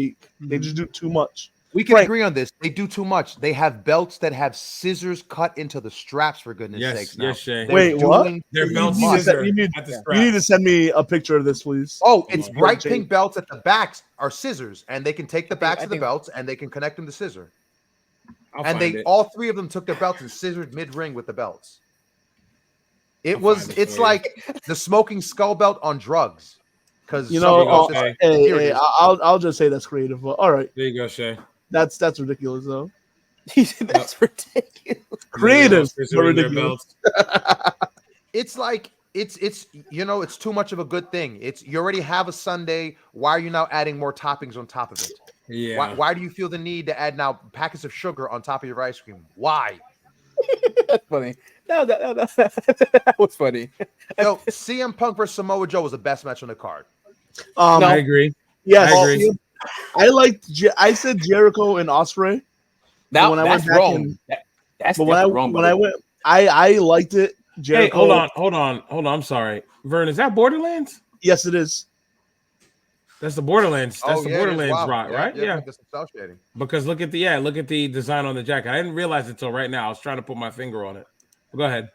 they Mhm. just do too much. We can Frank. agree on this. They do too much. They have belts that have scissors cut into the straps, for goodness Yes, sakes. Now. yes, Shay. They're Wait, what? doing Their too belts much. scissor you need- at the You need to straps. send me a picture of this, please. Oh, it's on. bright Jay. pink belts at the backs are scissors, and they can take the backs I of the think- belts and they can connect them to scissor. I'll And find they it. all 3 of them took their belts and scissored mid-ring with the belts. I'll find it It's for you. like the smoking skull belt on drugs. Because You know, Okay. here it is. I'll just say that's creative. But all right, There you go, Shay. that's ridiculous though. He said that's ridiculous. Creative, but Scissoring their ridiculous. belts. It's like it's it's too much of a good thing. It's you already have a Sunday. Why are you now adding more toppings on top of it? Yeah. Why do you feel the need to add now packets of sugar on top of your ice cream? Why? That's funny. That was funny. Yo, CM Punk versus Samoa Joe was the best match on the card. Um, I agree. yes, I agree. I liked. I said Jericho and Osprey. Now when I that's went back wrong. and- That's But when I wrong. when I went, I liked it. Hey, Jericho. hold on. I'm sorry. Vern, is that Borderlands? Yes, it is. That's the Borderlands. That's the yeah, it is. Borderlands Wow. rock, right? Yeah. That's some cell shading. Because look at the design on the jacket. I didn't realize it till right now. I was trying to put my finger on it. Go ahead.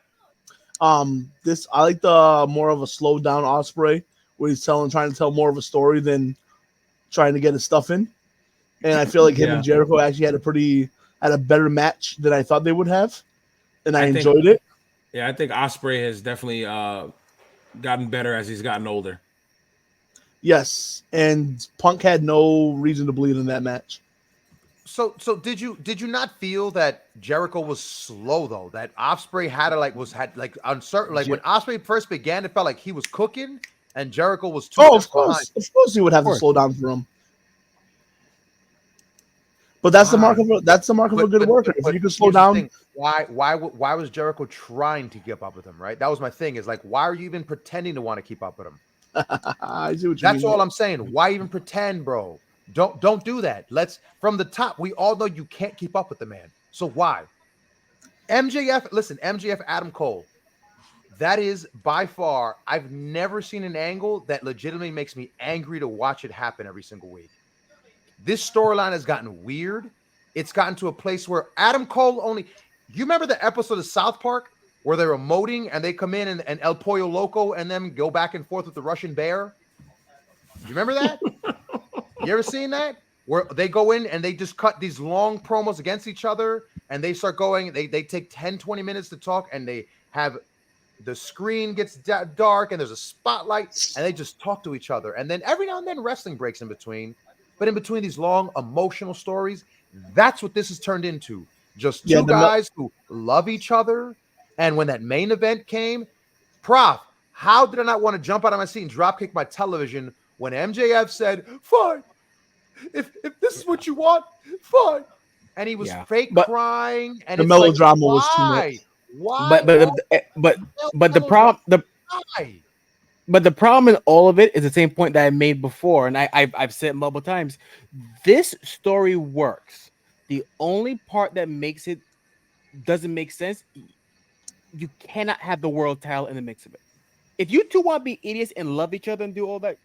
This I like the more of a slow down Osprey where he's trying to tell more of a story than trying to get his stuff in. And I feel like him Yeah. and Jericho actually had a better match than I thought they would have, and I think- enjoyed it. Yeah, I think Osprey has definitely gotten better as he's gotten older. Yes, and Punk had no reason to bleed in that match. So did you not feel that Jericho was slow though? That Osprey had uncertain when Osprey first began, it felt like he was cooking and Jericho was too. Oh, of course he would have to slow down for him. But that's the mark of a good worker. If you can slow here's the down, thing. Why was Jericho trying to keep up with him? Right, that was my thing. Is like, why are you even pretending to want to keep up with him? I see what you That's mean. all I'm saying. Why even pretend, bro? Don't do that. Let's from the top. We all know you can't keep up with the man. So why? MJF, Adam Cole. That is by far, I've never seen an angle that legitimately makes me angry to watch it happen every single week. This storyline has gotten weird. It's gotten to a place where Adam Cole only. You remember the episode of South Park where they're emoting and they come in and El Pollo Loco and then go back and forth with the Russian bear? You remember that? You ever seen that? Where they go in and they just cut these long promos against each other and they start going, they take 10, 20 minutes to talk and they have the screen gets dark and there's a spotlight and they just talk to each other. And then every now and then wrestling breaks in between. But in between these long emotional stories, that's what this has turned into. Just two guys who love each other. And when that main event came, Prof, how did I not want to jump out of my seat and dropkick my television when MJF said, fine, if this is what you want, fine. And he was fake crying. And the melodrama was too much. Why? But the problem But the problem in all of it is the same point that I made before, and I've said multiple times. This story works. The only part that makes it doesn't make sense, you cannot have the world title in the mix of it. If you two want to be idiots and love each other and do all that,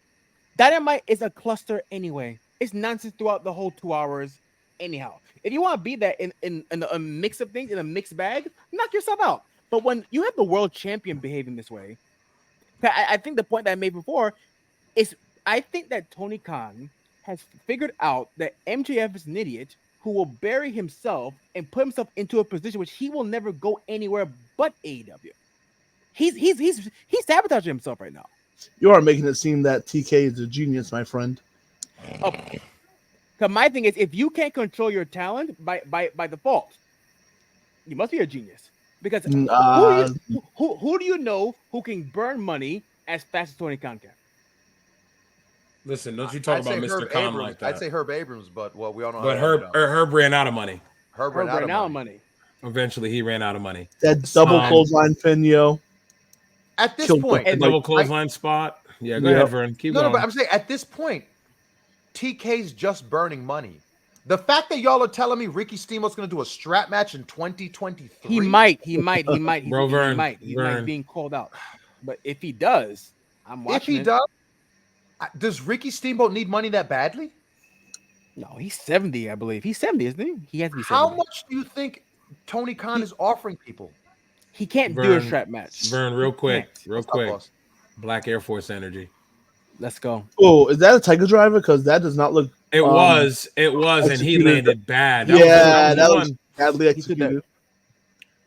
Dynamite is a cluster anyway. It's nonsense throughout the whole 2 hours anyhow. If you want to be that in a mix of things, in a mixed bag, knock yourself out. But when you have the world champion behaving this way, I think the point that I made before is I think that Tony Khan has figured out that MJF is an idiot who will bury himself and put himself into a position which he will never go anywhere but AEW. He's sabotaging himself right now. You are making it seem that TK is a genius, my friend. Oh, Because my thing is, if you can't control your talent by default, you must be a genius. Because who do you know who can burn money as fast as Tony Khan can? Listen, don't you talk about Mr. Khan like that. I'd say Herb Abrams, but well, we all know. But Herb ran out of money. Herb ran out of money. Eventually, he ran out of money. That double clothesline pin, yo. At this point, and double clothesline spot. Yeah, go ahead, Vern. Keep going. No, but I'm saying at this point, TK's just burning money. The fact that y'all are telling me Ricky Steamboat's going to do a strap match in 2023, he might. Bro, Vern, he might being called out. But if he does, I'm watching. If he does Ricky Steamboat need money that badly? No, he's 70, I believe. He's 70, isn't he? He has to be 70. How much do you think Tony Khan is offering people? He can't do a strap match. Vern, real quick. Black Air Force energy. Let's go. Oh, is that a Tiger Driver? Because that does not look. It was, and he landed bad. That was badly executed.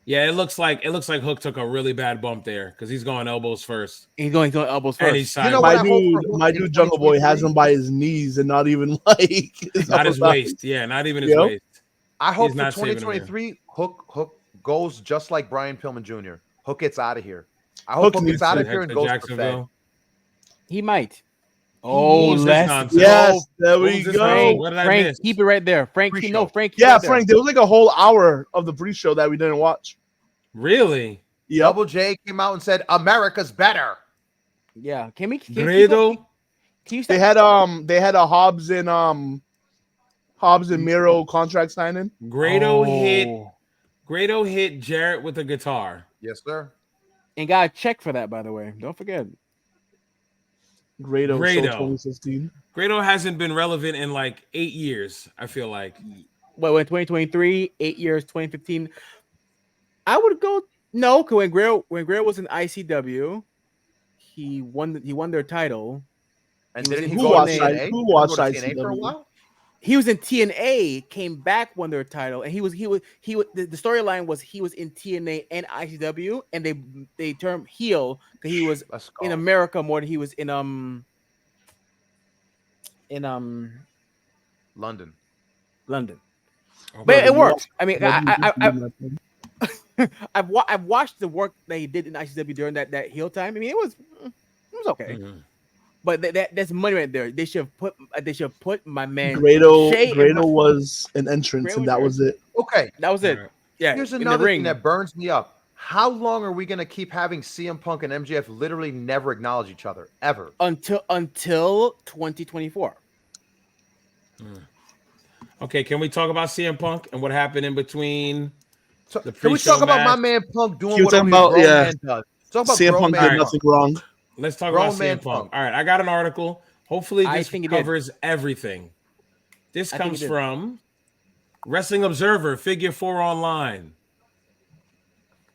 Yeah, it looks like Hook took a really bad bump there because he's going elbows first. He's going elbows first. And he's my dude, Jungle Boy has him by his knees and not even like not his waist. Yeah, not even his waist. I hope for 2023, Hook goes just like Brian Pillman Jr. Hook gets out of here. I hope Hook gets out of here and goes to Fed. He might. Oh, yes, there we go. Frank, keep it right there. Frank, Frank. Yeah, Frank. There was like a whole hour of the pre-show that we didn't watch. Really? Yeah. Double J came out and said America's better. Yeah. Can Grado? They had a Hobbs and Miro contract signing. Grado hit Jarrett with a guitar. Yes, sir. And got a check for that, by the way. Don't forget. Grado 2016. Grado hasn't been relevant in like 8 years, I feel like. Well, in 2023, 8 years, 2015. I would go no, because when Grado was in ICW, he won their title. And then who watched ICW for a while? He was in TNA, came back, won their title, and he was the storyline was he was in TNA and ICW, and they termed heel because he was in America more than he was in London. But it worked. I mean, I've watched the work that he did in ICW during that heel time. I mean, it was okay. Mm-hmm. But that's money right there. They should have put my man Grado was an entrance, and that was it. Okay, that was it. Yeah. Here's another thing that burns me up. How long are we gonna keep having CM Punk and MJF literally never acknowledge each other ever? Until 2024. Okay, can we talk about CM Punk and what happened in between? Can we talk about my man Punk doing what only grown man does? Talk about CM Punk did nothing wrong. Let's talk about CM Punk. All right, I got an article. Hopefully, this covers everything. This comes from Wrestling Observer, Figure 4 Online.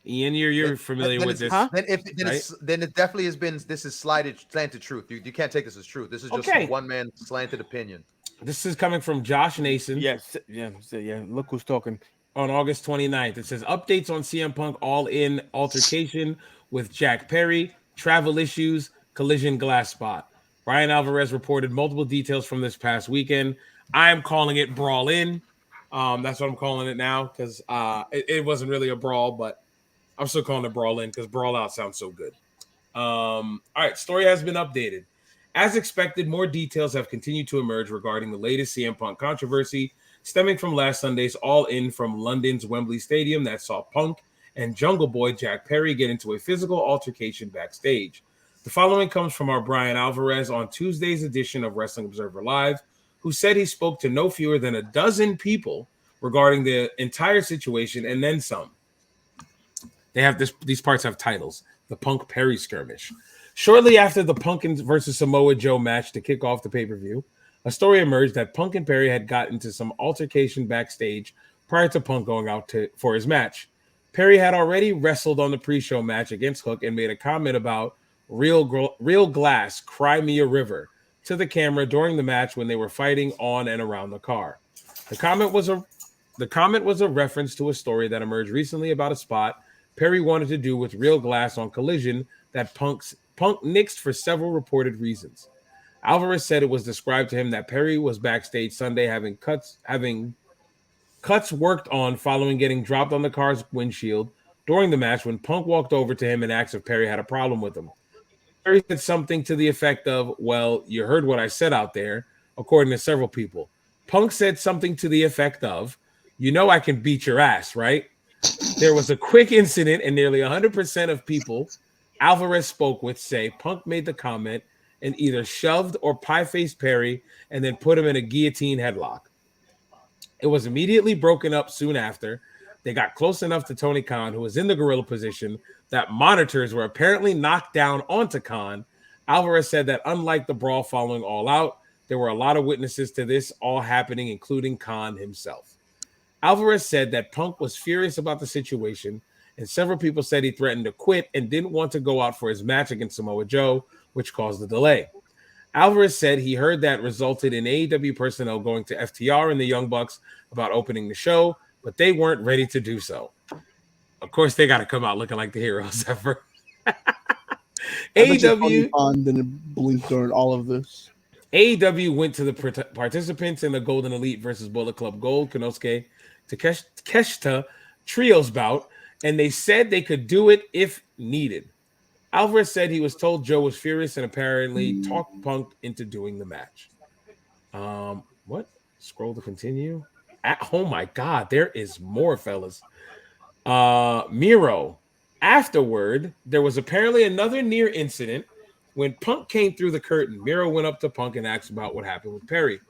Ian, you're familiar with this. Huh? Then it definitely has been. This is slanted truth. You can't take this as truth. This is just one man slanted opinion. This is coming from Josh Nason. Yes, yeah. Look who's talking. On August 29th, it says updates on CM Punk all-in altercation with Jack Perry. Travel issues, collision glass spot. Brian Alvarez reported multiple details from this past weekend. I am calling it Brawl In. That's what I'm calling it now because it wasn't really a brawl, but I'm still calling it Brawl In because Brawl Out sounds so good. All right, story has been updated. As expected, more details have continued to emerge regarding the latest CM Punk controversy stemming from last Sunday's All In from London's Wembley Stadium that saw Punk and Jungle Boy Jack Perry get into a physical altercation backstage. The following comes from our Brian Alvarez on Tuesday's edition of Wrestling Observer Live, who said he spoke to no fewer than a dozen people regarding the entire situation and then some. They have these parts have titles. The Punk Perry skirmish. Shortly after the Punk versus Samoa Joe match to kick off the pay-per-view, a story emerged that Punk and Perry had gotten into some altercation backstage prior to Punk going out for his match. Perry had already wrestled on the pre-show match against Hook and made a comment about real glass, cry me a river to the camera during the match when they were fighting on and around the car. The comment was a reference to a story that emerged recently about a spot Perry wanted to do with real glass on Collision that Punk nixed for several reported reasons. Alvarez said it was described to him that Perry was backstage Sunday having cuts worked on following getting dropped on the car's windshield during the match when Punk walked over to him and asked if Perry had a problem with him. Perry said something to the effect of, "Well, you heard what I said out there," according to several people. Punk said something to the effect of, "You know I can beat your ass, right?" There was a quick incident, and nearly 100% of people Alvarez spoke with say Punk made the comment and either shoved or pie-faced Perry and then put him in a guillotine headlock. It was immediately broken up soon after. They got close enough to Tony Khan, who was in the gorilla position, that monitors were apparently knocked down onto Khan. Alvarez said that unlike the brawl following All Out, there were a lot of witnesses to this all happening, including Khan himself. Alvarez said that Punk was furious about the situation, and several people said he threatened to quit and didn't want to go out for his match against Samoa Joe, which caused the delay. Alvarez said he heard that resulted in AEW personnel going to FTR and the Young Bucks about opening the show, but they weren't ready to do so. Of course, they got to come out looking like the heroes ever. AEW didn't blink during all of this. AEW went to the participants in the Golden Elite versus Bullet Club Gold, Konosuke Takeshita trios bout, and they said they could do it if needed. Alvarez said he was told Joe was furious and apparently talked Punk into doing the match. What? Scroll to continue. Oh my God, there is more, fellas. Miro. Afterward, there was apparently another near incident when Punk came through the curtain. Miro went up to Punk and asked about what happened with Perry.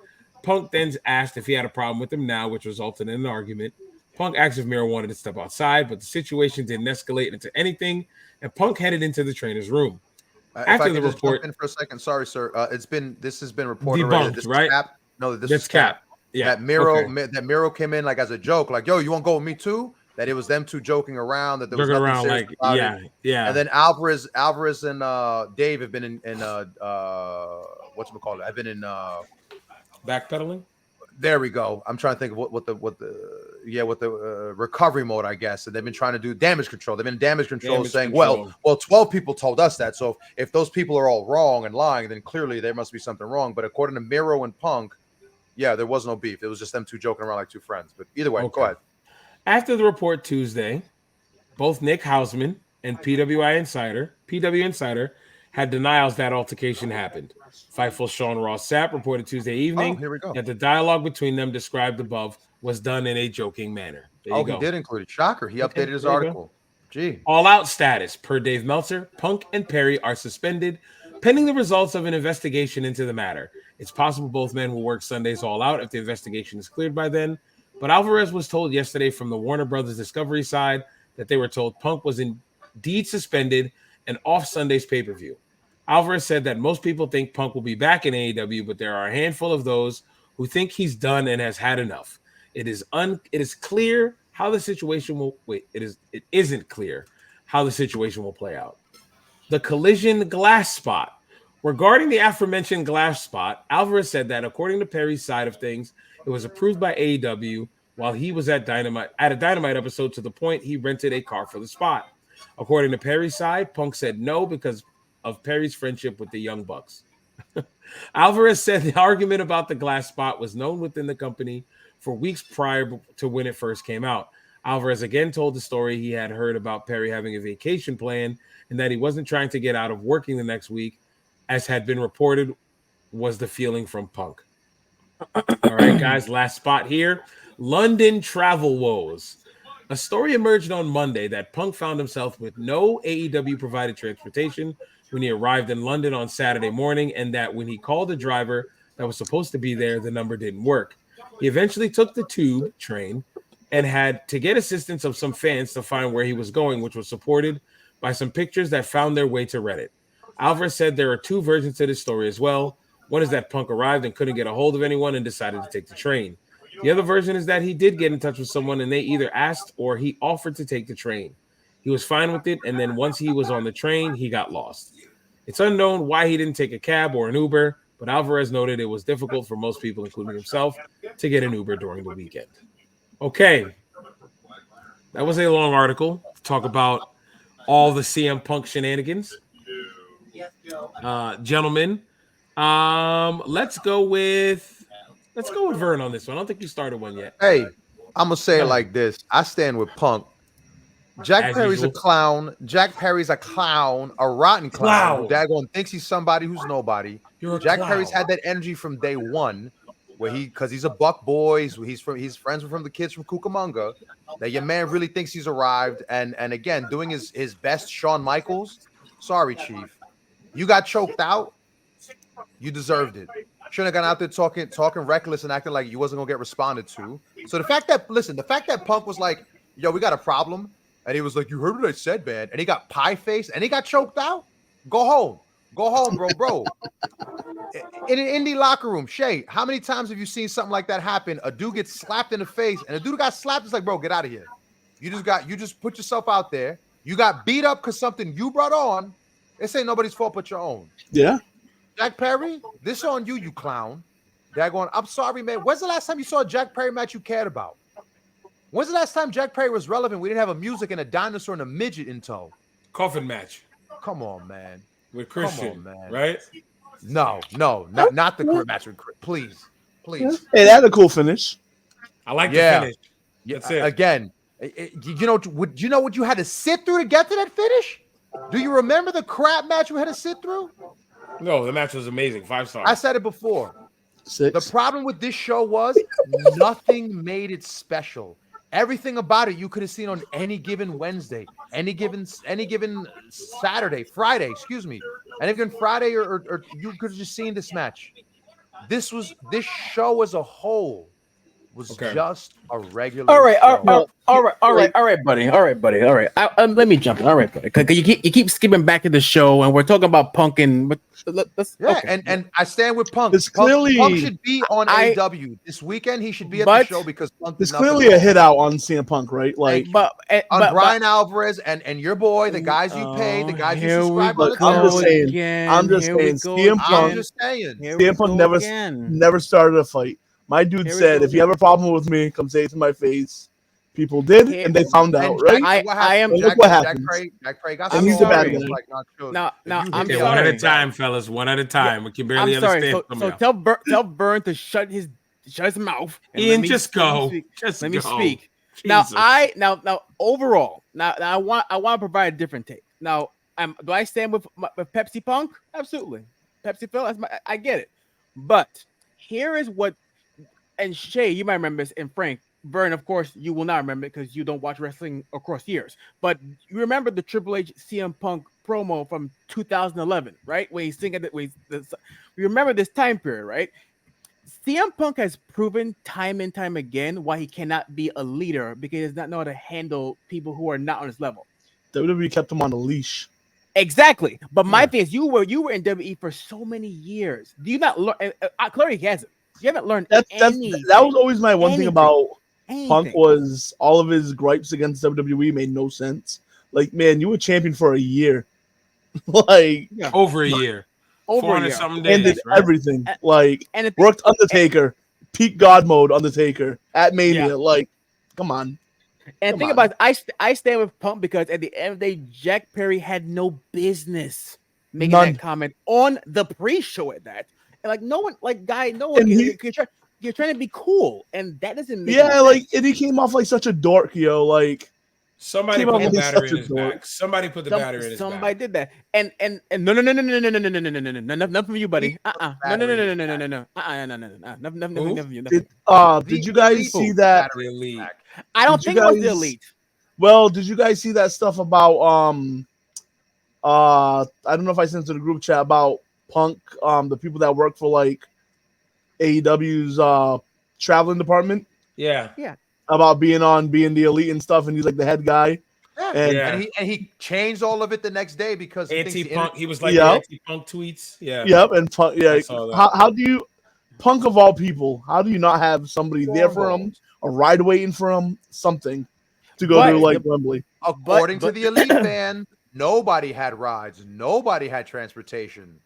Punk then asked if he had a problem with him now, which resulted in an argument. Punk asked if Miro wanted to step outside, but the situation didn't escalate into anything, and Punk headed into the trainer's room. After the report, in for a second, sorry, sir. This has been reported debunked, already. This right? Cap. No, this is Cap. Yeah, that Miro came in like as a joke, like, "Yo, you want to go with me too?" That it was them two joking around. That there was nothing serious about it. Yeah. And then Alvarez and Dave have been in whatchamacallit? I've been in backpedaling. There we go. I'm trying to think of what the recovery mode, I guess. And they've been trying to do damage control. They've been damage control saying, well, 12 people told us that. So if those people are all wrong and lying, then clearly there must be something wrong. But according to Miro and Punk, yeah, there was no beef. It was just them two joking around like two friends. But either way, go ahead. After the report Tuesday, both Nick Hausman and PW Insider had denials that altercation happened. Fightful Sean Ross Sapp reported Tuesday evening that the dialogue between them described above was done in a joking manner. He did include it. Shocker. He updated his article. Gee. All Out status. Per Dave Meltzer, Punk and Perry are suspended pending the results of an investigation into the matter. It's possible both men will work Sundays All Out if the investigation is cleared by then. But Alvarez was told yesterday from the Warner Brothers Discovery side that they were told Punk was indeed suspended and off Sunday's pay-per-view. Alvarez said that most people think Punk will be back in AEW, but there are a handful of those who think he's done and has had enough. It is clear how the situation will it isn't clear how the situation will play out. The collision glass spot. Regarding the aforementioned glass spot, Alvarez said that according to Perry's side of things, it was approved by AEW while he was at a Dynamite episode to the point he rented a car for the spot. According to Perry's side, Punk said no because of Perry's friendship with the Young Bucks. Alvarez said the argument about the glass spot was known within the company for weeks prior to when it first came out. Alvarez again told the story he had heard about Perry having a vacation plan and that he wasn't trying to get out of working the next week, as had been reported was the feeling from Punk. All right, guys, last spot here. London travel woes. A story emerged on Monday that Punk found himself with no AEW-provided transportation when he arrived in London on Saturday morning, and that when he called the driver that was supposed to be there, the number didn't work. He eventually took the tube train and had to get assistance of some fans to find where he was going, which was supported by some pictures that found their way to Reddit. Alvarez said there are two versions to this story as well. One is that Punk arrived and couldn't get a hold of anyone and decided to take the train. The other version is that he did get in touch with someone and they either asked or he offered to take the train. He was fine with it, and then once he was on the train, he got lost. It's unknown why he didn't take a cab or an Uber, but Alvarez noted it was difficult for most people, including himself, to get an Uber during the weekend. Okay. That was a long article to talk about all the CM Punk shenanigans. Gentlemen, Let's go with Vern on this one. I don't think you started one yet. Hey, I'm gonna say it like this. I stand with Punk. Jack As Perry's usual. a clown. Jack Perry's a clown, a rotten clown. Who daggone thinks he's somebody who's nobody. Jack Perry's had that energy from day one, where because he's a Buck boy. He's friends from the kids from Cucamonga. That your man really thinks he's arrived, and again doing his best Shawn Michaels. Sorry, Chief, you got choked out. You deserved it. Shouldn't have gone out there talking reckless and acting like you wasn't gonna get responded to. So the fact that Punk was like, "Yo, we got a problem," and he was like, "You heard what I said, man," and he got pie face and he got choked out. Go home, bro. In an indie locker room, Shay, how many times have you seen something like that happen? A dude gets slapped in the face, and a dude got slapped. It's like, bro, get out of here. You just put yourself out there. You got beat up because something you brought on. This ain't nobody's fault but your own. Yeah. Jack Perry, this on you, you clown. Daggone, I'm sorry, man. When's the last time you saw a Jack Perry match you cared about? When's the last time Jack Perry was relevant? We didn't have a music and a dinosaur and a midget in tow. Coffin match. Come on, man. With Christian, come on, man. Right? No, not the career match with Chris. Please. Hey, that had a cool finish. I like the finish. That's it. Again, you know what you had to sit through to get to that finish? Do you remember the crap match you had to sit through? No, the match was amazing. 5 stars. I said it before. 6. The problem with this show was nothing made it special. Everything about it you could have seen on any given Wednesday, any given Saturday, Friday, excuse me, any given Friday, or you could have just seen this match. This show as a whole was just a regular. All right, show. all right, buddy. Let me jump in. All right, buddy. Because you keep skipping back to the show, and we're talking about Punk and and I stand with Punk. It's clearly Punk should be on AEW this weekend. He should be at the show because Punk. There's clearly a hit out on CM Punk, right? Like, on Brian Alvarez and your boy, the guys you pay, the guys you subscribe. I'm just saying. CM Punk never started a fight. My dude said, if you have a problem with me, come say it to my face. People did, and they found out, right? Jack Perry got and he's the bad guy. Now, I'm sorry. One at a time, fellas. One at a time. We can barely understand. So tell Burn to shut his mouth. And Ian, just go. Let me speak. Jesus. Now overall, I want to provide a different take. Now, do I stand with Pepsi Punk? Absolutely, Pepsi Phil. I get it, but here is what. And Shay, you might remember this, and Frank, Vern, of course, you will not remember it because you don't watch wrestling across years. But you remember the Triple H CM Punk promo from 2011, right? Where he's singing that. You remember this time period, right? CM Punk has proven time and time again why he cannot be a leader because he does not know how to handle people who are not on his level. WWE kept him on a leash. Exactly. But my thing is, you were in WWE for so many years. Do you not learn? Clearly, he hasn't. You haven't learned that was always my one thing about Punk was all of his gripes against WWE made no sense. Like, man, you were champion for a year. Like over a year. Over 400 something days, and did everything. And worked Undertaker, peak God mode Undertaker at Mania. Like, come on. And think about it, I stand with Punk because at the end of the day, Jack Perry had no business making that comment on the pre-show at that. And like no one, you're trying to be cool, and that doesn't make sense. And he came off like such a dork, yo. Like somebody put the battery in his back. Somebody put the battery in his back. Somebody did that. And no, nothing from you, buddy. No. Nothing from you. Did you guys see that? I don't think it was the Elite. Well, did you guys see that stuff about I don't know if I sent it to the group chat about Punk, the people that work for like AEW's traveling department. Yeah. About being the Elite and stuff, and he's like the head guy. And he changed all of it the next day because anti-Punk. He was like anti-Punk tweets. Yeah. Yep. And Punk. Yeah. How do you, Punk of all people? How do you not have somebody there for him, a ride waiting for him, something to go to like Wembley? According to the Elite fan, nobody had rides. Nobody had transportation.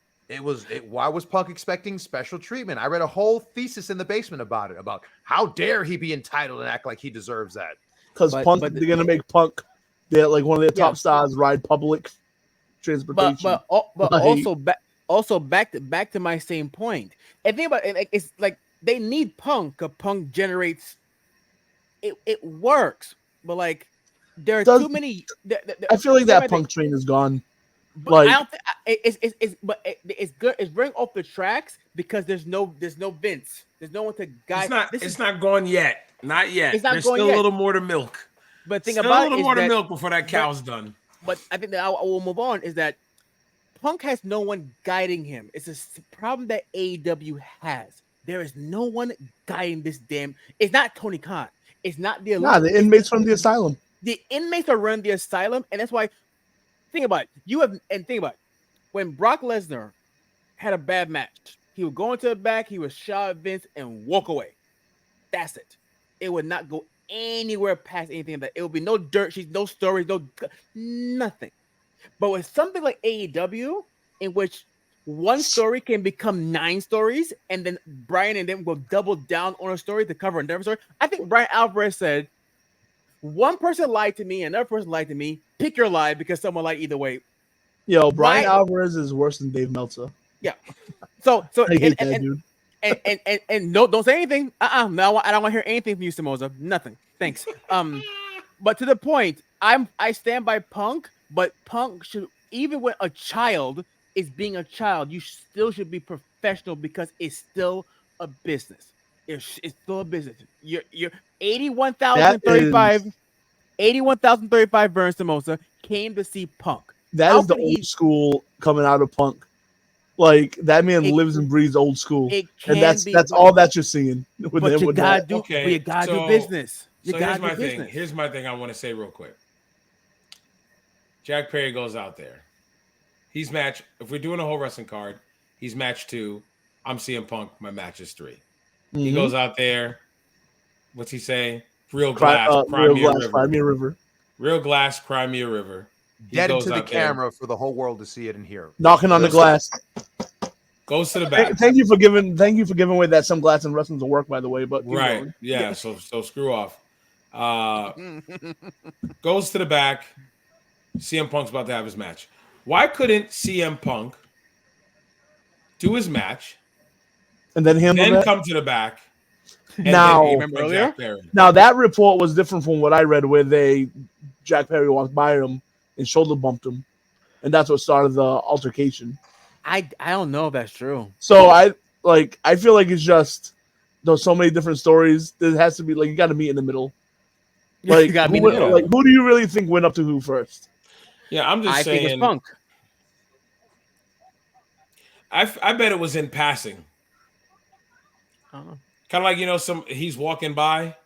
Why was Punk expecting special treatment? I read a whole thesis in the basement about it, about how dare he be entitled and act like he deserves that. Because they're going to make Punk like one of their top stars ride public transportation. But also back to my same point. And think about it, it's like they need Punk. Cause Punk generates. It works, but like there are too many. I feel like that Punk train is gone. But I don't think it's good. It's bring off the tracks because there's no Vince. There's no one to guide. It's not going yet. Not yet. It's not There's going still yet. a little more to milk. But think still about a little is more to that, milk before that cow's done. But I think that I will move on. Is that Punk has no one guiding him. It's a problem that AEW has. There is no one guiding this damn. It's not Tony Khan. It's not the. Nah, the inmates from the asylum. The inmates are running the asylum, and that's why. Think about it. Think about it. When Brock Lesnar had a bad match, he would go into the back, he would shout at Vince and walk away. That's it. It would not go anywhere past anything like that. It would be no dirt sheets, no stories, nothing. But with something like AEW, in which one story can become 9 stories, and then Brian and them will double down on a story to cover another story. I think Brian Alvarez said, one person lied to me, another person lied to me. Pick your lie because someone lied either way. Yo, Brian Alvarez is worse than Dave Meltzer. Yeah. So I hate that dude. And no, don't say anything. No, I don't want to hear anything from you, Somoza. Nothing. Thanks. But to the point, I stand by Punk, but Punk should, even when a child is being a child, you still should be professional because it's still a business. It's still a business. You're 81,035 Vernon Somoza came to see Punk. That is the old school coming out of Punk. Like that man lives and breathes old school, and that's all that you're seeing. But you gotta do business. Here's my thing. Here's my thing. I want to say real quick. Jack Perry goes out there. He's match. If we're doing a whole wrestling card, he's match 2. I'm CM Punk. My match is 3. Mm-hmm. He goes out there. What's he say? Real glass, cry me a river. Real glass, cry me a river. Dead into the camera for the whole world to see it and hear. Knocking on the glass. Goes to the back. Thank you for giving away that some glass and wrestling's will work, by the way. But right, yeah. So screw off. Goes to the back. CM Punk's about to have his match. Why couldn't CM Punk do his match and then come to the back? Now that report was different from what I read, where Jack Perry walked by him and shoulder bumped him, and that's what started the altercation. I don't know if that's true. So I feel like it's just there's so many different stories. There has to be you got to meet in the middle. Like who do you really think went up to who first? Yeah, I'm just saying. I think it's Punk. I bet it was in passing. Kind of like he's walking by,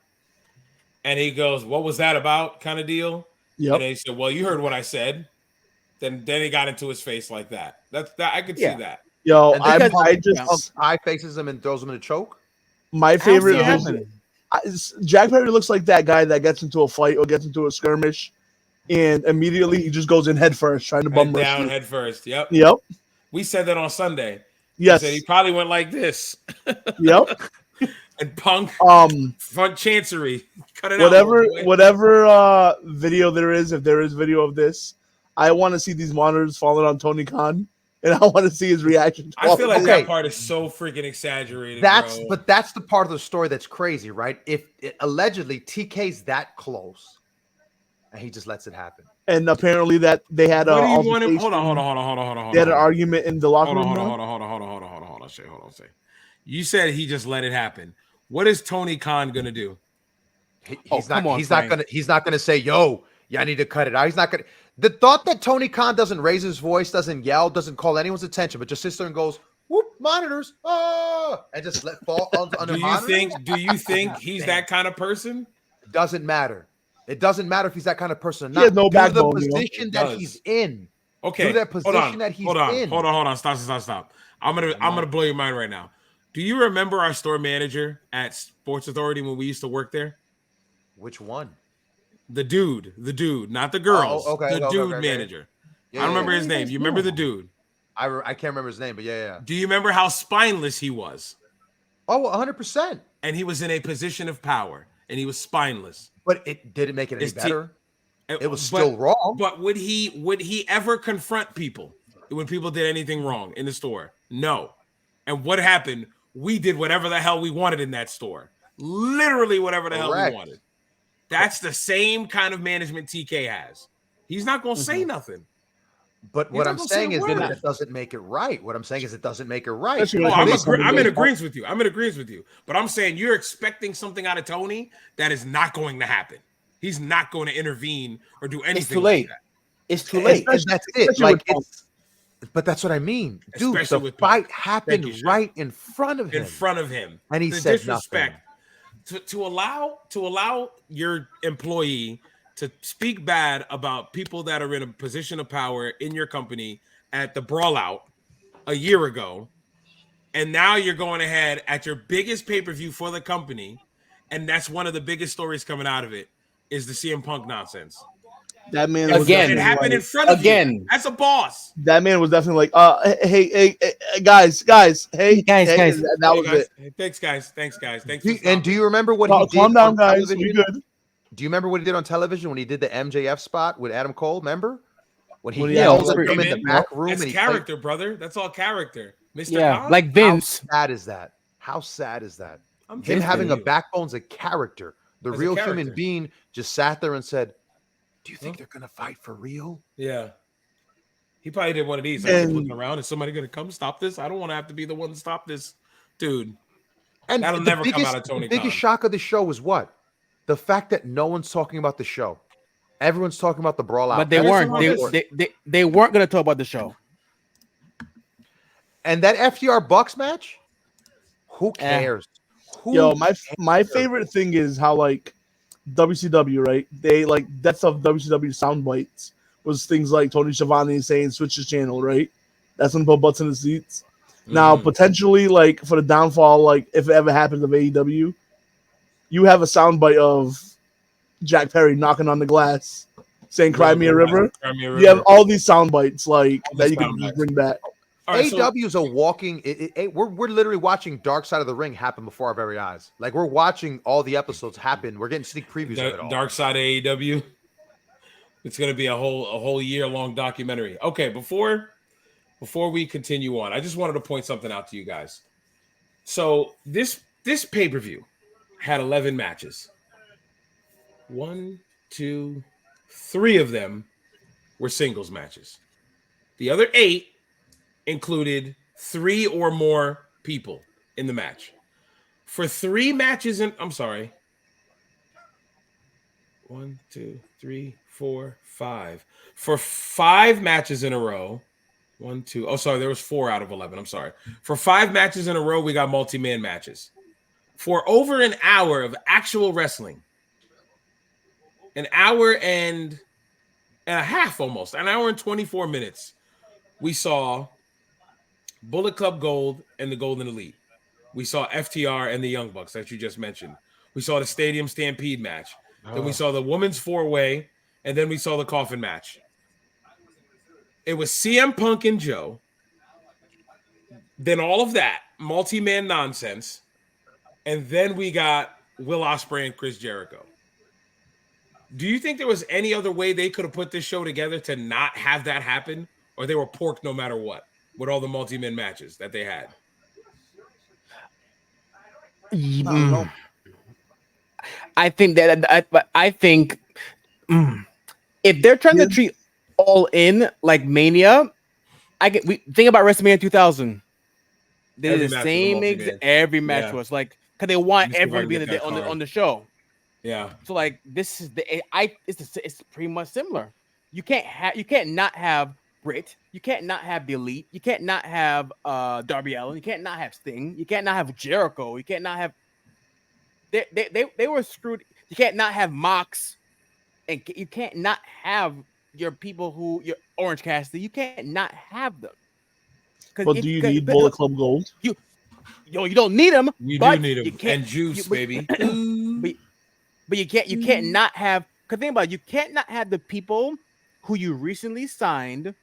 and he goes, "What was that about?" kind of deal. Yeah. And he said, "Well, you heard what I said." Then he got into his face like that. That I could see that. Yo, I just eye faces him and throws him in a choke. My favorite Jack Perry looks like that guy that gets into a fight or gets into a skirmish, and immediately he just goes in head first, trying to bum down head first. Yep. We said that on Sunday. Yes. He probably went like this. Yep. And Punk front chancery. Cut it out. Whatever video there is, if there is video of this, I want to see these monitors falling on Tony Khan, and I want to see his reaction. I feel like that part is so freaking exaggerated. But that's the part of the story that's crazy, right? If allegedly TK's that close, and he just lets it happen. And apparently that they had Hold on. They had an argument in the locker room. Hold on. Say. You said he just let it happen. What is Tony Khan gonna do? He's not gonna say, "Yo, I need to cut it out." He's not gonna. The thought that Tony Khan doesn't raise his voice, doesn't yell, doesn't call anyone's attention, but just sits there and goes, "Whoop, monitors!" And just let fall under monitors. Do you think he's that kind of person? It doesn't matter. It doesn't matter if he's that kind of person or not. He has no backbone, the position that he's in. Okay. That position that he's in. Hold on. Stop. I'm gonna blow your mind right now. Do you remember our store manager at Sports Authority when we used to work there? Which one? The dude, not the girls. Oh, okay. The dude manager. Yeah, I don't remember his name. You remember the dude? I can't remember his name, but yeah. Do you remember how spineless he was? Oh, 100%. And he was in a position of power, and he was spineless. But it didn't make it any better. It was still wrong. But would he ever confront people? when people did anything wrong in the store? No. And what happened? We did whatever the hell we wanted in that store. Literally whatever the hell we wanted. That's the same kind of management TK has. He's not going to say nothing. But what I'm saying is that it doesn't make it right. What I'm saying is it doesn't make it right. I'm in agreement with you. I'm in agreement with you. But I'm saying you're expecting something out of Tony that is not going to happen. He's not going to intervene or do anything. It's too late. Like that. It's too late. And that's it. Like but that's what I mean. Dude, the fight happened right in front of him. In front of him. And he said disrespect. Nothing. To allow your employee to speak bad about people that are in a position of power in your company at the Brawl Out a year ago, and now you're going ahead at your biggest pay-per-view for the company, and that's one of the biggest stories coming out of it is the CM Punk nonsense. That man it happened in front of you. That's a boss. That man was definitely like, hey, guys, hey, guys. That was it. Hey, thanks, guys. And do you remember what he did? Calm down, guys. We good. Do you remember what he did on television when he did the MJF spot with Adam Cole? Remember when he yelled at him in the back room? That's character, brother. That's all character, Mr. Yeah, Khan? like Vince. How sad is that? How sad is that? Him having a backbone's a character. The real human being just sat there and said, "Do you think they're gonna fight for real?" Yeah. He probably did one of these. Like looking around, is somebody gonna come stop this? I don't want to have to be the one to stop this, dude. And that'll never come out of Tony. The biggest shock of the show was what? The fact that no one's talking about the show. Everyone's talking about the Brawl Out. But they weren't. They weren't going to talk about the show. And that FTR Bucks match? Who cares? My favorite thing is how like WCW, right? They like that's of WCW sound bites was things like Tony Schiavone saying switch the channel, right? That's when put butts in the seats. Now potentially like for the downfall, like if it ever happens of AEW, you have a soundbite of Jack Perry knocking on the glass, saying "Cry Me a River." You have all these sound bites like that you can just bring back. AEW is a walking. We're literally watching Dark Side of the Ring happen before our very eyes. Like we're watching all the episodes happen. We're getting sneak previews of it all. Dark Side of AEW. It's going to be a whole year-long documentary. Okay, before we continue on, I just wanted to point something out to you guys. So this pay-per-view had 11 matches. 1, 2, 3 of them were singles matches. The other 8 included 3 or more people in the match. For 3 matches I'm sorry. 1, 2, 3, 4, 5. For 5 matches in a row. 1, 2. Oh, sorry. There was 4 out of 11. I'm sorry. For 5 matches in a row, we got multi-man matches. For over an hour of actual wrestling, an hour and a half almost, an hour and 24 minutes, we saw Bullet Club Gold and the Golden Elite. We saw FTR and the Young Bucks that you just mentioned. We saw the Stadium Stampede match. Then we saw the Women's 4-Way, and then we saw the Coffin match. It was CM Punk and Joe. Then all of that multi-man nonsense. And then we got Will Ospreay and Chris Jericho. Do you think there was any other way they could have put this show together to not have that happen? Or they were porked no matter what with all the multi-man matches that they had? I think if they're trying to treat All In like Mania, we think about WrestleMania 2000. They did the same every match was like because they want everyone to be on the show. Yeah. So like this is it's pretty much similar. You can't not have Britt. You can't not have the Elite. You can't not have Darby Allin. You can't not have Sting. You can't not have Jericho. You can't not have. They were screwed. You can't not have Mox, and you can't not have your people your Orange Cassidy. You can't not have them. But do you need Bullet Club Gold? You don't need them. You do need them and juice, baby. But you can't not have. Because think about it, you can't not have the people who you recently signed,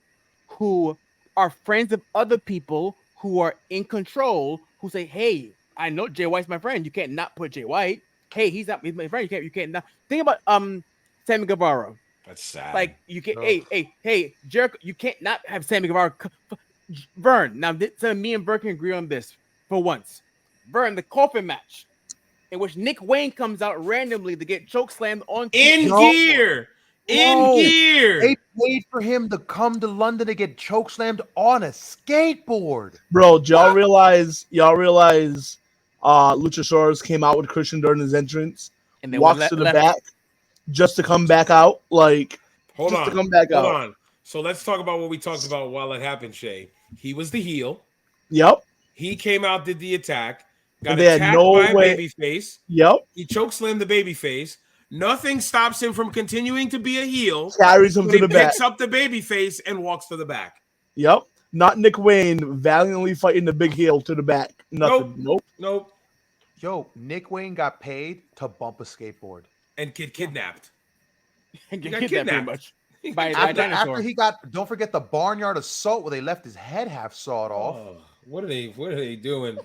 who are friends of other people who are in control, who say, "Hey, I know Jay White's my friend. You can't not put Jay White. Hey, he's my friend. You can't not think about Sammy Guevara. That's sad. Like you can, hey, Jericho, you can't not have Sammy Guevara. Vern, now so me and Vern can agree on this for once. Vern, the coffin match in which Nick Wayne comes out randomly to get choke slammed on in gear. They paid for him to come to London to get choke slammed on a skateboard. Bro, y'all realize Luchasaurus came out with Christian during his entrance and then walks to the back just to come back out. Like, hold on. So let's talk about what we talked about while it happened, Shay. He was the heel. Yep. He came out, did the attack, got attacked by a babyface. Yep. He chokeslammed the babyface. Nothing stops him from continuing to be a heel. Carries him to the back. Picks up the babyface and walks to the back. Yep. Not Nick Wayne valiantly fighting the big heel to the back. Nothing. Nope. Yo, Nick Wayne got paid to bump a skateboard and get kidnapped. And get kidnapped pretty much. After he got, don't forget the barnyard assault where they left his head half sawed off. What are they doing?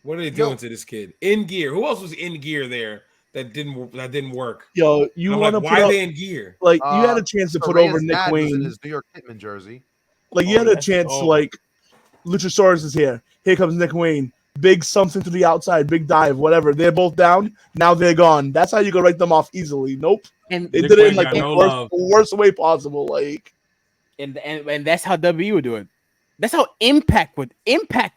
What are they doing to this kid? In gear. Who else was in gear there that didn't work? Yo, you want to why are they in gear? Like you had a chance to put over Nick Wayne in his New York Hitman jersey. Like you had a chance, like Luchasaurus is here. Here comes Nick Wayne. Big something to the outside, big dive, whatever. They're both down. Now they're gone. That's how you can write them off easily. Nope. And they did it in like the worst way possible. Like, and that's how WWE would do it. That's how Impact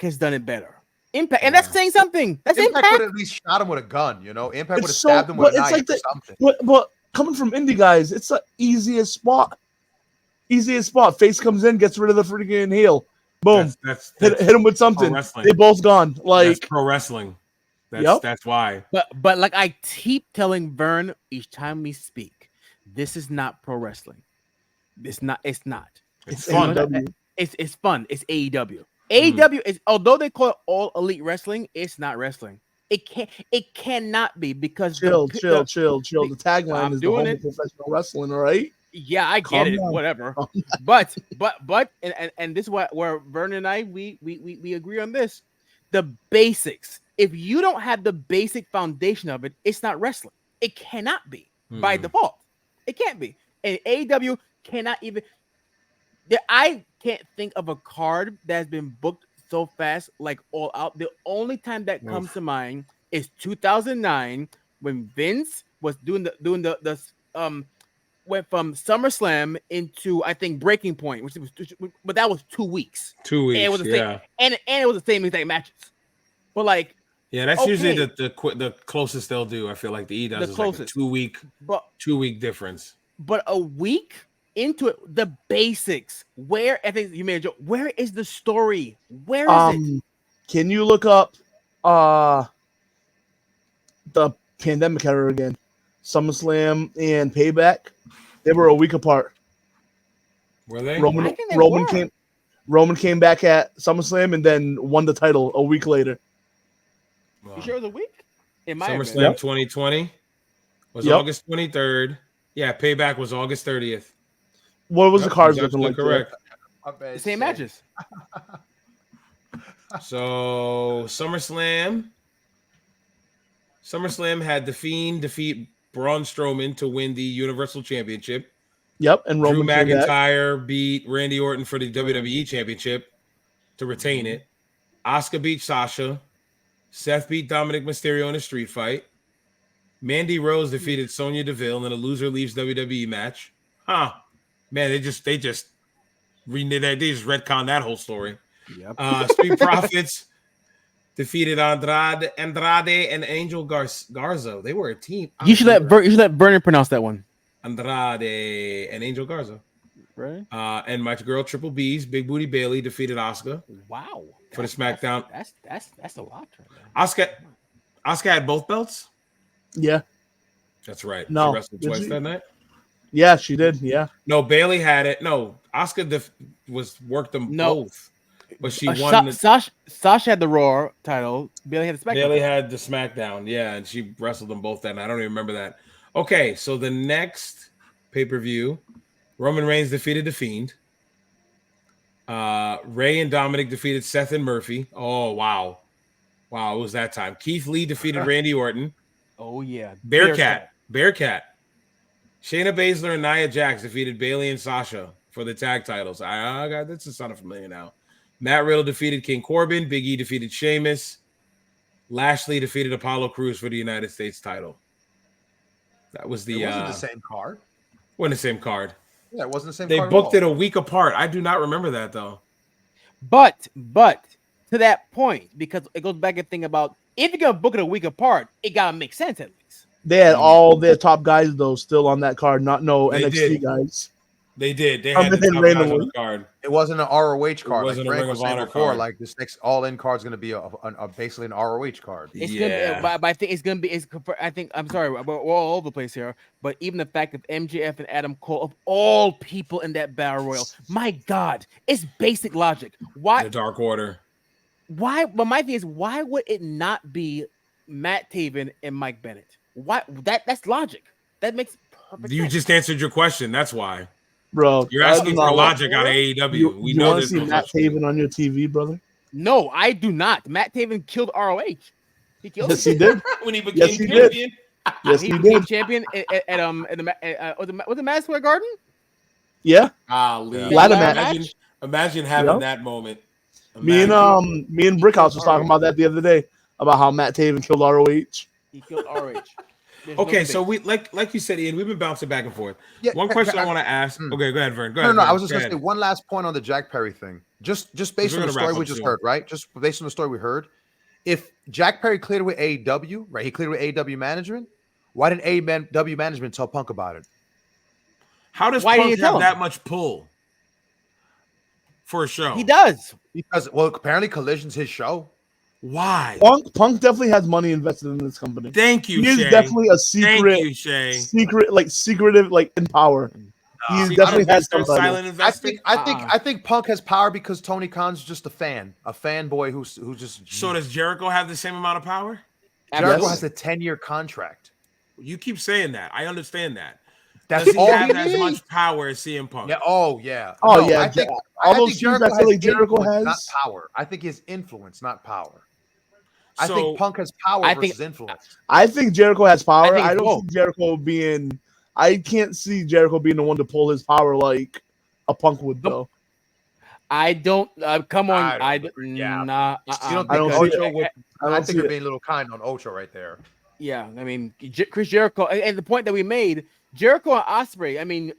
has done it better. Impact, and that's saying something. That's Impact would at least shot him with a gun. You know, Impact would have stabbed him with a knife like or something. But coming from indie guys, it's the easiest spot. Face comes in, gets rid of the freaking heel. Boom. That's hit him with something. They both gone. Like that's pro wrestling. That's why. But like I keep telling Vern each time we speak, this is not pro wrestling. It's not. It's fun. It's fun. It's AEW. AEW is, although they call it All Elite Wrestling, it's not wrestling. It cannot be because chill. The tagline is the home of professional wrestling, all right? Yeah, I get it. Whatever. But and this is where Vernon and I we agree on this. The basics. If you don't have the basic foundation of it, it's not wrestling. It cannot be by default. It can't be. And AEW cannot even. I can't think of a card that has been booked so fast, like All Out. The only time that comes to mind is 2009 when Vince was doing the went from SummerSlam into I think Breaking Point, but that was 2 weeks. 2 weeks, and it was the same, and it was the same exact matches. But like, that's usually the closest they'll do. I feel like the E does is like a 2 week, 2 week difference. But a week into it, the basics. Where I think you made a joke. Where is the story? Where is it? Can you look up the pandemic era again? SummerSlam and Payback. They were a week apart. Were they? Roman came back at SummerSlam and then won the title a week later. Wow. You sure it was a week? SummerSlam 2020 was August 23rd. Yeah, Payback was August 30th. What was the cards looking like? Correct. The same matches. So SummerSlam had The Fiend defeat Braun Strowman to win the Universal Championship. Yep, and Drew McIntyre beat Randy Orton for the WWE Championship to retain it. Asuka beat Sasha. Seth beat Dominic Mysterio in a street fight. Mandy Rose defeated Sonya Deville in a loser leaves WWE match. Man, they just retconned that whole story. Yep. Street Profits defeated Andrade and Angel Garza. They were a team. You should let Vernon pronounce that one. Andrade and Angel Garza. Right. And my girl Triple B's Big Booty Bailey defeated Asuka. Wow. For the SmackDown. That's a lot. Asuka had both belts? Yeah. That's right. No. She wrestled twice that night? Yeah, she did. Yeah. No, Bailey had it. No, Asuka worked them both. But she won. Sasha had the Raw title. Bailey had the SmackDown. Bailey had the SmackDown. Yeah, and she wrestled them both that night. I don't even remember that. Okay, so the next pay-per-view, Roman Reigns defeated The Fiend. Ray and Dominic defeated Seth and Murphy. Oh, wow. Wow, it was that time. Keith Lee defeated Randy Orton. Oh, yeah. Bearcat. Shayna Baszler and Nia Jax defeated Bayley and Sasha for the tag titles. I got this is sounding familiar now. Matt Riddle defeated King Corbin. Big E defeated Sheamus. Lashley defeated Apollo Crews for the United States title. That was the. It wasn't the same card. Wasn't the same card. Yeah, it wasn't the same. They card booked it a week apart. I do not remember that though. But to that point, because it goes back and think about if you're gonna book it a week apart, it gotta make sense at least. They had all their top guys though still on that card, not NXT guys. They did. They had the top guys on the card. It wasn't an ROH card. It wasn't like a Ring of Honor card. Like this next All-In card is going to be basically an ROH card. It's gonna be, but I think it's gonna be. I think I'm sorry, we're all over the place here. But even the fact that MJF and Adam Cole, of all people in that battle royal, my God, it's basic logic. Why the Dark Order? Why? But my thing is, why would it not be Matt Taven and Mike Bennett? Why? That's logic. That makes perfect You sense. just answered your question. That's why. Bro, you're asking for logic out of AEW. We know this. You want to see Matt Taven on your TV, brother? No, I do not. Matt Taven killed ROH. He killed. Yes, he did. When he became champion. Yes, he did. became champion at was it Madison Square Garden? Yeah. Imagine having that moment. Me and Brickhouse was talking about that the other day about how Matt Taven killed ROH. He killed ROH. Okay, so we like you said, Ian, we've been bouncing back and forth. Yeah, one question I want to ask. Okay, go ahead, Vern. Go ahead. No, I was just going to say one last point on the Jack Perry thing. Just based on the story we just heard, right? Just based on the story we heard, if Jack Perry cleared with AEW, right? He cleared with AEW management. Why didn't AEW management tell Punk about it? How does Punk have that much pull for a show? He does because apparently Collision's his show. Why? Punk definitely has money invested in this company. Thank you, He Shay. is definitely a secret, secretive, in power. He definitely has somebody. Silent I think Punk has power because Tony Khan's just a fanboy who's just. So does Jericho have the same amount of power? Jericho has a 10-year contract. You keep saying that. I understand that. That's does he all have he as needs? much power as CM Punk? Yeah. Oh yeah. I think Jericho has not power. I think his influence, not power. I think Punk has power versus influence. I think Jericho has power. I don't see Jericho being. I can't see Jericho being the one to pull his power like a Punk would, though. I don't. Come on. You don't think Ocho would? I think you're being a little kind on Ocho right there. Yeah, I mean, Chris Jericho, and the point that we made, Jericho and Ospreay. I mean,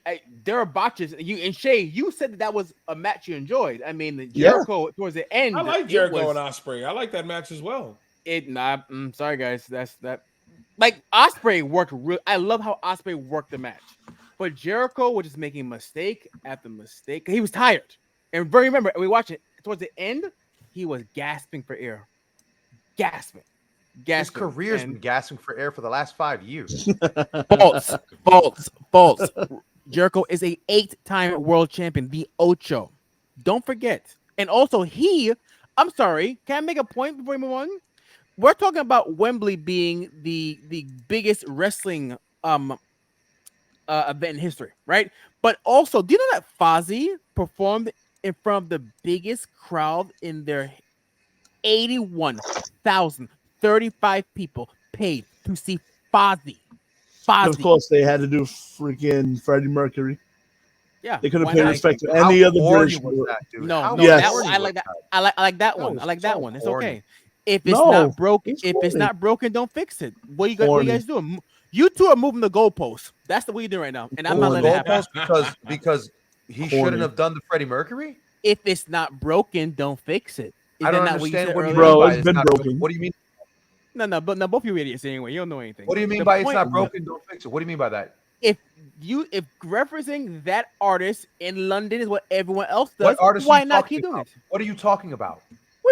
there are botches. And Shay, you said that was a match you enjoyed. I mean, Jericho towards the end. I like Jericho and Ospreay. I like that match as well. Sorry guys, that's that. Like Ospreay worked real. I love how Ospreay worked the match, but Jericho was just making mistake after mistake. He was tired, and remember, we watched it towards the end. He was gasping for air, gasping. His career's been gasping for air for the last 5 years. False. Jericho is a 8-time world champion, the Ocho. Don't forget. And also I'm sorry, can I make a point before we move on? We're talking about Wembley being the biggest wrestling event in history, right? But also, do you know that Fozzy performed in front of the biggest crowd in their 81,035 people paid to see Fozzy? Of course, they had to do freaking Freddie Mercury. Yeah, they could have paid respect to any other British. No, I like that. I like that one. I like that one. It's okay. If it's not broken, don't fix it. What you guys doing? You two are moving the goalposts. That's the way you're doing right now, and I'm not letting it happen. Because he shouldn't have done the Freddie Mercury. If it's not broken, don't fix it. I don't understand what you mean bro. by It's been broken. What do you mean? No, both of you idiots anyway. You don't know anything. What do you mean by it's not broken? Don't fix it. What do you mean by that? If referencing that artist in London is what everyone else does, why not keep doing it? What are you talking about?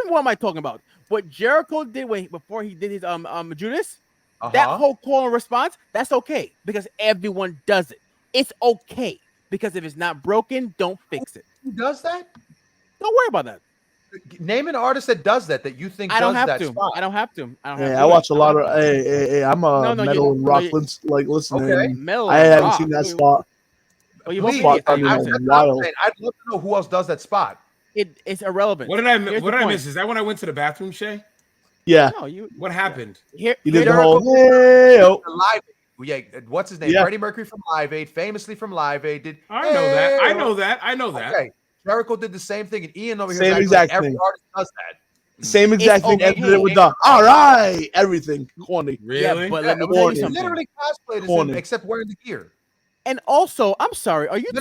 What am I talking about? What Jericho did before he did his Judas, that whole call and response, that's okay because everyone does it. It's okay because if it's not broken, don't fix it. Who does that? Don't worry about that. Name an artist that does that you think I don't does have that to. spot. I don't have to. I watch a lot of. Hey, I'm a metal and rock listening. Okay. I haven't seen that spot. I'd love to know who else does that spot. It's irrelevant. What did I miss? Is that when I went to the bathroom, Shay? Yeah. No, what happened? You did the whole. Hey, Yeah, what's his name? Yeah. Freddie Mercury from Live Aid, famously from Live Aid. Did I know that. I know that. I know that. Okay, Jericho did the same thing, and Ian over here. Same exact every thing. artist does that. Same exact thing. okay. Ended it with the all right, everything corny. Really? Yeah, but let me tell corny. you something. Literally cosplayed as him, Corny. except wearing the gear. And also, I'm sorry. Are you? No.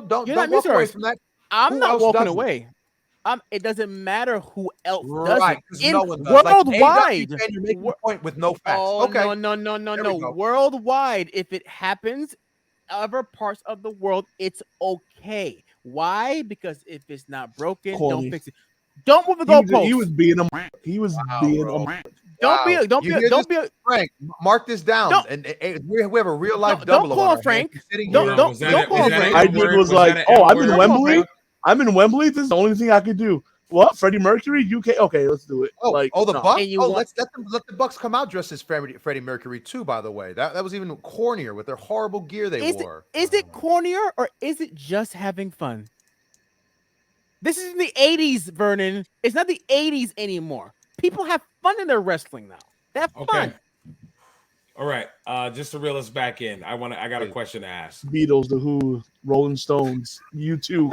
Don't You're walk not away artist. from that. I'm Who not else walking does it? away. It doesn't matter who else does Right, it. 'cause In no one does. Like, worldwide, AEW fan, you're making a point with no facts. oh Okay. no. we go. Worldwide, if it happens, other parts of the world, it's okay. Why? Because if it's not broken, Corny. don't fix it. Don't move the He was goalposts. being a. He was being bro. a. Don't be a Frank, mark this down. Don't- And we have a real life don't double. call on our hands. Frank. He's sitting Don't- here. don't- Was that don't a- call was him that Frank. an My N-word? dude was that like, an "Oh, I'm in N-word? Wembley. I'm in Wembley. This is the only thing I could do." What? Freddie Mercury, UK? Okay, let's do it. Oh, the no. Bucks. And you Oh, want- let the Bucks come out dressed as Freddie Mercury too. By the way, that was even cornier with their horrible gear they wore. Is it cornier or is it just having fun? This is in the 80s, Vernon. It's not the 80s anymore. People have fun in their wrestling now. They have Okay. fun. All right. Just to reel us back in, I got a question to ask. Beatles, The Who, Rolling Stones, U2.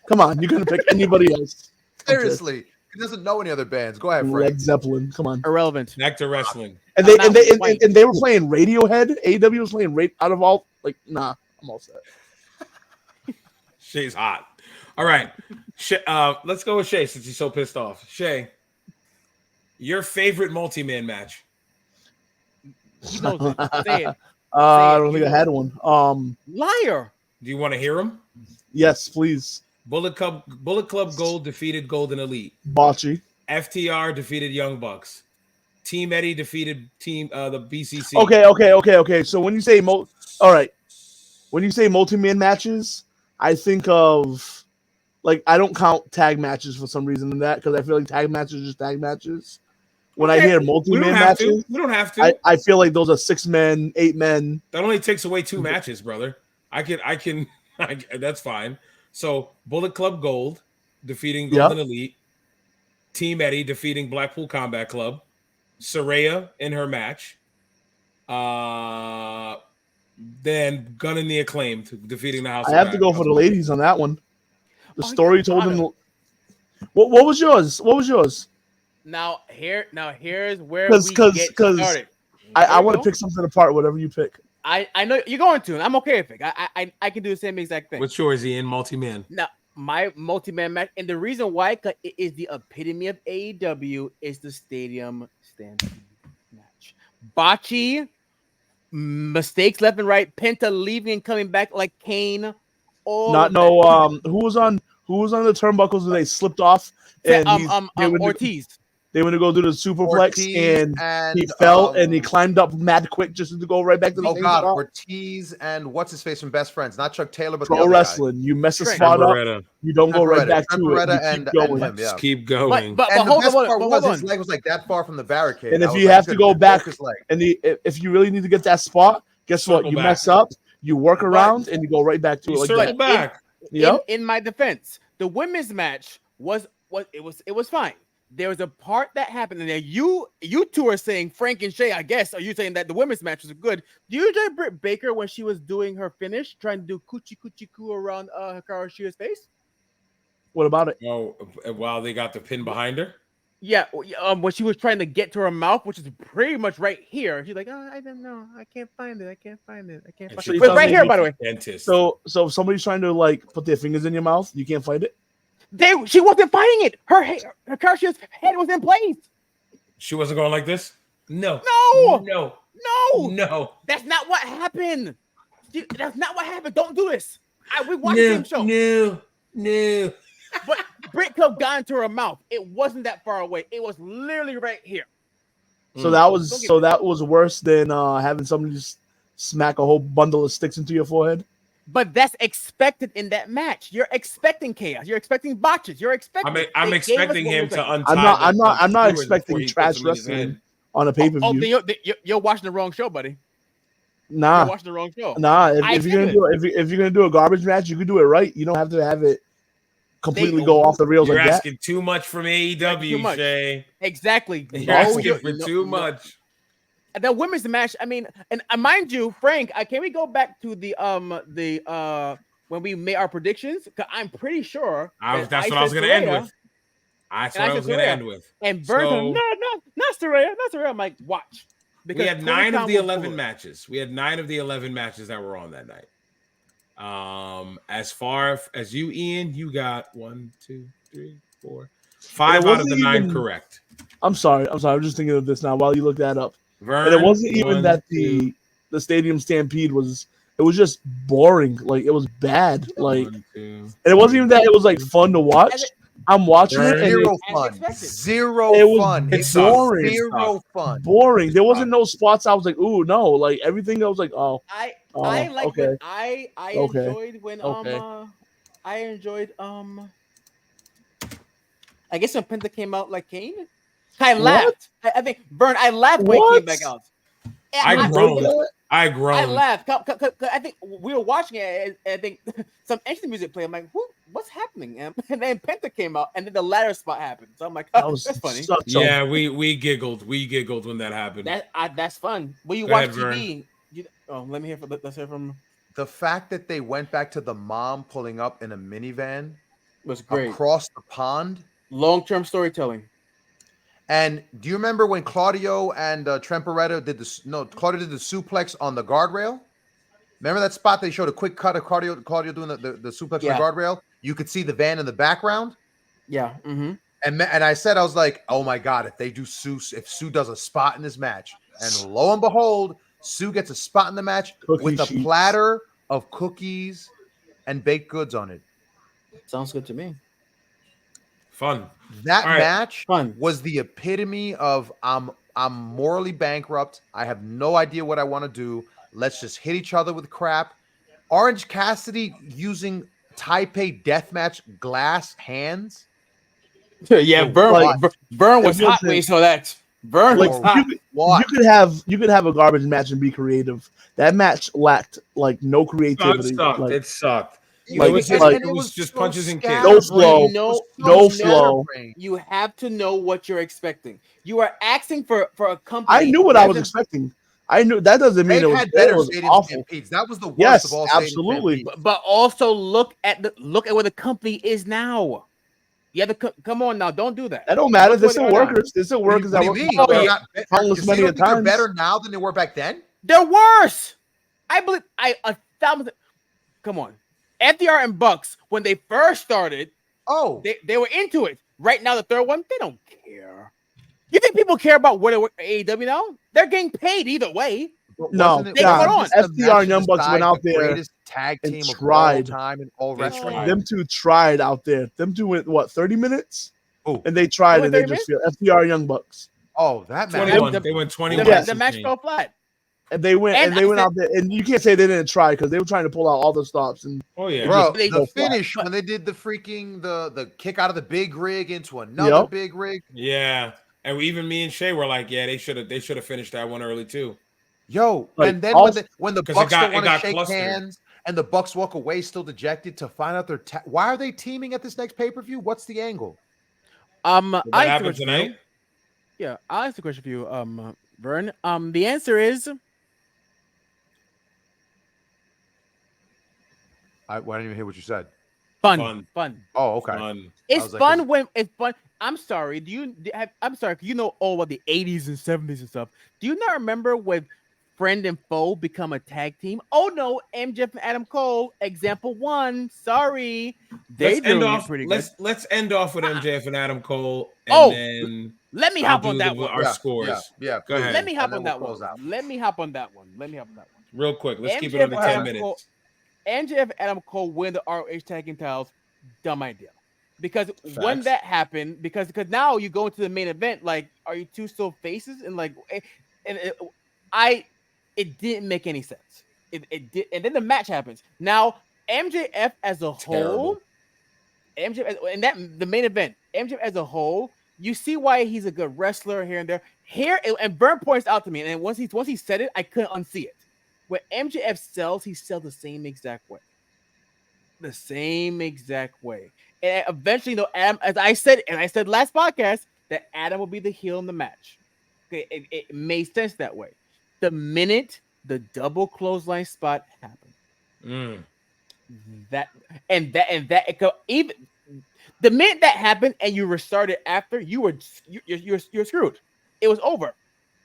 Come on. You're gonna pick anybody else? Seriously, he doesn't know any other bands. Go ahead, Frank. Led Zeppelin. Come on. Irrelevant. Back to wrestling. And I'm they not white. and they were playing Radiohead. AEW was playing out of all nah. I'm all set. Shay's hot. All right. Let's go with Shay since he's so pissed off. Shay, your favorite multi-man match? He knows it. Say it. I don't think I had one. Liar. Do you want to hear them? Yes, please. Bullet Club Gold defeated Golden Elite. Bocce. FTR defeated Young Bucks. Team Eddie defeated the BCC. Okay. So when you say when you say multi-man matches, I think of I don't count tag matches for some reason in that because I feel like tag matches are just tag matches. When I hear multi-man matches, we don't have to. I feel like those are 6 men, 8 men. That only takes away 2 matches, brother. I can. That's fine. So Bullet Club Gold defeating Golden Elite. Team Eddie defeating Blackpool Combat Club. Saraya in her match. Then Gunn and the Acclaimed defeating the House. I have to go for the ladies on that one. The story told them. What was yours? What was yours? Now here's where we get started. I want to pick something apart. Whatever you pick. I know you're going to, and I'm okay with it. I can do the same exact thing. What's yours, Ian? Multi-man. Now, my multi-man match, and the reason why, because it is the epitome of AEW, is the Stadium Stampede match. Bocce, mistakes left and right, Penta leaving and coming back like Kane. Who was on the turnbuckles and they slipped off and Ortiz. They went to go do the superplex and he fell and he climbed up mad quick just to go right back to the same spot. Ortiz and what's his face from Best Friends, not Chuck Taylor, but Pro Wrestling. You mess a spot up, you don't go right back to it. Keep going. But the hold best on, part hold was on. his leg was like that far from the barricade. And if you have to go back, and if you really need to get that spot, guess what? You mess up, you work around, and you go right back to it. Circle back. In my defense, the women's match was fine. There was a part that happened, and there you two are saying, Frank and Shay, I guess, are you saying that the women's match was good? Do you enjoy Britt Baker when she was doing her finish, trying to do coochie coo around Hikaru Shida's face? What about it? Oh, while they got the pin behind her? Yeah, when she was trying to get to her mouth, which is pretty much right here. She's like, I don't know. I can't find it. I can't find it. Wait, right here, by the way. Dentist. So if somebody's trying to put their fingers in your mouth, you can't fight it? She wasn't fighting it. Her Shida's head was in place. She wasn't going like this? No. That's not what happened. That's not what happened. Don't do this. We watched the same show. No. But Britt could have gotten to her mouth. It wasn't that far away. It was literally right here. So that was worse than having somebody just smack a whole bundle of sticks into your forehead. But that's expected in that match. You're expecting chaos. You're expecting botches. You're expecting. I'm expecting him to untie. I'm not expecting trash wrestling on a pay per view. You're watching the wrong show, buddy. Nah, you're watching the wrong show. Nah, if you're gonna do a garbage match, you can do it right. You don't have to have it completely go off the rails You're like that. asking too much from AEW, Shay. Exactly. You're asking for too much. the women's match. I mean, and mind you, Frank, can we go back to the when we made our predictions? Because I'm pretty sure that's what I was going to end with. That's what I was going to end with. And Vernon, not Saraya, not Saraya. I'm like, watch. Because we had 9 of the 11 matches. We had 9 of the 11 matches that were on that night. As far as you, Ian, you got 1, 2, 3, 4, 5 out of the 9 correct. I'm sorry. I'm just thinking of this now while you look that up. Vern, and it wasn't even that the Stadium Stampede was. It was just boring. Like it was bad. Like, and it wasn't even that. It was like fun to watch. I'm watching it. Zero fun. Zero fun. It's boring. Zero fun. Boring. There wasn't no spots. I was like, ooh, no. Like everything. I was like, oh. I like okay. when I enjoyed when I enjoyed I guess when Penta came out like Kane. I laughed. I think Vern. I laughed when he came back out. I groaned. I laughed. I think we were watching it. And I think some interesting music played. I'm like, what's happening? And then Penta came out, and then the ladder spot happened. So I'm like, oh, that's funny. Yeah, we giggled. We giggled when that happened. That's fun. When you watch TV, let me hear. Let's hear from. The fact that they went back to the mom pulling up in a minivan was great across the pond. Long-term storytelling. And do you remember when Claudio and Trent Barretta did the Claudio did the suplex on the guardrail? Remember that spot they showed a quick cut of Claudio doing the suplex on the guardrail? You could see the van in the background. Yeah. Mm-hmm. And I said, I was like, oh my God, if Sue does a spot in this match, and lo and behold, Sue gets a spot in the match with a platter of cookies and baked goods on it. Sounds good to me. Fun. That match was the epitome of I'm morally bankrupt. I have no idea what I want to do. Let's just hit each other with crap. Orange Cassidy using Taipei deathmatch glass hands. Yeah, Vern was hot when he saw that. Vern was hot. You could have a garbage match and be creative. That match lacked like no creativity. It sucked. It was just punches and kicks. No flow. No flow. You have to know what you're expecting. You are asking for a company. I knew what I was expecting. I knew that doesn't mean it was awful. That was the worst of all. Absolutely. But also look at where the company is now. You have to come on now. Don't do that. That don't matter. They're still workers. They're still workers. What do you mean? Countless many times. They're better now than they were back then. They're worse. I believe. 1,000. Come on. FDR and Bucks, when they first started, they were into it. Right now, the third one, they don't care. You think people care about what AEW now? They're getting paid either way. No, FDR and Young Bucks went out there tag team and tried. Of all time in all wrestling. Them two tried out there. Them two went 30 minutes? And they tried and they just failed. FDR Young Bucks. Oh, that match. 21. They went 21. The match fell flat. And they went out there, and you can't say they didn't try because they were trying to pull out all the stops. And bro, the finish when they did the freaking the kick out of the big rig into another big rig. Yeah, and even me and Shay were like, yeah, they should have finished that one early too. And then when the Bucks don't want to shake hands and the Bucks walk away still dejected to find out why are they teaming at this next pay-per-view? What's the angle? What happened tonight? Yeah, I'll ask the question for you, Vern. The answer is. I didn't even hear what you said. Fun. Oh, okay. Fun. It's fun when it's fun. I'm sorry. I'm sorry. You know all about the 80s and 70s and stuff. Do you not remember when friend and foe become a tag team? Oh no, MJF and Adam Cole. Example 1. Sorry, let's end off with MJF and Adam Cole. And then let me hop on that one. Our scores. Yeah. Go ahead. Let me hop on that one. Let me hop on that one. Real quick. Let's keep it under 10 minutes. MJF and Adam Cole win the ROH tag team titles. Dumb idea. Because when that happened, because now you go into the main event, like, are you two still faces? And like, it didn't make any sense. It did, and then the match happens. Now MJF as a whole, the main event, MJF as a whole, you see why he's a good wrestler here and there. And Vern points out to me, and once he said it, I couldn't unsee it. When MJF sells, he sells the same exact way. The same exact way. And eventually, Adam, as I said last podcast, that Adam will be the heel in the match. Okay, it made sense that way. The minute the double clothesline spot happened, that it could, even the minute that happened and you restarted after, you're screwed. It was over.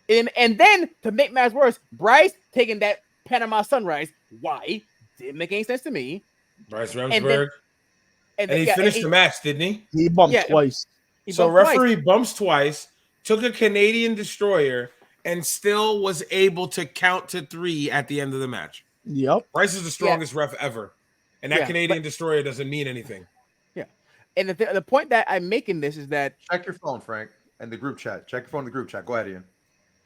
And then to make matters worse, Bryce taking that Panama Sunrise. Why? Didn't make any sense to me. Bryce Remsburg. And he yeah, finished the match, didn't he? He bumped twice. So referee bumps twice, took a Canadian destroyer, and still was able to count to 3 at the end of the match. Yep. Bryce is the strongest ref ever. And that Canadian destroyer doesn't mean anything. Yeah. And the point that I'm making this is that... Check your phone, Frank, and the group chat. Check your phone in the group chat. Go ahead, Ian.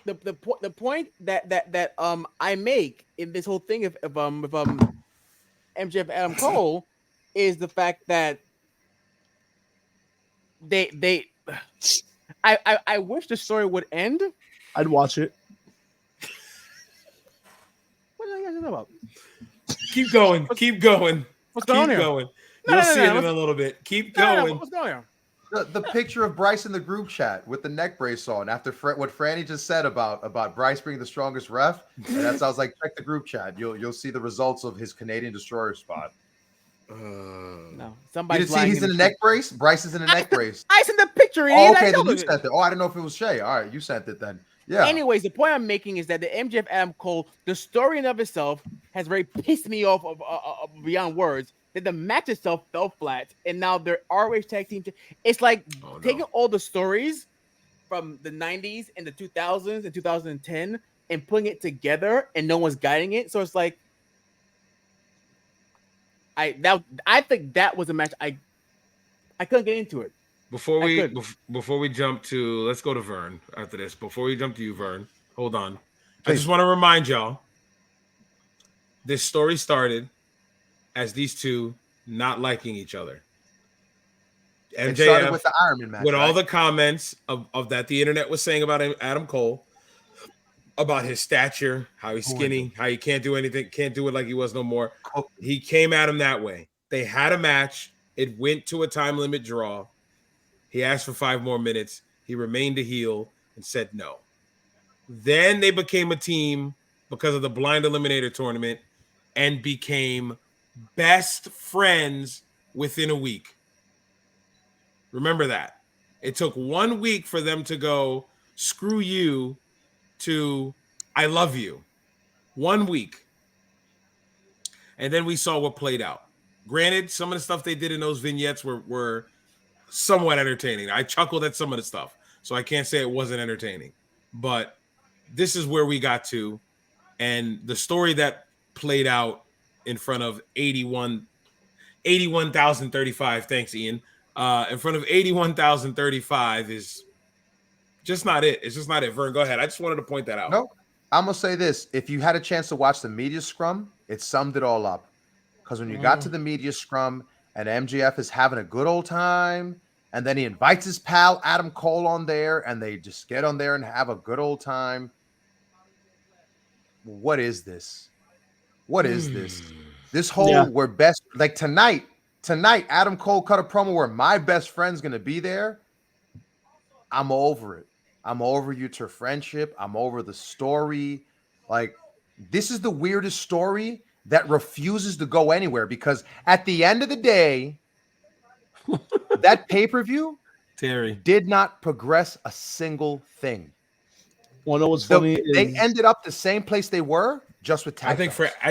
The point that I make in this whole thing of MJF Adam Cole is the fact that I wish the story would end. I'd watch it. What are you guys talking about? Keep going. Keep going. What's going on here? Keep going. You'll see it in a little bit. Keep going. What's going on? The picture of Bryce in the group chat with the neck brace on after what Franny just said about Bryce being the strongest ref. And that's I was like, check the group chat. You'll see the results of his Canadian destroyer spot. No, you didn't see he's in a neck brace. Bryce is in a neck brace. I sent the picture. Oh, okay, then you sent it. Oh, I didn't know if it was Shay. All right, you sent it then. Yeah. Anyways, the point I'm making is that the MJF Adam Cole, the story in of itself has very pissed me off of beyond words. That the match itself fell flat, and now their ROH tag team. It's like taking all the stories from the 90s and the 2000s and 2010 and putting it together, and no one's guiding it. So it's like, I think that was a match I couldn't get into it. Before we jump to, let's go to Vern after this. Before we jump to you, Vern, hold on. I just want to remind y'all, this story started as these two not liking each other. MJF, it started with the Iron Man match, with all the comments of that the internet was saying about Adam Cole, about his stature, how he's skinny, how he can't do anything, can't do it like he was no more. He came at him that way. They had a match. It went to a time limit draw. He asked for 5 more minutes. He remained a heel and said no. Then they became a team because of the blind eliminator tournament and became best friends within a week. Remember that. It took 1 week for them to go screw you to I love you. 1 week. And then we saw what played out. Granted, some of the stuff they did in those vignettes were somewhat entertaining. I chuckled at some of the stuff, so I can't say it wasn't entertaining. But this is where we got to, and the story that played out in front of 81,035. Thanks, Ian. In front of 81,035 is just not it. It's just not it. Vern, go ahead. I just wanted to point that out. No, I'm gonna say this: if you had a chance to watch the media scrum, it summed it all up. Because when you got to the media scrum and MJF is having a good old time, and then he invites his pal Adam Cole on there, and they just get on there and have a good old time. What is this? What is this? This whole we're best like tonight. Adam Cole cut a promo where my best friend's gonna be there. I'm over it. I'm over your friendship. I'm over the story. Like, this is the weirdest story that refuses to go anywhere, because at the end of the day, that pay-per-view did not progress a single thing. Well, no, what's funny they ended up the same place they were, just with tag. I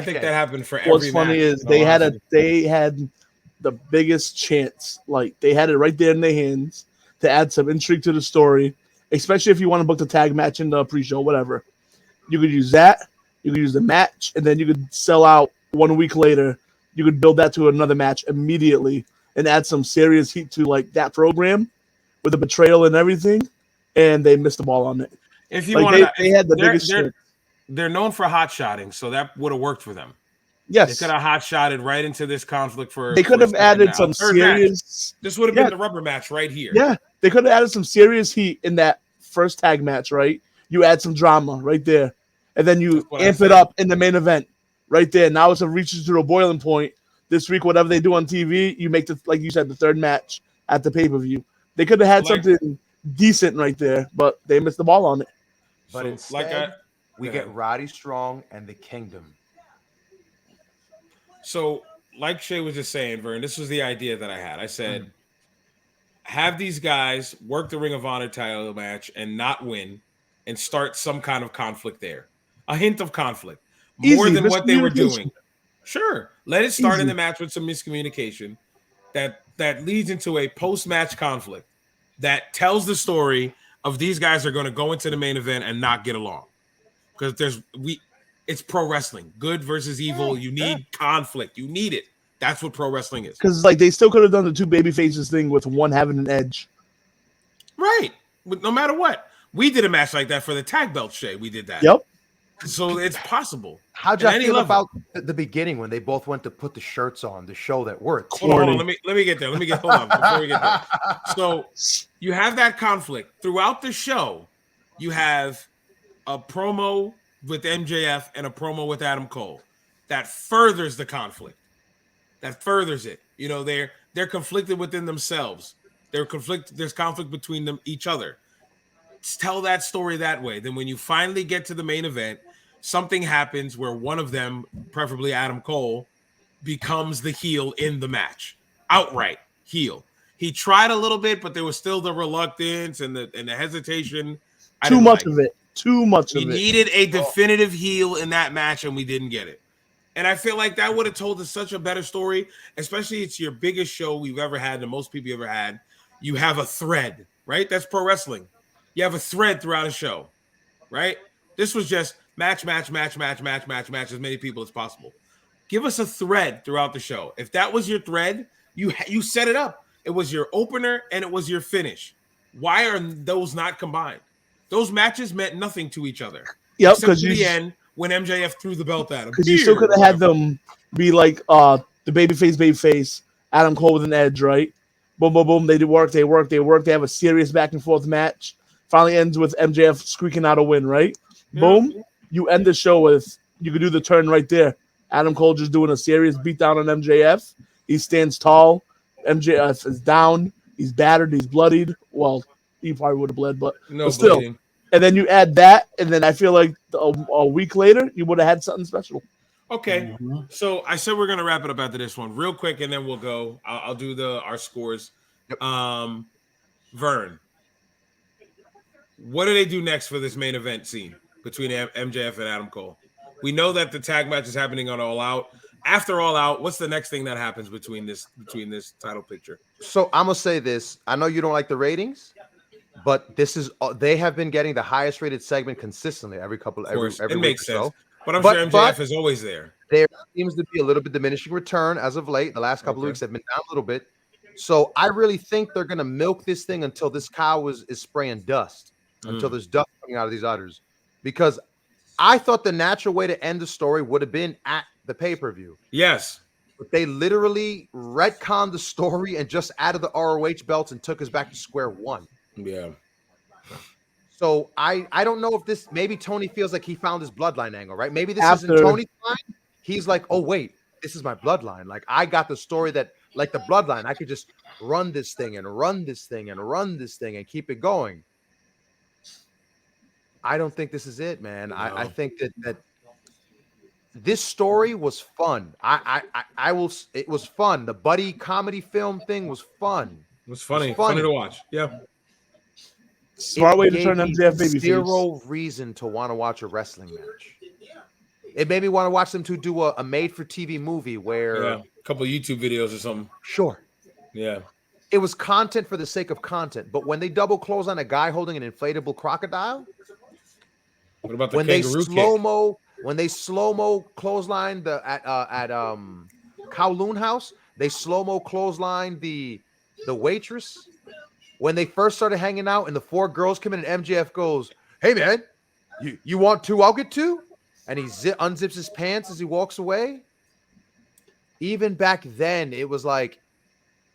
think that happened for every What's funny is they had the biggest chance. Like, they had it right there in their hands to add some intrigue to the story, especially if you want to book the tag match in the pre-show, whatever. You could use that. You could use the match, and then you could sell out 1 week later. You could build that to another match immediately and add some serious heat to like that program with the betrayal and everything. And they missed the ball on it. If you want, they had the biggest. They're known for hot shotting, so that would have worked for them. Yes, they could have hot shotted right into this conflict for. They could have added some serious. This would have been the rubber match right here. Yeah, they could have added some serious heat in that first tag match. Right, you add some drama right there, and then you amp it up in the main event right there. Now it's reaches to a boiling point. This week, whatever they do on TV, you make the, like you said, the third match at the pay-per-view. They could have had something decent right there, but they missed the ball on it. But instead, we get Roddy Strong and the Kingdom. So, like Shay was just saying, Vern, this was the idea that I had. I said, have these guys work the Ring of Honor title match and not win, and start some kind of conflict there. A hint of conflict, more than what they were doing. Sure, let it start in the match with some miscommunication that leads into a post-match conflict that tells the story of these guys are going to go into the main event and not get along, because it's pro wrestling, good versus evil. You need conflict. You need it. That's what pro wrestling is. Because like they still could have done the two baby faces thing with one having an edge, right? But no matter what, we did a match like that for the tag belt. Shay, we did that. Yep. So it's possible. How'd you feel about the beginning when they both went to put the shirts on to show that we're a team? Hold on, let me get there. Hold on before we get there. So you have that conflict throughout the show. You have a promo with MJF and a promo with Adam Cole that furthers the conflict. That furthers it. You know, they're conflicted within themselves. There's conflict between them, each other. Tell that story that way. Then when you finally get to the main event, something happens where one of them, preferably Adam Cole, becomes the heel in the match. Outright heel. He tried a little bit, but there was still the reluctance and the hesitation. Too much of it. We needed a definitive heel in that match, and we didn't get it. And I feel like that would have told us such a better story, especially it's your biggest show we've ever had, and most people ever had. You have a thread, right? That's pro wrestling. You have a thread throughout a show, right? This was just match, as many people as possible. Give us a thread throughout the show. If that was your thread, you set it up. It was your opener and it was your finish. Why are those not combined? Those matches meant nothing to each other. Yep, because the end when MJF threw the belt at him. Because you still could have had them be like the babyface, Adam Cole with an edge, right? Boom, boom, boom. They work. They have a serious back and forth match. Finally ends with MJF squeaking out a win, right? Yeah. Boom. You end the show with, you could do the turn right there. Adam Cole just doing a serious beatdown on MJF. He stands tall. MJF is down. He's battered. He's bloodied. Well, he probably would have bled, but still. Bleeding. And then you add that, and then I feel like a week later, you would have had something special. Okay. Mm-hmm. So I said we're going to wrap it up after this one real quick, and then we'll go. I'll do our scores. Yep. Vern, what do they do next for this main event scene between MJF and Adam Cole? We know that the tag match is happening on All Out. After All Out, what's the next thing that happens between this title picture? So I'm gonna say this. I know you don't like the ratings, but they have been getting the highest rated segment consistently every it makes sense. So. But I'm sure MJF is always there. There seems to be a little bit diminishing return as of late. The last couple of weeks have been down a little bit. So I really think they're gonna milk this thing until this cow is spraying dust. Until there's dust coming out of these udders. Because I thought the natural way to end the story would have been at the pay-per-view. Yes. But they literally retconned the story and just added the ROH belts and took us back to square one. Yeah. So I don't know if maybe Tony feels like he found his bloodline angle, right? Maybe this isn't Tony's line. He's like, oh, wait, this is my bloodline. Like, I got the story that, like the bloodline, I could just run this thing and run this thing and run this thing and keep it going. I don't think this is it, man. No. I think that this story was fun. It was fun. The buddy comedy film thing was fun. It was funny. Funny to watch. Yeah. Smart way to turn MJF babyface. Zero reason to want to watch a wrestling match. It made me want to watch them do a made-for-TV movie where a couple of YouTube videos or something. Sure. Yeah. It was content for the sake of content, but when they double close on a guy holding an inflatable crocodile, what about the kangaroo kick? When they slow-mo clothesline at Kowloon House, they slow-mo clothesline the waitress. When they first started hanging out and the four girls come in and MJF goes, hey, man, you want two? I'll get two. And he unzips his pants as he walks away. Even back then, it was like,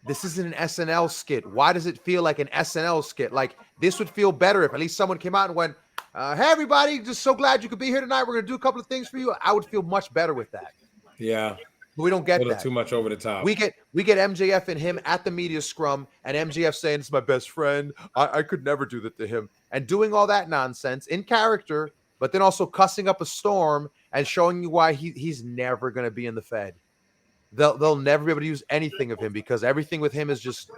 this isn't an SNL skit. Why does it feel like an SNL skit? Like, this would feel better if at least someone came out and went, hey, everybody, just so glad you could be here tonight. We're going to do a couple of things for you. I would feel much better with that. Yeah. But we don't get that. Too much over the top. We get MJF and him at the media scrum and MJF saying, it's my best friend. I could never do that to him. And doing all that nonsense in character, but then also cussing up a storm and showing you why he's never going to be in the Fed. They'll never be able to use anything of him because everything with him is just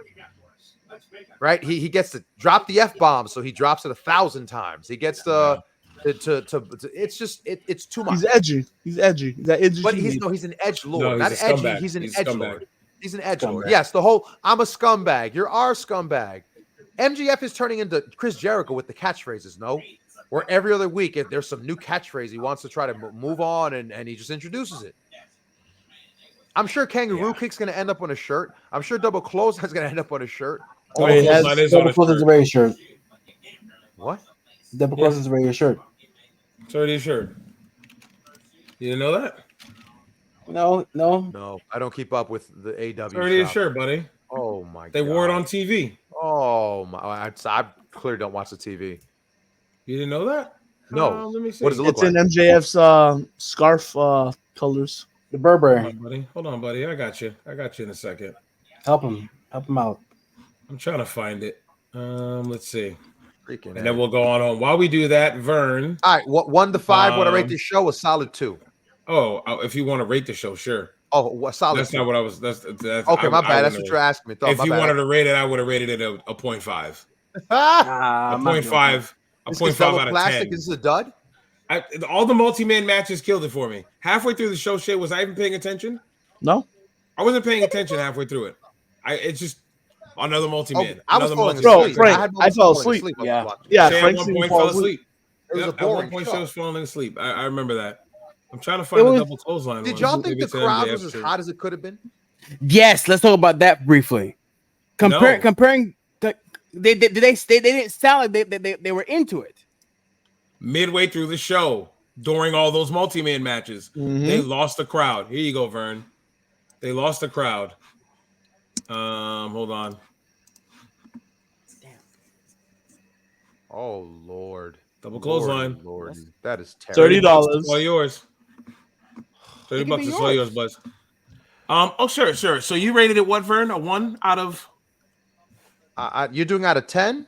right. He gets to drop the F-bomb, so he drops it 1,000 times. He gets to it's just it's too much. He's edgy. He's edgy. That edgy. But he's an edge lord, not edgy. He's an edge lord. He's an edge lord. Yes, the whole I'm a scumbag. You're our scumbag. MJF is turning into Chris Jericho with the catchphrases. No, where every other week, if there's some new catchphrase, he wants to try to move on, and he just introduces it. I'm sure Kangaroo Kick's going to end up on a shirt. I'm sure Double Clothesline's going to end up on a shirt. Double Clothesline's wearing a shirt. What? Double Clothesline's wearing a shirt. It's already a shirt. You didn't know that? No. I don't keep up with the AW. It's already a shirt, buddy. Oh my god. They wore it on TV. Oh my! I clearly don't watch the TV. You didn't know that? No. Let me see. What does it look like? It's in MJF's scarf colors. The Burberry. Hold on, buddy. I got you in a second. Help him out. I'm trying to find it. Let's see. Freaking and then we'll go on home. While we do that, Vern. All right, 1 to 5. What I rate this show? A solid 2. Oh, if you want to rate the show, sure. Oh, what solid? That's 2. Not what I was. That's okay. My bad. That's what you're asking me. If you wanted to rate it, I would have rated it a 0.5. A 0.5. A 0.5 out of 10. Is this a dud? All the multi-man matches killed it for me. Halfway through the show, was I even paying attention? No, I wasn't paying attention halfway through it. It's just another multi-man. I was falling asleep. Frank, I fell asleep. Yeah. Frank at one point fell asleep. At one point, she was falling asleep. I remember that. I'm trying to find a double clothesline. Did y'all think the crowd was as hot as it could have been? Yes, let's talk about that briefly. Comparing, they didn't sound like they were into it. Midway through the show, during all those multi-man matches, they lost the crowd. Here you go, Vern. They lost the crowd. Hold on. Oh Lord. Double clothesline. Lord, that is terrible. $30. All yours. $30 is all yours, Buzz. Sure. So you rated it what, Vern? A 1 out of? You're doing out of 10?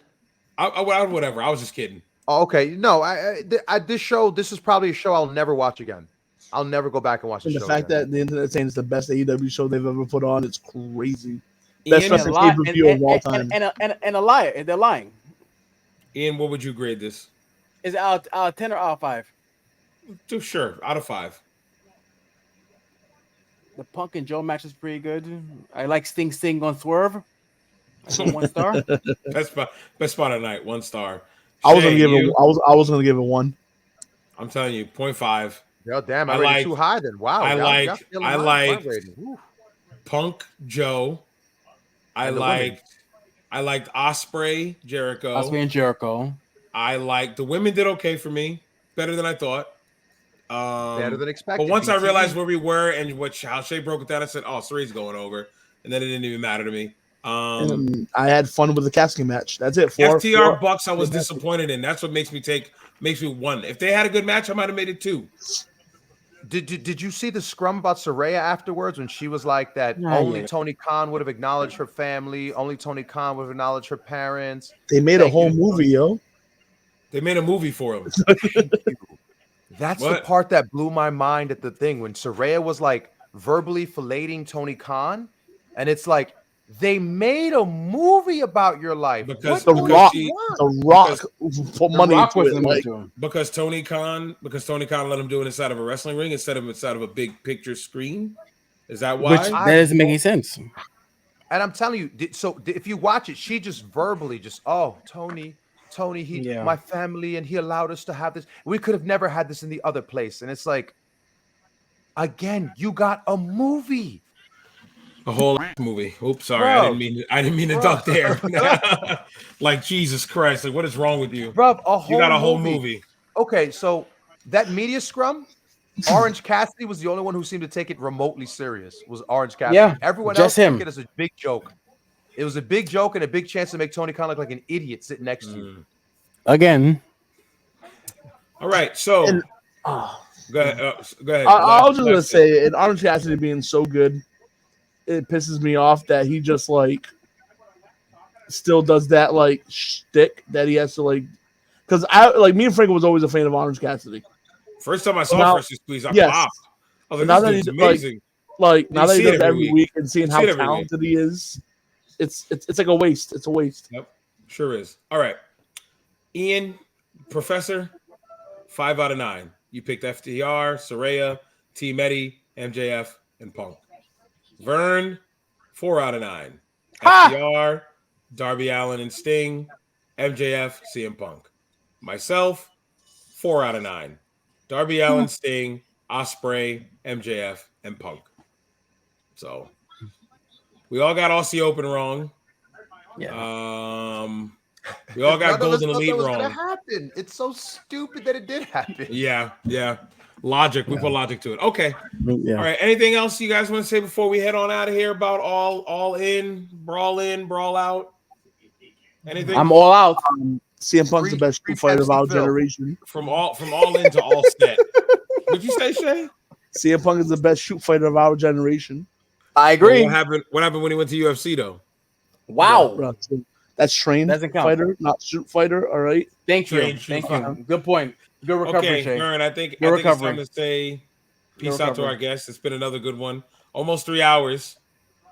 Whatever. I was just kidding. Oh, okay. No, this is probably a show I'll never watch again. I'll never go back and watch the show. The fact that the internet saying it's the best AEW show they've ever put on, it's crazy. Ian, best pay-per-view of all time. And a liar. They're lying. Ian, what would you grade this? Is it out of 10 or out of 5? Sure, out of 5. The Punk and Joe match is pretty good. I like Sting on Swerve. I give 1 star. Best spot of the night, 1 star. I was gonna give it 1. I'm telling you, 0.5. Yeah, damn, I rated too high then. Wow. I like Punk Joe. I liked Osprey, Jericho. Osprey and Jericho. I like the women did okay for me, better than I thought. Better than expected. But once I realized where we were and how Shay broke it down, I said, "Oh, Sari's going over," and then it didn't even matter to me. I had fun with the casting match. That's it. FTR Bucks, I was disappointed in. That's what makes me 1. If they had a good match, I might have made it 2. Did you see the scrum about Saraya afterwards when she was like that? Only Tony Khan would have acknowledged her family. Only Tony Khan would have acknowledged her parents. They made a whole movie, yo. They made a movie for him. That's the part that blew my mind at the thing when Saraya was like verbally filleting Tony Khan, and it's like they made a movie about your life because The Rock put money into it. Because Tony Khan let him do it inside of a wrestling ring instead of inside of a big picture screen. Is that why? That doesn't make any sense. And I'm telling you, so if you watch it, she just verbally Tony, my family, and he allowed us to have this. We could have never had this in the other place. And it's like, again, you got a movie. A whole movie. Oops, sorry. Bro, I didn't mean to duck there. Like, Jesus Christ. Like, what is wrong with you? Bro, you got a whole movie. Okay, so that media scrum, Orange Cassidy was the only one who seemed to take it remotely serious, was Orange Cassidy. Yeah, everyone else took it as a big joke. It was a big joke and a big chance to make Tony Khan look like an idiot sitting next to you. Again. All right, so go ahead. I was just gonna say, and Orange Cassidy being so good, it pisses me off that he just like still does that like shtick that he has to like because me and Frank was always a fan of Orange Cassidy. First time I saw Freshly Squeezed, I popped. I was like, now this dude's amazing. Now that he does it every week and seeing how talented he is, it's like a waste. It's a waste. Yep, sure is. All right, Ian, Professor, 5 out of 9. You picked FTR, Saraya, T. Medi, MJF, and Punk. Vern, 4 out of 9. FTR, Darby Allin and Sting, MJF, CM Punk. Myself, 4 out of 9. Darby Allin, Sting, Ospreay, MJF, and Punk. So we all got Aussie Open wrong. Yeah. We all got Golden Elite wrong. Happen. It's so stupid that it did happen. Yeah. Logic. We put logic to it. Okay. Yeah. All right. Anything else you guys want to say before we head on out of here about all in, brawl out? Anything? I'm all out. CM Punk's the best fighter of our generation. From all in to all set. What'd you say, Shay? CM Punk is the best shoot fighter of our generation. I agree. What happened when he went to UFC though? Wow. Yeah, that's trained fighter, not shoot fighter. All right. Thank you. Thank you. Good point. Good recovery, Shay. Vern, I think it's time to say peace out to our guests. It's been another good one. Almost 3 hours.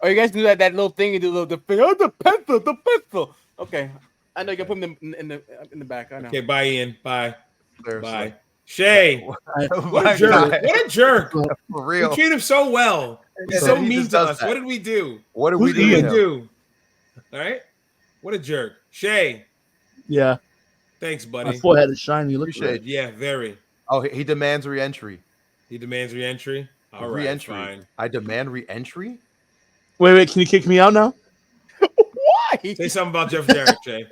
Oh, you guys do that little thing and do the pencil. Okay. I know you can put them in the back. I know. Okay, bye, Ian. Bye. Seriously. Bye. Shay, what a jerk! What a jerk! For real. We treat him so well. He's so mean to us. What did we do? What did we do? All right. What a jerk, Shay. Yeah. Thanks, buddy. My forehead is shiny. You look Appreciate good. Yeah, very. Oh, he demands re-entry. He demands re-entry. All right, re-entry. Fine. I demand re-entry. Wait. Can you kick me out now? Why? Say something about Jeff Jarrett, Shay.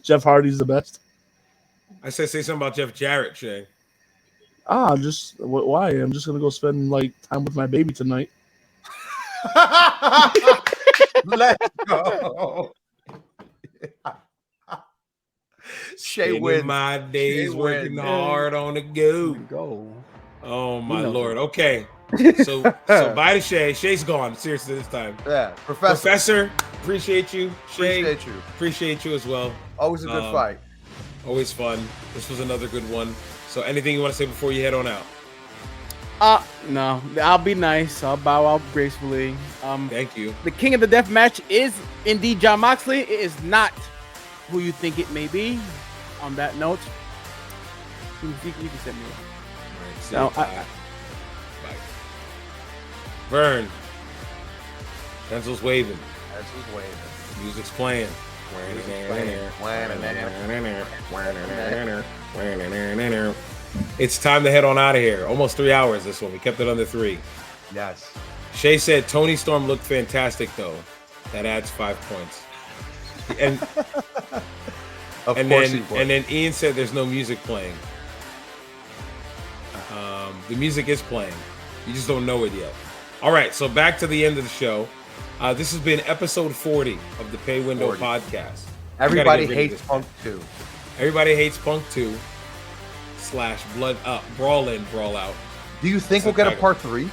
Jeff Hardy's the best. I said say something about Jeff Jarrett, Shay. Why? I'm just gonna go spend time with my baby tonight. Let's go. Shay wins. My days working hard on the go. Oh my Lord. Okay. So bye to Shay. Shay's gone. Seriously this time. Yeah. Professor, appreciate you. Shay, appreciate you as well. Always a good fight. Always fun. This was another good one. So anything you want to say before you head on out? No. I'll be nice. I'll bow out gracefully. Thank you. The king of the death match is indeed Jon Moxley. It is not who you think it may be. On that note, you can send me. All right, bye. Vern. Pencil's waving. Music's playing. It's time to head on out of here. Almost 3 hours this one. We kept it under 3. Yes. Shay said Tony Storm looked fantastic though. That adds 5 points. And then Ian said there's no music playing. The music is playing. You just don't know it yet. All right, so back to the end of the show. This has been episode 40 of the Pay Window Podcast. Everybody hates Punk 2. Everybody hates Punk 2 / Brawl In, Brawl Out. Do you think we'll get a part 3?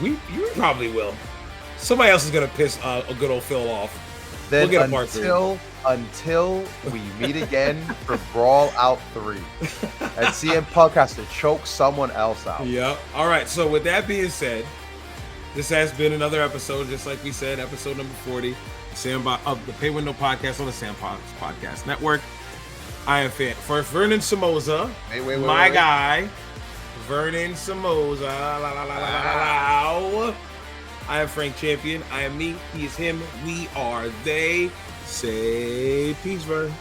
You probably will. Somebody else is gonna piss a good old Phil off. Then we'll get a part 3. Until we meet again for Brawl Out 3. And CM Punk has to choke someone else out. Yep. All right. So with that being said, this has been another episode, just like we said, episode number 40 of the Pay Window Podcast on the Sandbox Podcast Network. I am for Vernon Somoza, my guy, Vernon Somoza. I am Frank Champion. I am me. He is him. We are they. Say peace, Vern.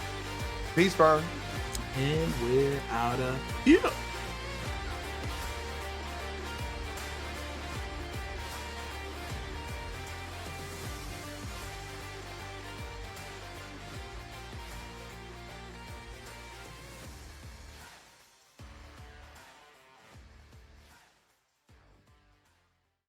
Peace, Vern. And we're out of here.